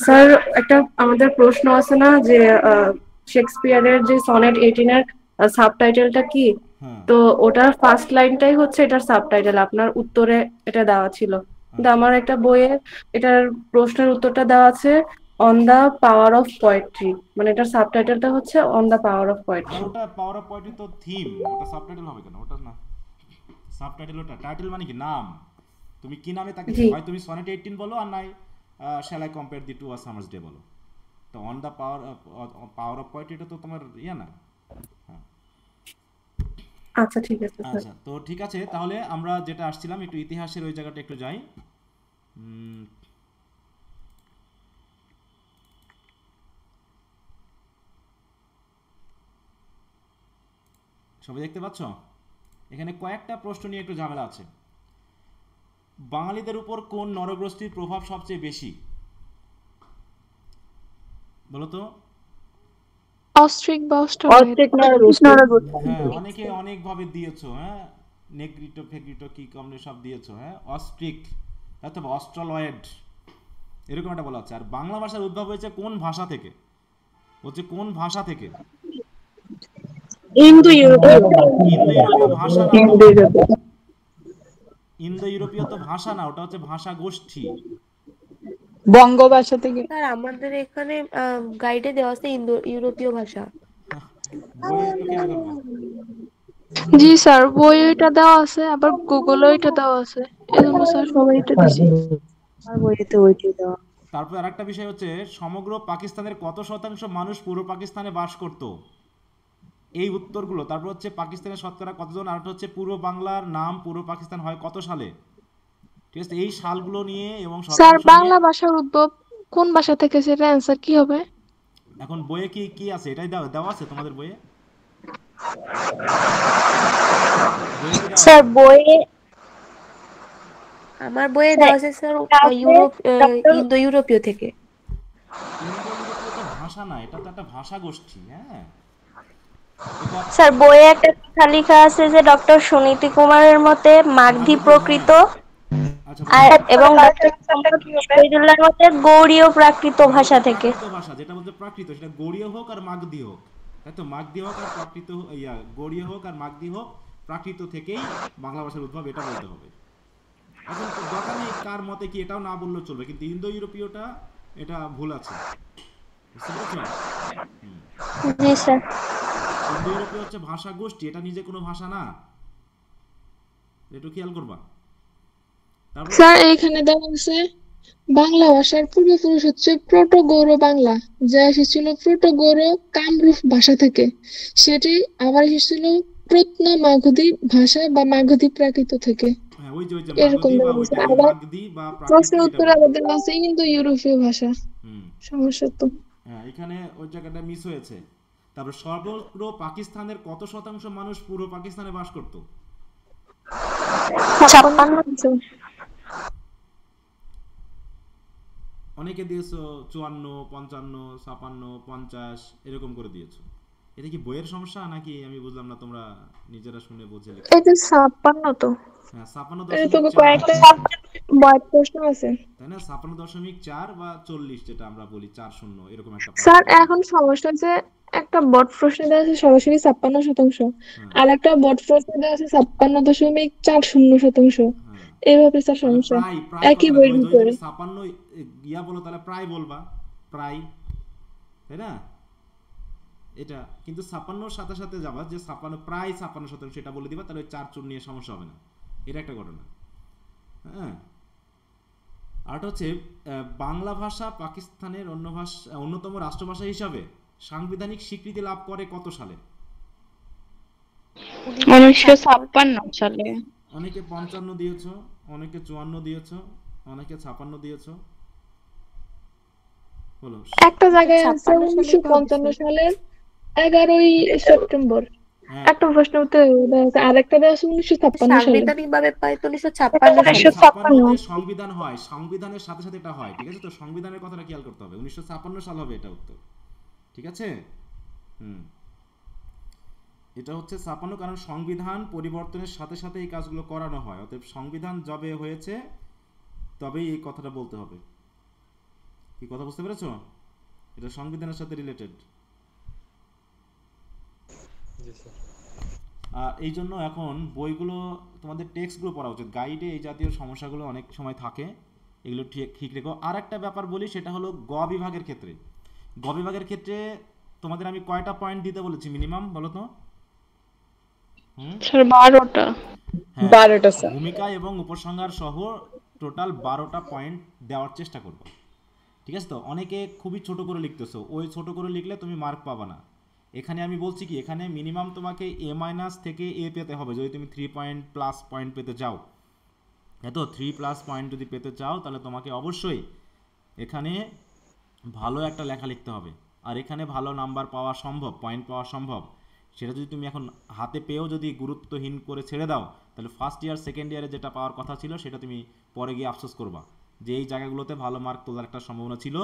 স্যার একটা আমাদের প্রশ্ন আছে না যে শেক্সপিয়ারের যে সনেট 18 এর সাবটাইটেলটা কি? হ্যাঁ তো ওটার ফার্স্ট লাইনটাই হচ্ছে এটার সাবটাইটেল, আপনার উত্তরে এটা দেওয়া ছিল। কিন্তু আচ্ছা আমার একটা বইয়ে এটার প্রশ্নের উত্তরটা দেওয়া আছে on the power of poetry, মানে এটার সাবটাইটেলটা হচ্ছে অন দা পাওয়ার অফ আর পোয়েট্রি। ওটা পাওয়ার অফ পোয়েট্রি তো থিম, ওটা সাবটাইটেল হবে কেন? ওটা না সাবটাইটেল, ওটা টাইটেল মানে কি নাম। তুমি কি নামে তাকে জি হয় তুমি সনেট 18 বলো, আর নাই shall I compare thee to a summer's day বলো। তো on the power of poetry এটা তো তোমার ইয়া না। হ্যাঁ আচ্ছা ঠিক আছে স্যার। আচ্ছা, তো ঠিক আছে, তাহলে আমরা যেটা আসছিলাম একটু ইতিহাসের ওই জায়গাটা একটু যাই। উম, সবাই দেখতে পাচ্ছ? এখানে কয়েকটা প্রশ্ন নিয়ে একটু ঝামেলা আছে। বাঙালিদের উপর কোন নরগোষ্ঠীর প্রভাব সবচেয়ে বেশি বলো তো? অস্ট্রিক বা অস্ট্রোলয়েড। অস্ট্রিক নরগোষ্ঠী। হ্যাঁ, অনেকে অনেকভাবে দিয়েছো, হ্যাঁ, নেগ্রিটো ফেগ্রিটো কি কমনে সব দিয়েছো, হ্যাঁ, অস্ট্রিক অথবা অস্ট্রোলয়েড এরকম একটা বলা হচ্ছে। আর বাংলা ভাষার উদ্ভব হয়েছে কোন ভাষা থেকে? হচ্ছে কোন ভাষা থেকে? ইন্দো ইউরোপীয়। ইন্দো ইউরোপীয় ভাষা না তো, ইন্দো ইউরোপীয়। ইন্দো ইউরোপীয় তো ভাষা না, ওটা হচ্ছে ভাষা গোষ্ঠী। বঙ্গ ভাষা থেকে। স্যার আমাদের এখানে গাইডে দেওয়া আছে ইন্দো ইউরোপীয় ভাষা। বইয়ে একটু খেয়াল করবা। জি স্যার, বই এটা দেওয়া আছে, আবার গুগলও এটা দেওয়া আছে, এজন্য স্যার সবাই এটা দিছি। আর বইতে ওইটাই দেওয়া। তারপর আরেকটা বিষয় হচ্ছে সমগ্র পাকিস্তানের কত শতাংশ মানুষ পূর্ব পাকিস্তানে বাস করত? এই উত্তরগুলো। তারপর হচ্ছে পাকিস্তানের শতকরা কতজন, আর হচ্ছে পূর্ব বাংলার নাম পূর্ব পাকিস্তান হয় কত সালে? ঠিক আছে, এই সালগুলো নিয়ে এবং স্যার শতাংশ নিয়ে। বাংলা ভাষার উদ্ভব কোন ভাষা থেকে, সেটা অ্যান্সার কি হবে? এখন বইয়ে কি কি আছে এটাই দেওয়া আছে তোমাদের বইয়ে? বইয়ে কি দেওয়া স্যার আছে? বইয়ে আমার বইয়ে দেওয়া আছে স্যার ইন্দো ইউরোপীয় থেকে। ইন্দো ইউরোপীয় তো ভাষা না, এটা তো একটা ভাষা গোষ্ঠী। হ্যাঁ, এটা স্যার বইয়ে একটা কথা লেখা আছে যে ডক্টর সুনীতি কুমারের মতে মাগধী প্রকৃত আচ্ছা আর বলো। এবং ডক্টর শহীদুল্লাহর মতে গৌড়ীয় প্রাকৃত ভাষা থেকে। প্রাকৃত ভাষা যেটা বলতে প্রাকৃত, সেটা গৌড়ীয় হোক আর মাগধী হোক, তাই তো? মাগধী হোক আর প্রাকৃত গৌড়ীয় হোক আর মাগধী হোক, প্রাকৃত থেকেই বাংলা ভাষার উদ্ভব, এটা বলতে হবে। এখন তো দরকার নেই কার মতে কি, এটাও না বললেও চলবে, কিন্তু ইন্দো ইউরোপীয়টা এটা ভুল আছে, বুঝতে পেরেছো? জি স্যার। ইন্দো ইউরোপীয় হচ্ছে ভাষা গোষ্ঠী, এটা নিজে কোনো ভাষা না, একটু খেয়াল করবা। তারপর স্যার এইখানে দেওয়া আছে বাংলা ভাষার পূর্বপুরুষ হচ্ছে প্রোটো গৌড় বাংলা, যা এসেছিল প্রোটো গৌড় কামরূপ ভাষা থেকে। সেটি আবার এসেছিল প্রত্ন মাগধী ভাষা বা মাগধী প্রাকৃত থেকে। হ্যাঁ, ওই যে এরকম মাগধী বা দেওয়া আছে। ওইটা, ওই আবার মাগধী বা প্রাকৃত প্রশ্নের এটা উত্তরে বলতে আবার হবে। দেওয়া আছে ইন্দো ইউরোপীয় ভাষা। হুম, সমস্যা তো। হ্যাঁ, এখানে ওই জায়গাটা মিস হয়েছে। তারপর সমগ্র পাকিস্তানের কত শতাংশ মানুষ পূর্ব পাকিস্তানে বাস করত? 56। অনেকে দিয়েছো 54, 55, 56, 50 এরকম করে দিয়েছো। এটা কি বইয়ের সমস্যা নাকি আমি বুঝলাম না, তোমরা নিজেরা শুনে বুঝে লেখো। এটা 56 তো। হ্যাঁ, এর তো 56.4, কয়েকটা বড় প্রশ্ন আছে। তাই না? 56.4 বা 40 যেটা আমরা বলি 40 এরকম একটা স্যার পার্থক্য। এখন সমস্যা হচ্ছে একটা বট প্রশ্ন দেওয়া আছে সরাসরি 56%, হ্যাঁ আর একটা বট প্রশ্ন দেওয়া আছে 56.40%। হ্যাঁ, এইভাবে স্যার তাহলে সমস্যা প্রায় প্রায় একই কথাটা বইয়ের তুমি ভিতরে। যদি 56 বলো তাহলে প্রায় বলবা, প্রায়, তাই না? এটা কিন্তু 56 সাথে সাথে যাবা যে 56 প্রায় 56% এটা বলে দিবা, তাহলে 4 নিয়ে সমস্যা হবে না। এটা একটা ঘটনা। হ্যাঁ, আর হচ্ছে বাংলা ভাষা পাকিস্তানের অন্যতম রাষ্ট্রভাষা হিসাবে সাংবিধানিক স্বীকৃতি লাভ করে কত সালে? 1956 সালে। অনেকে 55 দিয়েছো, অনেকে 54 দিয়েছো, অনেকে 56 দিয়েছো। বলো। একটা জায়গায় আছে 56 সালে তো হবে 1955 সালের 11ই সেপ্টেম্বর। হ্যাঁ, একটা প্রশ্ন উত্তর দেওয়া আছে, আর একটা দেওয়া আছে 1956 সালে। সাংবিধানিক ভাবে পাই তো 1956 সালে। 1956 সংবিধান হয়, সংবিধানের সাথে সাথে এটা হয়, ঠিক আছে? তো সংবিধানের কথাটা খেয়াল করতে হবে, 1956 সাল হবে এটা উত্তর, ঠিক আছে? এটা হচ্ছে 56, কারণ সংবিধান পরিবর্তনের সাথে সাথে এই কাজগুলো করানো হয়, অতএব সংবিধান যবে হয়েছে তবেই এই কথাটা বলতে হবে। কি কথা বুঝতে পেরেছো? এটা সংবিধানের সাথে রিলেটেড। আর এই জন্য এখন বইগুলো তোমাদের টেক্সটগুলো পড়া উচিত, গাইডে এই জাতীয় সমস্যাগুলো অনেক সময় থাকে, এগুলো ঠিক রেখো। আর একটা ব্যাপার বলি, সেটা হলো গ বিভাগের ক্ষেত্রে। গ বিভাগের ক্ষেত্রে তোমাদের আমি কয়টা পয়েন্ট দিতে বলেছি মিনিমাম, বলো তো? স্যার 12টা। হ্যাঁ, 12টা স্যার। ভূমিকা এবং উপসংহার সহ টোটাল 12টা পয়েন্ট দেওয়ার চেষ্টা করবো, ঠিক আছে? তো অনেকে খুবই ছোট করে লিখতেছো, ওই ছোট করে লিখলে তুমি মার্ক পাবা না। এখানে আমি বলছি কি, এখানে মিনিমাম তোমাকে A- থেকে A পেতে হবে যদি তুমি 3+ পয়েন্ট পেতে চাও। তো 3+ পয়েন্ট যদি পেতে চাও তাহলে তোমাকে অবশ্যই এখানে ভালো একটা লেখা লিখতে হবে। আর এখানে ভালো নাম্বার পাওয়া সম্ভব, পয়েন্ট পাওয়া সম্ভব, সেটা যদি তুমি এখন হাতে পেয়েও যদি গুরুত্বহীন করে ছেড়ে দাও, তাহলে ফার্স্ট ইয়ার সেকেন্ড ইয়ারে যেটা পাওয়ার কথা ছিল সেটা তুমি পরে গিয়ে আফসোস করবা যে এই জায়গাগুলোতে ভালো মার্ক তোলার একটা সম্ভাবনা ছিল,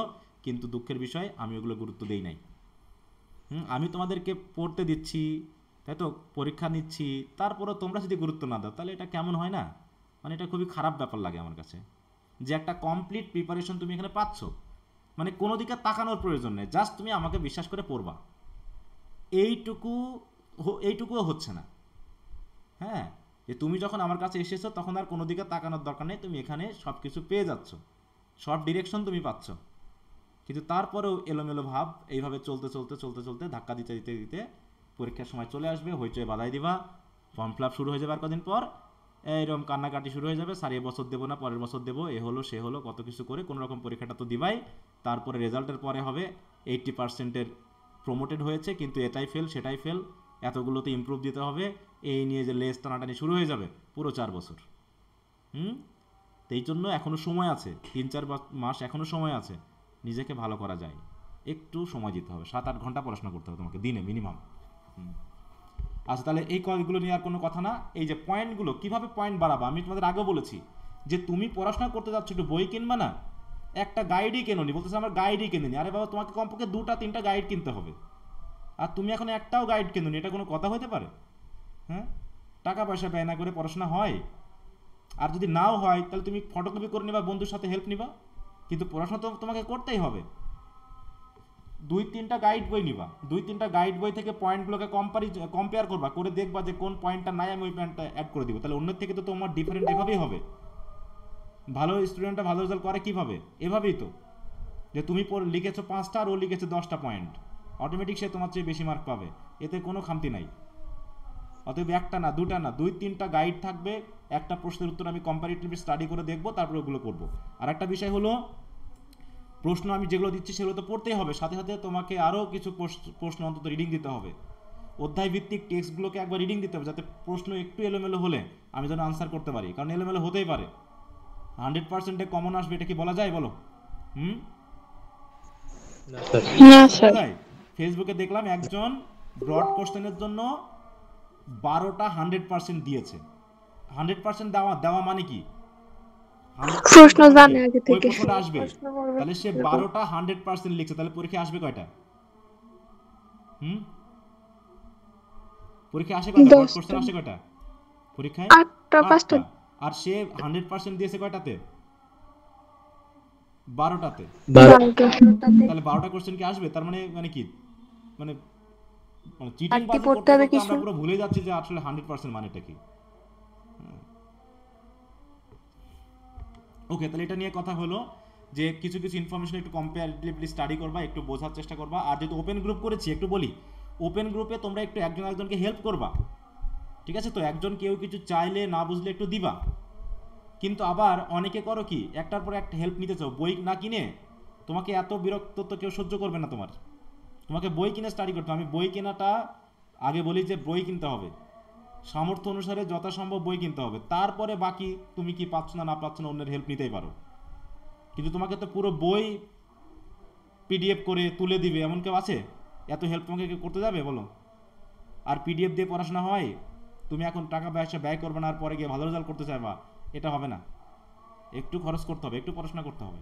কিন্তু দুঃখের বিষয় আমি ওগুলো গুরুত্ব দেই নাই। আমি তোমাদেরকে পড়তে দিচ্ছি, তাই তো, পরীক্ষা নিচ্ছি, তারপরেও তোমরা যদি গুরুত্ব না দাও তাহলে এটা কেমন হয় না? মানে এটা খুবই খারাপ ব্যাপার লাগে আমার কাছে, যে একটা কমপ্লিট প্রিপারেশন তুমি এখানে পাচ্ছ, মানে কোনো দিকে তাকানোর প্রয়োজন নেই, জাস্ট তুমি আমাকে বিশ্বাস করে পড়বা, এইটুকুও হচ্ছে না। হ্যাঁ, যে তুমি যখন আমার কাছে এসেছো তখন আর কোনো দিকে তাকানোর দরকার নেই, তুমি এখানে সব কিছু পেয়ে যাচ্ছ, সব ডিরেকশন তুমি পাচ্ছ, কিন্তু তারপরেও এলোমেলো ভাব এইভাবে চলতে চলতে চলতে চলতে ধাক্কা দিতে দিতে দিতে পরীক্ষার সময় চলে আসবে, হইচই বাধাই দিবা, ফর্ম ফিল আপ শুরু হয়ে যাবে আর কদিন পর, এইরকম কান্নাকাটি শুরু হয়ে যাবে, স্যার এবছর দেবো না পরের বছর দেবো, এ হলো সে হলো, কত কিছু করে কোনো রকম পরীক্ষাটা তো দিবাই, তারপরে রেজাল্টের পরে হবে 80%-এর প্রমোটেড হয়েছে কিন্তু এটাই ফেল সেটাই ফেল, এতগুলোতে ইমপ্রুভ দিতে হবে, এই নিয়ে যে লেস টানাটানি শুরু হয়ে যাবে পুরো 4 বছর। তো এই জন্য এখনও সময় আছে, 3-4 মাস এখনও সময় আছে, নিজেকে ভালো করা যায়, একটু সময় দিতে হবে, 7-8 ঘন্টা পড়াশোনা করতে হবে তোমাকে দিনে মিনিমাম। আচ্ছা, তাহলে এই কয়েকগুলো নিয়ে আর কোনো কথা না। এই যে পয়েন্টগুলো কিভাবে পয়েন্ট বাড়াবো, আমি তোমাদের আগেও বলেছি যে তুমি পড়াশোনা করতে যাচ্ছ, একটু বই কিনবা না, একটা গাইডই কেনোনি, বলতেছে আমার গাইডই কিনিনি, আরে বাবা তোমাকে কমপক্ষে 2-3টা গাইড কিনতে হবে, আর তুমি এখন একটাও গাইড কেনোনি, এটা কোনো কথা হতে পারে? হ্যাঁ, টাকা পয়সা ব্যয় না করে পড়াশোনা হয়? আর যদি নাও হয় তাহলে তুমি ফটোকপি করে নিবা, বন্ধুর সাথে হেল্প নিবা, কিন্তু পড়াশোনা তো তোমাকে করতেই হবে। 2-3টা গাইড বই নিবা, 2-3টা গাইড বই থেকে পয়েন্টগুলোকে কম্পেয়ার করবা, করে দেখবা যে কোন পয়েন্টটা নাই আমি ওই পয়েন্টটা অ্যাড করে দিব, তাহলে অন্যের থেকে তো তোমার ডিফারেন্ট এভাবেই হবে। ভালো স্টুডেন্টরা ভালো রেজাল্ট করে কিভাবে? এভাবেই তো, যে তুমি লিখেছো 5টা আর ও লিখেছে 10টা পয়েন্ট, অটোমেটিক সে তোমার চেয়ে বেশি মার্ক পাবে, এতে কোনো খামতি নাই। অতএব একটা না, 2টা না, 2-3টা গাইড থাকবে, একটা প্রশ্নের উত্তর আমি কম্পারেটিভলি স্টাডি করে দেখবো, তারপরে ওগুলো করবো। আর একটা বিষয় হলো, প্রশ্ন আমি যেগুলো দিচ্ছি সেগুলো তো পড়তেই হবে, সাথে সাথে তোমাকে আরও কিছু প্রশ্ন অন্তত রিডিং দিতে হবে, অধ্যায় ভিত্তিক টেক্সটগুলোকে একবার রিডিং দিতে হবে, যাতে প্রশ্ন একটু এলোমেলো হলে আমি যেন আনসার করতে পারি, কারণ এলোমেলো হতেই পারে। 100%-এ কমন আসবে এটা কি বলা যায় বলো? না স্যার। ফেসবুকে দেখলাম একজন ব্রড কোশ্চেনের জন্য 12টা 100% দিয়েছে। 100% দেওয়া মানে কি? প্রশ্ন জানে আগে থেকে, প্রশ্নটা আসবে, তাহলে সে 12টা 100% লিখছে, তাহলে পরীক্ষা আসবে কয়টা? পরীক্ষা আসে কয়টা? ব্রড কোশ্চেন আসে কয়টা পরীক্ষায়? 8টা। আর সে 100% দিয়েছে কয়টাতে? 12টাতে। তাহলে 12টা কোশ্চেন কি আসবে? তার মানে কি, মানে চিটিং বাজি করতে করতে আমরা পুরো ভুলে যাচ্ছি যে আসলে 100% মানেটা কি। ওকে, তাহলে এটা নিয়ে কথা হলো যে কিছু কিছু ইনফরমেশন একটু কম্পারেটিভলি স্টাডি করবা, একটু বোঝার চেষ্টা করবা। আর যেহেতু ওপেন গ্রুপ করেছি, একটু বলি, ওপেন গ্রুপে তোমরা একটু একজন একজনকে হেল্প করবা, ঠিক আছে? তো একজন কেউ কিছু চাইলে না বুঝলে একটু দিবা, কিন্তু আবার অনেকে করো কি, একটার পর একটা হেল্প নিতে চাও, বই না কিনে, তোমাকে এত বিরক্ত তো কেউ সহ্য করবে না, তোমাকে বই কিনে স্টাডি করতে হবে। আমি বই কেনাটা আগে বলি যে বই কিনতে হবে, সামর্থ্য অনুসারে যথাসম্ভব বই কিনতে হবে, তারপরে বাকি তুমি কি পাচ্ছ না না পাচ্ছ না অন্যের হেল্প নিতেই পারো। কিন্তু তোমাকে তো পুরো বই পিডিএফ করে তুলে দিবে এমন কেউ আছে? এত হেল্প তোমাকে কেউ করতে যাবে বলো? আর পিডিএফ দিয়ে পড়াশোনা হয়? তুমি এখন টাকা পয়সা ব্যয় করবে না আর পরে গিয়ে ভালো রেজাল্ট করতে চাইবা, এটা হবে না। একটু খরচ করতে হবে, একটু পড়াশোনা করতে হবে।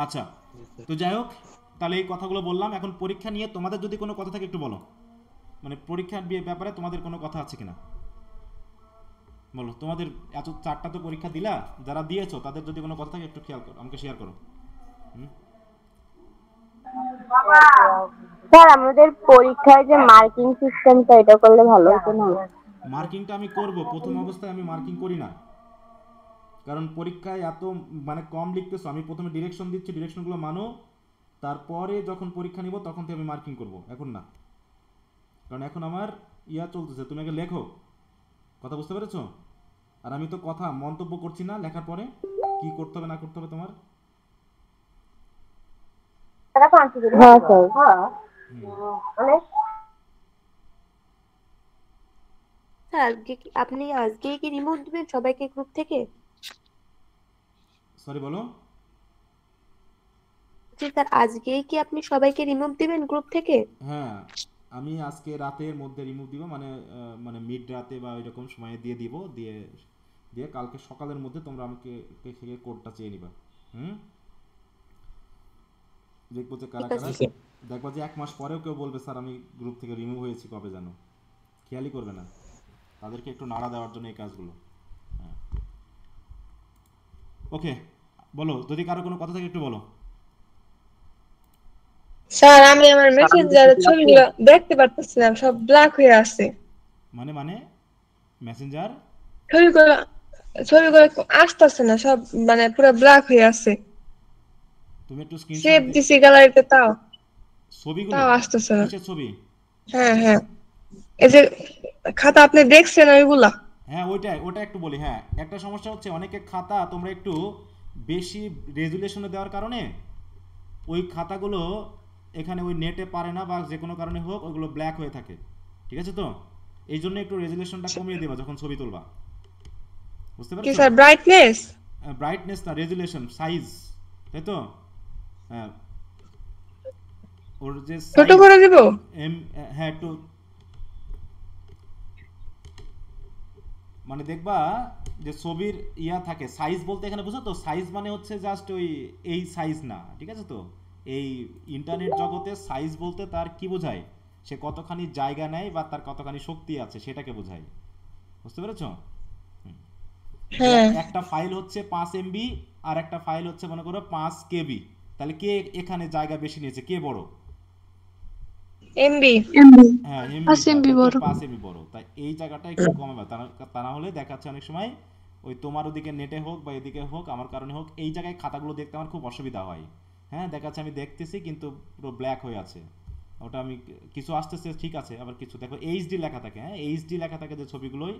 আচ্ছা, তো যাই হোক, তাহলে এই কথাগুলো বললাম। এখন পরীক্ষা নিয়ে তোমাদের যদি কোনো কথা থাকে একটু বলো, মানে পরীক্ষার ব্যাপারে তোমাদের কোনো কথা আছে কিনা বলো। তোমাদের এত 4টা তো পরীক্ষা দিলা, যারা দিয়েছো তাদের যদি কোনো কথা থাকে একটু খেয়াল করো, আমাকে শেয়ার করো। স্যার আমাদের পরীক্ষায় যে মার্কিং সিস্টেমটা এটা করলে ভালো হতো না? মার্কিংটা আমি করব, প্রথম অবস্থায় আমি মার্কিং করি না, কারণ পরীক্ষায় এত মানে কম লিখতেছো। আমি প্রথমে ডিরেকশন দিচ্ছি, ডিরেকশনগুলো মানো, তারপরে যখন পরীক্ষা নিব তখন থেকে আমি মার্কিং করব, এখন না। কারণ এখন আমার চলতেছে, তুমি আগে লেখো, কথা বুঝতে পেরেছো? আর আমি তো কথা মন্তব্য করছি না লেখার পরে, কি করতে হবে না করতে হবে তোমার। হ্যাঁ স্যার। স্যার আপনি আজকে কি রিমোট দিবেন সবাইকে গ্রুপ থেকে? সরি বলো। স্যার আজকে কি আপনি সবাইকে রিমুভ দিবেন গ্রুপ থেকে? হ্যাঁ, আমি আজকে রাতের মধ্যে রিমুভ দিব, মানে মিড রাতে বা এরকম সময়ে দিয়ে দিব, দিয়ে কালকে সকালের মধ্যে তোমরা আমাকে থেকে কোডটা চেয়ে নিবা। দেখবো যে কারা কারা, দেখবো যে 1 মাস পরেও কেউ বলবে স্যার আমি গ্রুপ থেকে রিমুভ হয়েছি কবে জানো, খেয়ালই করবে না। তাদেরকে একটু নাড়া দেওয়ার জন্য এই কাজগুলো। হ্যাঁ, ওকে, বলো যদি কারো কোনো কথা থাকে একটু বলো। স্যার আমি আমার মেসেঞ্জারের ছবিগুলো দেখতে পারতেছি না, সব ব্ল্যাক হয়ে আছে। মানে মেসেঞ্জার ছবিগুলো আসতেছে না, সব মানে পুরো ব্ল্যাক হয়ে আছে। তুমি একটু স্ক্রিনশট সেভ দিছি গ্যালারিতে, তাও ছবিগুলো আসতেছে না। কিসের ছবি? হ্যাঁ, এই যে খাতা আপনি দেখছেন ওইগুলা। হ্যাঁ, ওটা একটু বলি। হ্যাঁ, একটা সমস্যা হচ্ছে অনেকে খাতা তোমরা একটু বেশি রেজুলেশনে দেওয়ার কারণে ওই খাতাগুলো এখানে ওই নেটে পারে না, বা যে কোনো কারণে হোক ওইগুলো ব্ল্যাক হয়ে থাকে, ঠিক আছে? তো এই জন্য একটু রেজুলেশনটা কমিয়ে দেবা যখন ছবি তুলবা, বুঝতে পারছো? কি স্যার ব্রাইটনেস না, রেজুলেশন, সাইজ, তাই তো? হ্যাঁ, ওর যে ছোট করে দেব। হ্যাঁ, একটু মানে দেখবা যে ছবির থাকে সাইজ বলতে, এখানে বুঝো তো, সাইজ মানে হচ্ছে জাস্ট ওই এই সাইজ না, ঠিক আছে? তো এই ইন্টারনেট জগতে সাইজ বলতে তার কি বোঝায়, সে কতখানি জায়গা নেয় বা তার কতখানি শক্তি আছে সেটাকে বোঝায়, বুঝতে পেরেছো? একটা ফাইল হচ্ছে 5 MB আর একটা ফাইল হচ্ছে মনে করো 5 KB, তাহলে কে এখানে জায়গা বেশি নিয়েছে, কে বড়? এমবি। হ্যাঁ, 5 MB বড়। 5 MB বড়। তাই এই জায়গাটা একটু কমাবে, তা না হলে দেখাচ্ছে অনেক সময় ওই তোমার ওদিকে নেটে হোক বা এদিকে হোক, আমার কারণে হোক, এই জায়গায় খাতাগুলো দেখতে আমার খুব অসুবিধা হয়। হ্যাঁ, দেখাচ্ছে আমি দেখতেছি কিন্তু পুরো ব্ল্যাক হয়ে আছে, ওটা আমি কিছু আসতেছে ঠিক আছে, আবার কিছু দেখো এইচডি লেখা থাকে। হ্যাঁ, এইচডি লেখা থাকে যে ছবিগুলোই,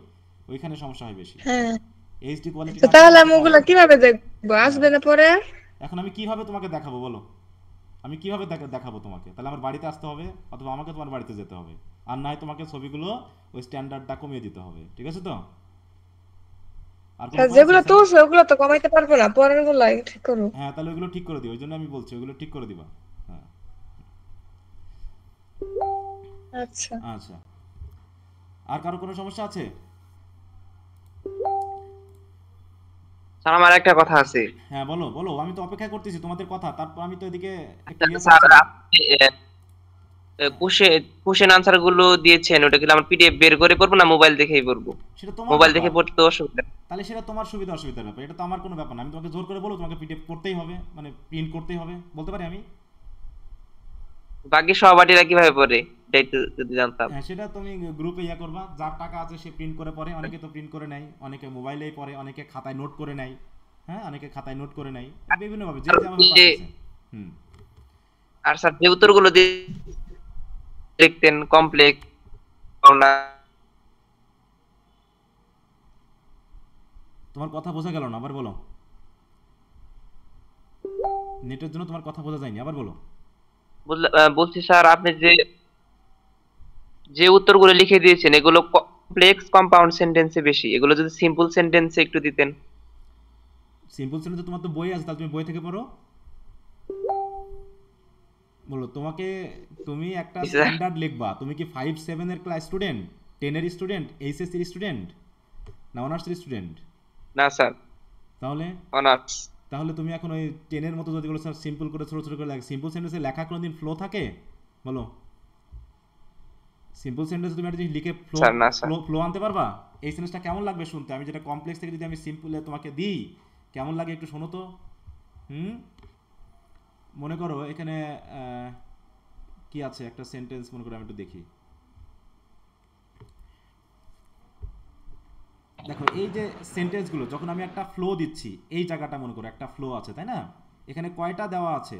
ওইখানে সমস্যা হয় বেশি। হ্যাঁ, এইচডি কোয়ালিটি। তাহলে আমি ওগুলা কিভাবে দেখবো? আসবে না পরে? এখন আমি কিভাবে তোমাকে দেখাবো বলো? আমি কিভাবে দেখাবো তোমাকে? তাহলে আমার বাড়িতে আসতে হবে, অথবা আমাকে তোমার বাড়িতে যেতে হবে, আর না হয় তোমাকে ছবিগুলো ওই স্ট্যান্ডার্ডটা কমিয়ে দিতে হবে, ঠিক আছে? তো আর যেগুলো তো ওগুলো তো কমাইতে পারবো না, পরের গুলো ঠিক করো। হ্যাঁ, তাহলে ওইগুলো ঠিক করে দিও, ওই জন্য আমি বলছি ওইগুলো ঠিক করে দিবা। হ্যাঁ, আচ্ছা। আর কারো কোনো সমস্যা আছে? স্যার আমার একটা কথা আছে। হ্যাঁ, বলো, আমি তো অপেক্ষা করতেছি তোমাদের কথা, তারপর আমি তো এদিকে স্যার আপনি কোশ্চেন আনসার গুলো দিয়েছেন, ওটা কি আমার পিডিএফ বের করে পড়বো না মোবাইল দেখেই পড়বো? সেটা তোমার মোবাইল দেখে পড়তে অসুবিধা। তাহলে সেটা তোমার সুবিধা অসুবিধার ব্যাপার, এটা তো আমার কোনো ব্যাপার না। আমি তোমাকে জোর করে বলবো তোমাকে পিডিএফ করতেই হবে, মানে প্রিন্ট করতেই হবে, বলতে পারি আমি? বাকি সহপাঠীরা কিভাবে পড়ে এটা একটু যদি জানতাম। হ্যাঁ, সেটা তুমি গ্রুপে করবা, যার টাকা আছে সে প্রিন্ট করে পড়ে, অনেকে তো প্রিন্ট করে নেয়, অনেকে মোবাইলেই পড়ে, অনেকে খাতায় নোট করে নেয়। হ্যাঁ, অনেকে খাতায় নোট করে নেয়, বিভিন্ন ভাবে যে যেমন পারতেছে। আর স্যার যে উত্তরগুলো দেখতেন কমপ্লেক্স না, তোমার কথা বোঝা গেল না, আবার বলো। নেটের জন্য তোমার কথা বোঝা যায়নি, আবার বলো। বলছি স্যার আপনি যে যে উত্তরগুলো লিখে দিয়েছেন এগুলো কমপ্লেক্স কম্পাউন্ড সেন্টেন্সে বেশি, এগুলো যদি সিম্পল সেন্টেন্সে একটু দিতেন। সিম্পল সেন্টেন্স তোমার তো বই আছে, তাহলে তুমি বই থেকে পড়ো। বলো তুমি একটা জি স্যার। স্ট্যান্ডার্ড লিখবা। তুমি কি 5-7 এর ক্লাস স্টুডেন্ট, 10 এর স্টুডেন্ট, এইচএসসি এর স্টুডেন্ট, না অনার্সের স্টুডেন্ট? না স্যার, তাহলে অনার্স। তুমি এখন ওই 10 এর মতো যদি স্যার সিম্পল করে ছোট ছোট করে লেখা, সিম্পল সেন্টেন্সে লেখা কোনোদিন ফ্লো থাকে? বলো, সিম্পল সেন্টেন্স তুমি একটা জিনিস লিখে ফ্লো স্যার না স্যার। ফ্লো আনতে পারবা? এই সেন্টেন্সটা কেমন লাগবে শুনতে? আমি যেটা কমপ্লেক্স থেকে যদি আমি সিম্পলে তোমাকে দিই, কেমন লাগে একটু শোনো তো। মনে করো এখানে কি আছে একটা সেন্টেন্স, মনে করো আমি একটু দেখি। দেখো এই যে সেন্টেন্সগুলো যখন আমি একটা ফ্লো দিচ্ছি, এই জায়গাটা মনে করো একটা ফ্লো আছে, তাই না? এখানে কয়টা দেওয়া আছে?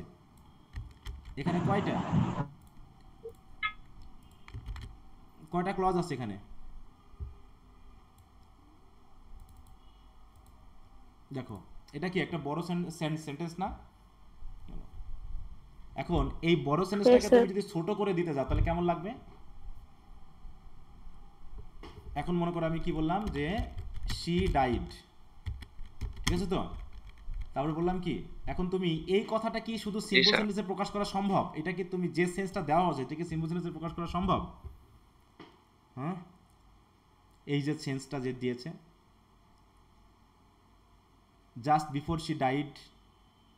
এখানে কয়টা ক্লজ আছে এখানে? দেখো এটা কি একটা বড় সেন্টেন্স না? এখন এই বড় সেন্টেন্সটাকে তুমি যদি ছোট করে দিতে যাও তাহলে কেমন লাগবে? এখন মনে করো আমি কি বললাম যে শি ডাইড, ঠিক আছে তো? তারপরে বললাম কি, এখন তুমি এই কথাটা কি শুধু সিম্পল সেন্টেন্সে প্রকাশ করা সম্ভব? এটা কি তুমি যে সেন্সটা দেওয়া হয়েছে এটা কি সিম্পল সেন্টেন্সে প্রকাশ করা সম্ভব? হ্যাঁ, এই যে সেন্সটা যে দিয়েছে, জাস্ট বিফোর শি ডাইড,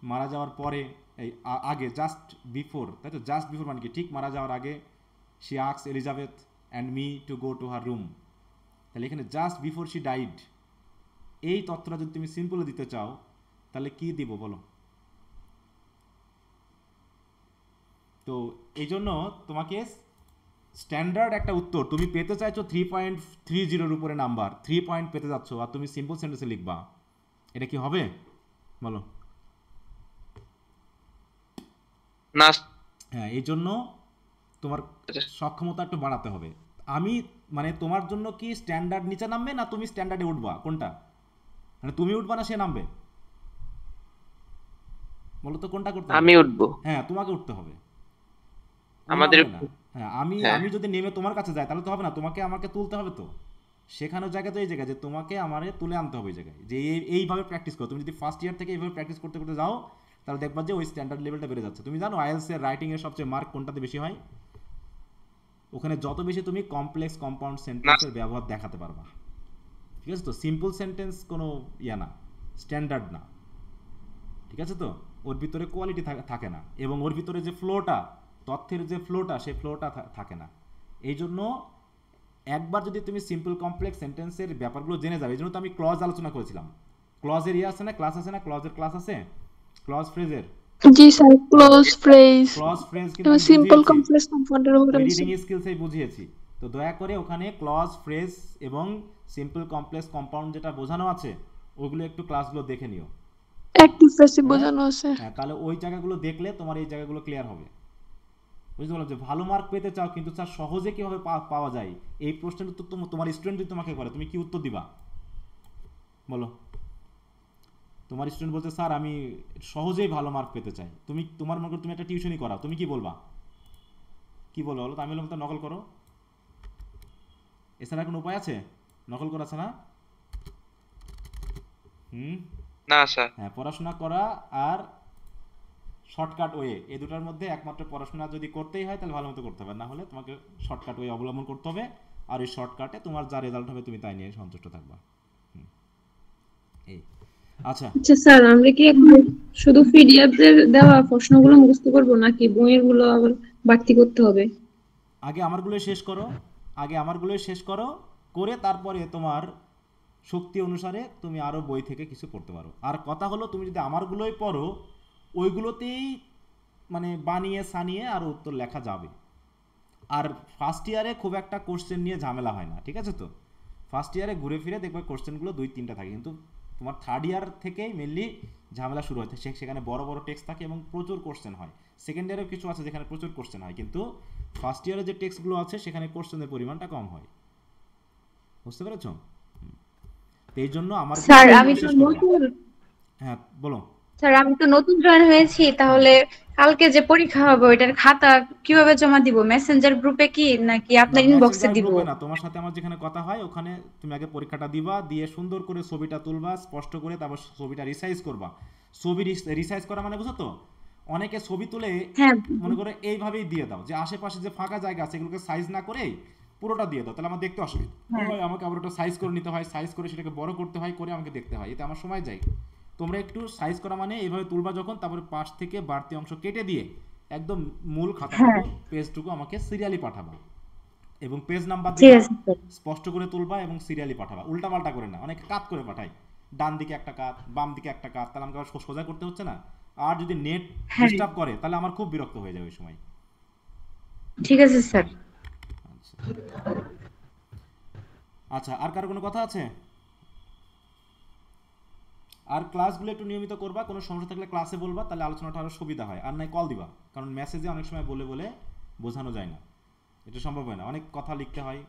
মারা যাওয়ার পরে, এই আগে, জাস্ট বিফোর, তাই তো? জাস্ট বিফোর মানে কি ঠিক মারা যাওয়ার আগে। She asks Elizabeth and me to go to her room. তাহলে এখানে জাস্ট বিফোর শি ডাইড, এই তথ্যটা যদি তুমি সিম্পলে দিতে চাও তাহলে কি দিব বলো? তো এই জন্য তোমাকে স্ট্যান্ডার্ড একটা উত্তর তুমি পেতে চাইছো 3.30 উপরে নাম্বার, 3 পয়েন্ট পেতে যাচ্ছ, আর তুমি সিম্পল সেন্টেন্সে লিখবা, এটা কি হবে বলো? না। হ্যাঁ, এই জন্য তোমার সক্ষমতা একটু বাড়াতে হবে। আমি মানে তোমার জন্য কি স্ট্যান্ডার্ড নিচে নামবে না তুমি স্ট্যান্ডার্ডে উঠবা? কোনটা মানে তুমি উঠবা না সে নামবে? বলো তো কোনটা করতে হবে? আমি উঠবো। হ্যাঁ, তোমাকে উঠতে হবে। আমাদের হ্যাঁ, আমি যদি নেমে তোমার কাছে যাই তাহলে তো হবে না, তোমাকে আমাকে তুলতে হবে। তো শেখানোর জায়গা তো এই জায়গায় যে তোমাকে আমারে তুলে আনতে হবে এই জায়গায়, যে এইভাবে প্র্যাকটিস করো। তুমি যদি ফার্স্ট ইয়ার থেকে এইভাবে প্র্যাকটিস করতে করতে যাও তাহলে দেখবা যে ওই স্ট্যান্ডার্ড লেভেলটা বেড়ে যাচ্ছে। তুমি জানো আইএলটিএস এর রাইটিং এর সবচেয়ে মার্ক কোনটাতে বেশি হয়? ওখানে যত বেশি তুমি কমপ্লেক্স কম্পাউন্ড সেন্টেন্সের ব্যবহার দেখাতে পারবা, ঠিক আছে তো? সিম্পল সেন্টেন্স কোনো না, স্ট্যান্ডার্ড না, ঠিক আছে তো? ওর ভিতরে কোয়ালিটি থাকে না, এবং ওর ভিতরে যে ফ্লোটা, তথ্যের যে ফ্লোটা, সেই ফ্লোটা থাকে না। এই জন্য একবার যদি তুমি সিম্পল কমপ্লেক্স সেন্টেন্সের ব্যাপারগুলো জেনে যাবে, এই জন্য তো আমি ক্লজ আলোচনা করেছিলাম। ক্লজের আছে না, ক্লাস আছে না, ক্লজের ক্লাস আছে, ক্লজ ফ্রেজের। জি স্যার, ক্লজ ফ্রেজ কিন্তু সিম্পল কমপ্লেক্স কম্পাউন্ডের উপরে রিডিং স্কিলসই বুঝিয়েছি। তো দয়া করে ওখানে ক্লজ ফ্রেজ এবং সিম্পল কমপ্লেক্স কম্পাউন্ড যেটা বোঝানো আছে ওইগুলো একটু ক্লাসগুলো দেখে নিও। অ্যাক্টিভ প্যাসিভ বোঝানো আছে। হ্যাঁ, তাহলে ওই জায়গাগুলো দেখলে তোমার এই জায়গাগুলো ক্লিয়ার হবে। বুঝতে পারলাম যে ভালো মার্ক পেতে চাও কিন্তু স্যার সহজে কিভাবে পাওয়া যায়, এই প্রশ্নের উত্তর তোমার স্টুডেন্ট যদি তোমাকে করে তুমি কি উত্তর দিবা বলো? তোমার স্টুডেন্ট বলতে স্যার আমি সহজেই ভালো মার্ক পেতে চাই, তোমার মনে করো তুমি একটা টিউশনই করাও, তুমি কি বলবা? কি বলবো বলো? আমি বললাম তো নকল করো, এছাড়া কোনো উপায় আছে? নকল করা আছে না? না স্যার। হ্যাঁ, পড়াশোনা করা আর শর্টকাট ওয়ে, এই দুটার মধ্যে একমাত্র পড়াশোনা যদি করতেই হয় তাহলে ভালো মতো করতে হবে, না হলে তোমাকে শর্টকাট ওয়ে অবলম্বন করতে হবে। আর ওই শর্টকাটে তোমার যা রেজাল্ট হবে তুমি তাই নিয়ে সন্তুষ্ট থাকবা। এই আচ্ছা স্যার, আমরা কি শুধু পিডিএফ দেওয়া প্রশ্নগুলো মুখস্থ করব নাকি বইয়ের গুলো আবার বাড়তি করতে হবে? আগে আমারগুলোই শেষ করো, করে তারপরে তোমার শক্তি অনুসারে তুমি আরো বই থেকে কিছু পড়তে পারো। আর কথা হলো তুমি যদি আমারগুলোই পড়ো ওইগুলোতেই মানে বানিয়ে সানিয়ে আরো উত্তর লেখা যাবে। আর ফার্স্ট ইয়ারে খুব একটা কোশ্চেন নিয়ে ঝামেলা হয় না, ঠিক আছে তো? ফার্স্ট ইয়ারে ঘুরে ফিরে দেখবে কোশ্চেনগুলো 2-3টা থাকে, কিন্তু তোমার থার্ড ইয়ার থেকেই মেনলি ঝামেলা শুরু হয়, সেখানে বড় বড় টেক্সট থাকে এবং প্রচুর কোশ্চেন হয়। সেকেন্ড ইয়ারেও কিছু আছে যেখানে প্রচুর কোশ্চেন হয়, কিন্তু ফার্স্ট ইয়ারে যে টেক্সটগুলো আছে সেখানে কোশ্চেনের পরিমাণটা কম হয়। বুঝতে পেরেছো? এই জন্য আমার স্যার আমি তো হ্যাঁ বলো স্যার আমি তো নতুন জয়েন হয়েছি, তাহলে কালকে যে পরীক্ষা হবে ওইটার খাতা কিভাবে জমা দিব? মেসেঞ্জার গ্রুপে কি নাকি না, আপনার ইনবক্সে মেসেঞ্জার দিব? গ্রুপে না, তোমার সাথে আমার যেখানে কথা হয় ওখানে তুমি আগে পরীক্ষাটা দিবা, দিয়ে সুন্দর করে ছবিটা তুলবা স্পষ্ট করে, তারপর ছবিটা রিসাইজ করবা। ছবি রিসাইজ করা মানে বুঝো তো, অনেকে ছবি তুলে হ্যাঁ মনে করে এইভাবেই দিয়ে দাও, যে আশেপাশে যে ফাঁকা জায়গা আছে এগুলোকে সাইজ না করে পুরোটা দিয়ে দাও, তাহলে আমার দেখতে অসুবিধা হয়, আমাকে আবার ওটা সাইজ করে নিতে হয়, সাইজ করে সেটাকে বড় করতে হয়, করে আমাকে দেখতে হয়, এতে আমার সময় যায়। তোমরা একটু সাইজ করা মানে এইভাবে তুলবা যখন, তারপরে পাশ থেকে বাড়তি অংশ কেটে দিয়ে একদম মূল খাতাটুকু পেজটুকু আমাকে সিরিয়ালি পাঠাবা, এবং পেজ নাম্বার ঠিক দিবা, আছে স্যার। স্পষ্ট করে তুলবা এবং সিরিয়ালি পাঠাবা, উল্টাপাল্টা করে না। অনেকে কাট করে পাঠায়, ডান দিকে একটা কাট, বাম দিকে একটা কাট, তাহলে আমাকে আবার সোজা করতে হচ্ছে না। আর যদি নেট ডিস্টার্ব করে তাহলে আমার খুব বিরক্ত হয়ে যাবে ওই সময়। ঠিক আছে স্যার। আচ্ছা, আর কারো কোনো কথা আছে? আর ক্লাসগুলো একটু নিয়মিত করবা, কোনো সমস্যা থাকলে ক্লাসে বলবা, তাহলে আলোচনাটা আরো সুবিধা হয়। আর নাই কল দিবা, কারণ মেসেজে অনেক সময় বলে বলে বোঝানো যায় না, এটা সম্ভব হয় না, অনেক কথা লিখতে হয়,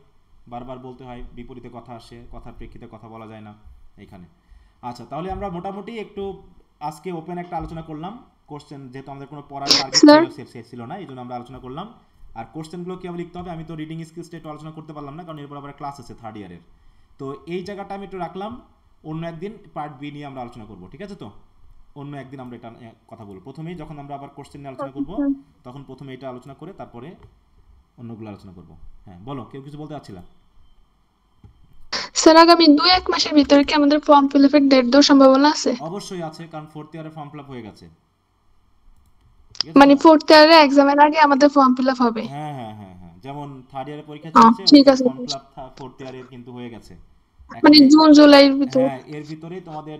বারবার বলতে হয়, বিপরীতে কথা আসে, কথার প্রেক্ষিতে কথা বলা যায় না এইখানে। আচ্ছা, তাহলে আমরা মোটামুটি একটু আজকে ওপেন একটা আলোচনা করলাম কোশ্চেন, যেহেতু আমাদের কোনো পড়ার টার্গেট ছিল না, এই জন্য আমরা আলোচনা করলাম। আর কোশ্চেনগুলো কীভাবে লিখতে হবে আমি তো রিডিং স্কিলসটা একটু আলোচনা করতে পারলাম না, কারণ এরপর আবার ক্লাস আছে 3rd ইয়ারের। তো এই জায়গাটা আমি একটু রাখলাম, অন্য একদিন পার্ট বি নিয়ে আমরা আলোচনা করব, ঠিক আছে? তো অন্য একদিন আমরা এটা কথা বলবো। প্রথমেই যখন আমরা আবার কোশ্চেন নিয়ে আলোচনা করব তখন প্রথমে এটা আলোচনা করে তারপরে অন্যগুলো আলোচনা করব। হ্যাঁ বলো, কেউ কিছু বলতে চাচ্ছিলা? স্যার আগামী 2-1 মাসের ভিতরে কি আমাদের ফর্ম ফিল আপের ডেট দেওয়ার সম্ভাবনা আছে? অবশ্যই আছে, কারণ 4th ইয়ারের ফর্ম ফিল আপ হয়ে গেছে। মানে 4th ইয়ারের এক্সামের আগে আমাদের ফর্ম ফিল আপ হবে? হ্যাঁ হ্যাঁ হ্যাঁ হ্যাঁ, যেমন 3rd ইয়ারের পরীক্ষা চলছে, ঠিক আছে। ফর্ম ফিল আপ 4th ইয়ারের কিন্তু হয়ে গেছে, মানে জুন জুলাইয়ের ভিতরে? হ্যাঁ, এর ভিতরেই তোমাদের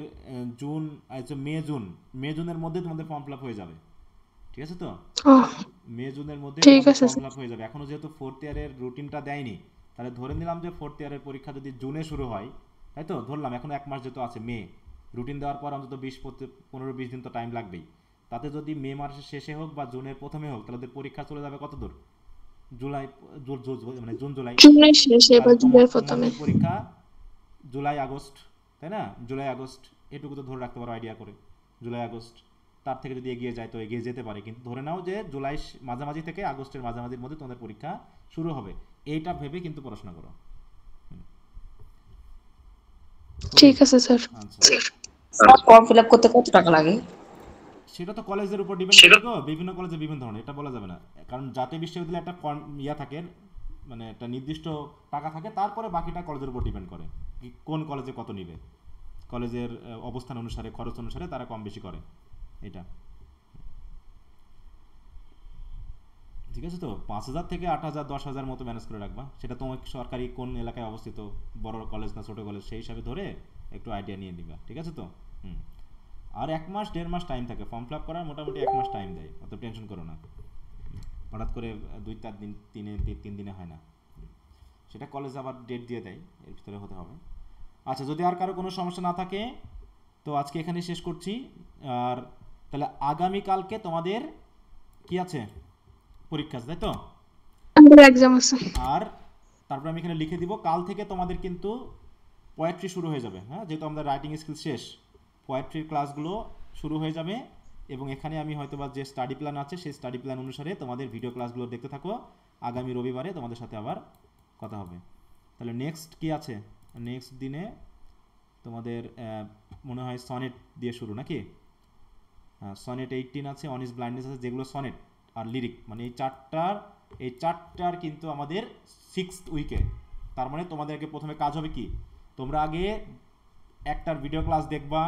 জুন, আচ্ছা মে জুনের মধ্যে তোমাদের ফর্ম ফিল আপ হয়ে যাবে, ঠিক আছে? তো মে জুনের মধ্যে ফর্ম ফিল আপ হয়ে যাবে। এখনো যেহেতু 4th ইয়ারের রুটিনটা দেয়নি, তাহলে ধরে নিলাম যে 4th ইয়ারের পরীক্ষা যদি জুনে শুরু হয়, তাই তো ধরলাম, এখন 1 মাস যেহেতু আছে, মে রুটিন দেওয়ার পর অন্তত 15-20 দিন তো টাইম লাগবেই, তাতে যদি মে মাসের শেষে হোক বা জুনের প্রথমে হোক, তাহলে ওদের পরীক্ষা চলে যাবে কত দূর? জুলাই, মানে জুন জুলাই, জুনের শেষে বা জুলাইয়ের প্রথমে পরীক্ষা জুলাই আগস্ট, তাই না? জুলাই আগস্ট এটুকু তো ধরে রাখতে পারো আইডিয়া করে, জুলাই আগস্ট। তার থেকে যদি এগিয়ে যায় তো এগিয়ে যেতে পারে, কিন্তু ধরে নাও যে জুলাই মাঝামাঝি থেকে আগস্টের মাঝামাঝির মধ্যে তোমাদের পরীক্ষা শুরু হবে, এইটা ভেবে কিন্তু পড়াশোনা করো। ঠিক আছে sir. Sir form fill up করতে কত টাকা লাগে? সেটা তো কলেজের উপর ডিপেন্ড করে, তো বিভিন্ন কলেজে বিভিন্ন ধরনের, এটা বলা যাবে না, কারণ জাতীয় বিশ্ববিদ্যালয়ে একটা ফর্ম থাকে, মানে একটা নির্দিষ্ট টাকা থাকে, তারপরে বাকিটা কলেজের উপর ডিপেন্ড করে কোন কলেজে কত নিবে, কলেজের অবস্থান অনুসারে, খরচ অনুসারে তারা কম বেশি করে, এটা ঠিক আছে? তো 5,000 থেকে 8,000 10,000 মতো ম্যানেজ করে রাখবা, সেটা তোমার সরকারি কোন এলাকায় অবস্থিত, বড় কলেজ না ছোট কলেজ, সেই হিসাবে ধরে একটু আইডিয়া নিয়ে নিবা, ঠিক আছে? তো আর 1 মাস 1.5 মাস টাইম থাকে ফর্ম ফিল আপ করার, মোটামুটি 1 মাস টাইম দেয়, অত টেনশন করো না, হঠাৎ করে 2-4 দিন 3 দিনে হয় না, সেটা কলেজ আবার ডেট দিয়ে দেয়, এর ভিতরে হতে হবে। আচ্ছা, যদি আর কারো কোনো সমস্যা না থাকে তো আজকে এখানে শেষ করছি। আর তাহলে আগামীকালকে তোমাদের কি আছে? পরীক্ষা আছে, তাই তো? এক্সাম আছে। আর তারপর আমি এখানে লিখে দিব, কাল থেকে তোমাদের কিন্তু পোয়েট্রি শুরু হয়ে যাবে। হ্যাঁ, যেহেতু আমাদের রাইটিং স্কিল শেষ, পোয়েট্রির ক্লাসগুলো শুরু হয়ে যাবে, এবং এখানে আমি হয়তোবা যে স্টাডি প্ল্যান আছে সেই স্টাডি প্ল্যান অনুসারে তোমাদের ভিডিও ক্লাসগুলো দেখতে থাকো। আগামী রবিবারে তোমাদের সাথে আবার কথা হবে। তাহলে নেক্সট কি আছে? নেক্সট দিনে তোমাদের মনে হয় সনেট দিয়ে শুরু, নাকি? হ্যাঁ, সনেট 18 আছে, অন ইজ ব্লাইন্ডনেস আছে, যেগুলো সনেট আর লিরিক, মানে এই চারটার কিন্তু আমাদের 6th উইকে। তার মানে তোমাদেরকে প্রথমে কাজ হবে কি, তোমরা আগে একটার ভিডিও ক্লাস দেখবা,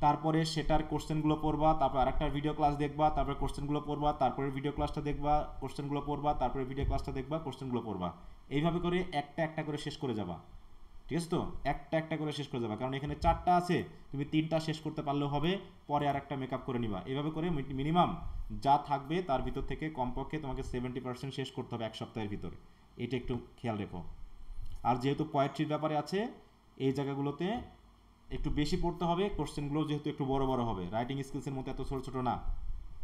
তারপরে সেটার কোশ্চেনগুলো পড়বা, তারপর আরেকটার ভিডিও ক্লাস দেখবা, তারপরে কোশ্চেনগুলো পড়বা, তারপরে ভিডিও ক্লাসটা দেখবা, কোশ্চেনগুলো পড়বা, তারপরে ভিডিও ক্লাসটা দেখবা, কোশ্চেনগুলো পড়বা, এইভাবে করে একটা করে শেষ করে যাবা, ঠিক আছে? তো একটা করে শেষ করে যাবা, কারণ এখানে 4টা আছে, তুমি 3টা শেষ করতে পারলেও হবে, পরে আর একটা মেকআপ করে নিবা। এইভাবে করে মিনিমাম যা থাকবে তার ভিতর থেকে কমপক্ষে তোমাকে 70% শেষ করতে হবে 1 সপ্তাহের ভিতরে, এটা একটু খেয়াল রেখো। আর যেহেতু পোয়েট্রির ব্যাপারে আছে, এই জায়গাগুলোতে একটু বেশি পড়তে হবে, কোশ্চেনগুলো যেহেতু একটু বড় বড় হবে, রাইটিং স্কিলসের মতো এত ছোট ছোট না।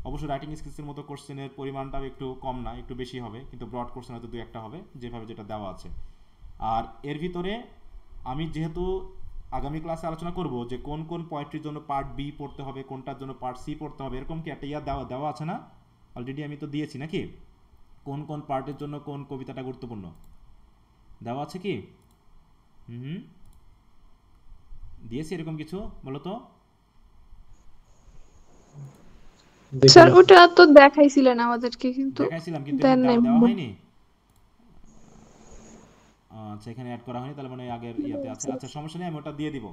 অবশ্য রাইটিং স্কিলসের মতো কোশ্চেনের পরিমাণটাও একটু কম না, একটু বেশি হবে, কিন্তু ব্রড কোশ্চেন হয়তো 2-1টা হবে, যেভাবে যেটা দেওয়া আছে। আর এর ভিতরে আমি যেহেতু আগামী ক্লাসে আলোচনা করব যে কোন কোন পয়েন্টের জন্য পার্ট বি পড়তে হবে, কোনটার জন্য পার্ট সি পড়তে হবে, এরকম কি একটা দেওয়া আছে না? অলরেডি আমি তো দিয়েছি নাকি, কোন কোন পার্টের জন্য কোন কবিতাটা গুরুত্বপূর্ণ দেওয়া আছে কি? দিয়েছি এরকম কিছু, বলো তো। স্যার ওটা তো দেখাইছিলেন আমাদেরকে, কিন্তু দেখাইছিলাম কিন্তু দেন নাই। দেওয়া হয়নি। আচ্ছা এখানে অ্যাড করা হয়নি, তাহলে মানে আগের ইয়াতে আছে। আচ্ছা সমস্যা নেই, আমি ওটা দিয়ে দিব,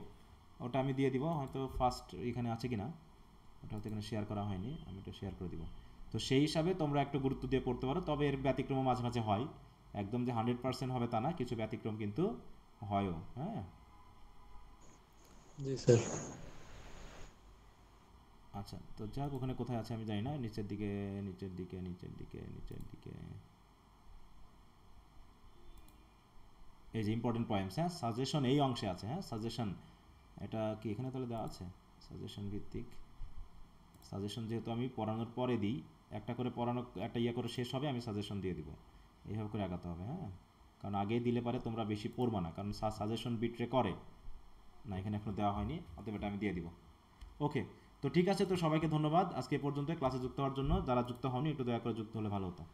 ওটা আমি দিয়ে দিব, হয়তো ফার্স্ট এখানে আছে কিনা, ওটা হয়তো এখানে শেয়ার করা হয়নি, আমি এটা শেয়ার করে দিব। তো সেই হিসাবে তোমরা একটু গুরুত্ব দিয়ে পড়তে পারো, তবে এর ব্যতিক্রম মাঝে মাঝে হয়, একদম যে 100% হবে তা না, কিছু ব্যতিক্রম কিন্তু হয়ও। হ্যাঁ জি স্যার। আচ্ছা তো যাক, ওখানে কোথায় আছে আমি জানি না, নিচের দিকে নিচের দিকে নিচের দিকে নিচের দিকে, এই যে ইম্পর্টেন্ট পয়েন্টস, হ্যাঁ সাজেশন এই অংশে আছে। হ্যাঁ সাজেশন, এটা কি এখানে তাহলে দেওয়া আছে? সাজেশন ভিত্তিক সাজেশন যেহেতু আমি পড়ানোর পরে দিই, একটা করে পড়ানো একটা ইয়ে করে শেষ হবে, আমি সাজেশন দিয়ে দিব, এইভাবে করে আগাতে হবে। হ্যাঁ কারণ আগেই দিলে পারে তোমরা বেশি পড়বা না, কারণ সাজেশন বিট্রে করে না, এখানে এখনো দেওয়া হয়নি, অতএব এটা আমি দিয়ে দিব। ওকে, তো ঠিক আছে, তো সবাইকে ধন্যবাদ আজকে এ পর্যন্ত ক্লাসে যুক্ত হওয়ার জন্য। যারা যুক্ত হওনি একটু দয়া করে যুক্ত হলে ভালো হতো।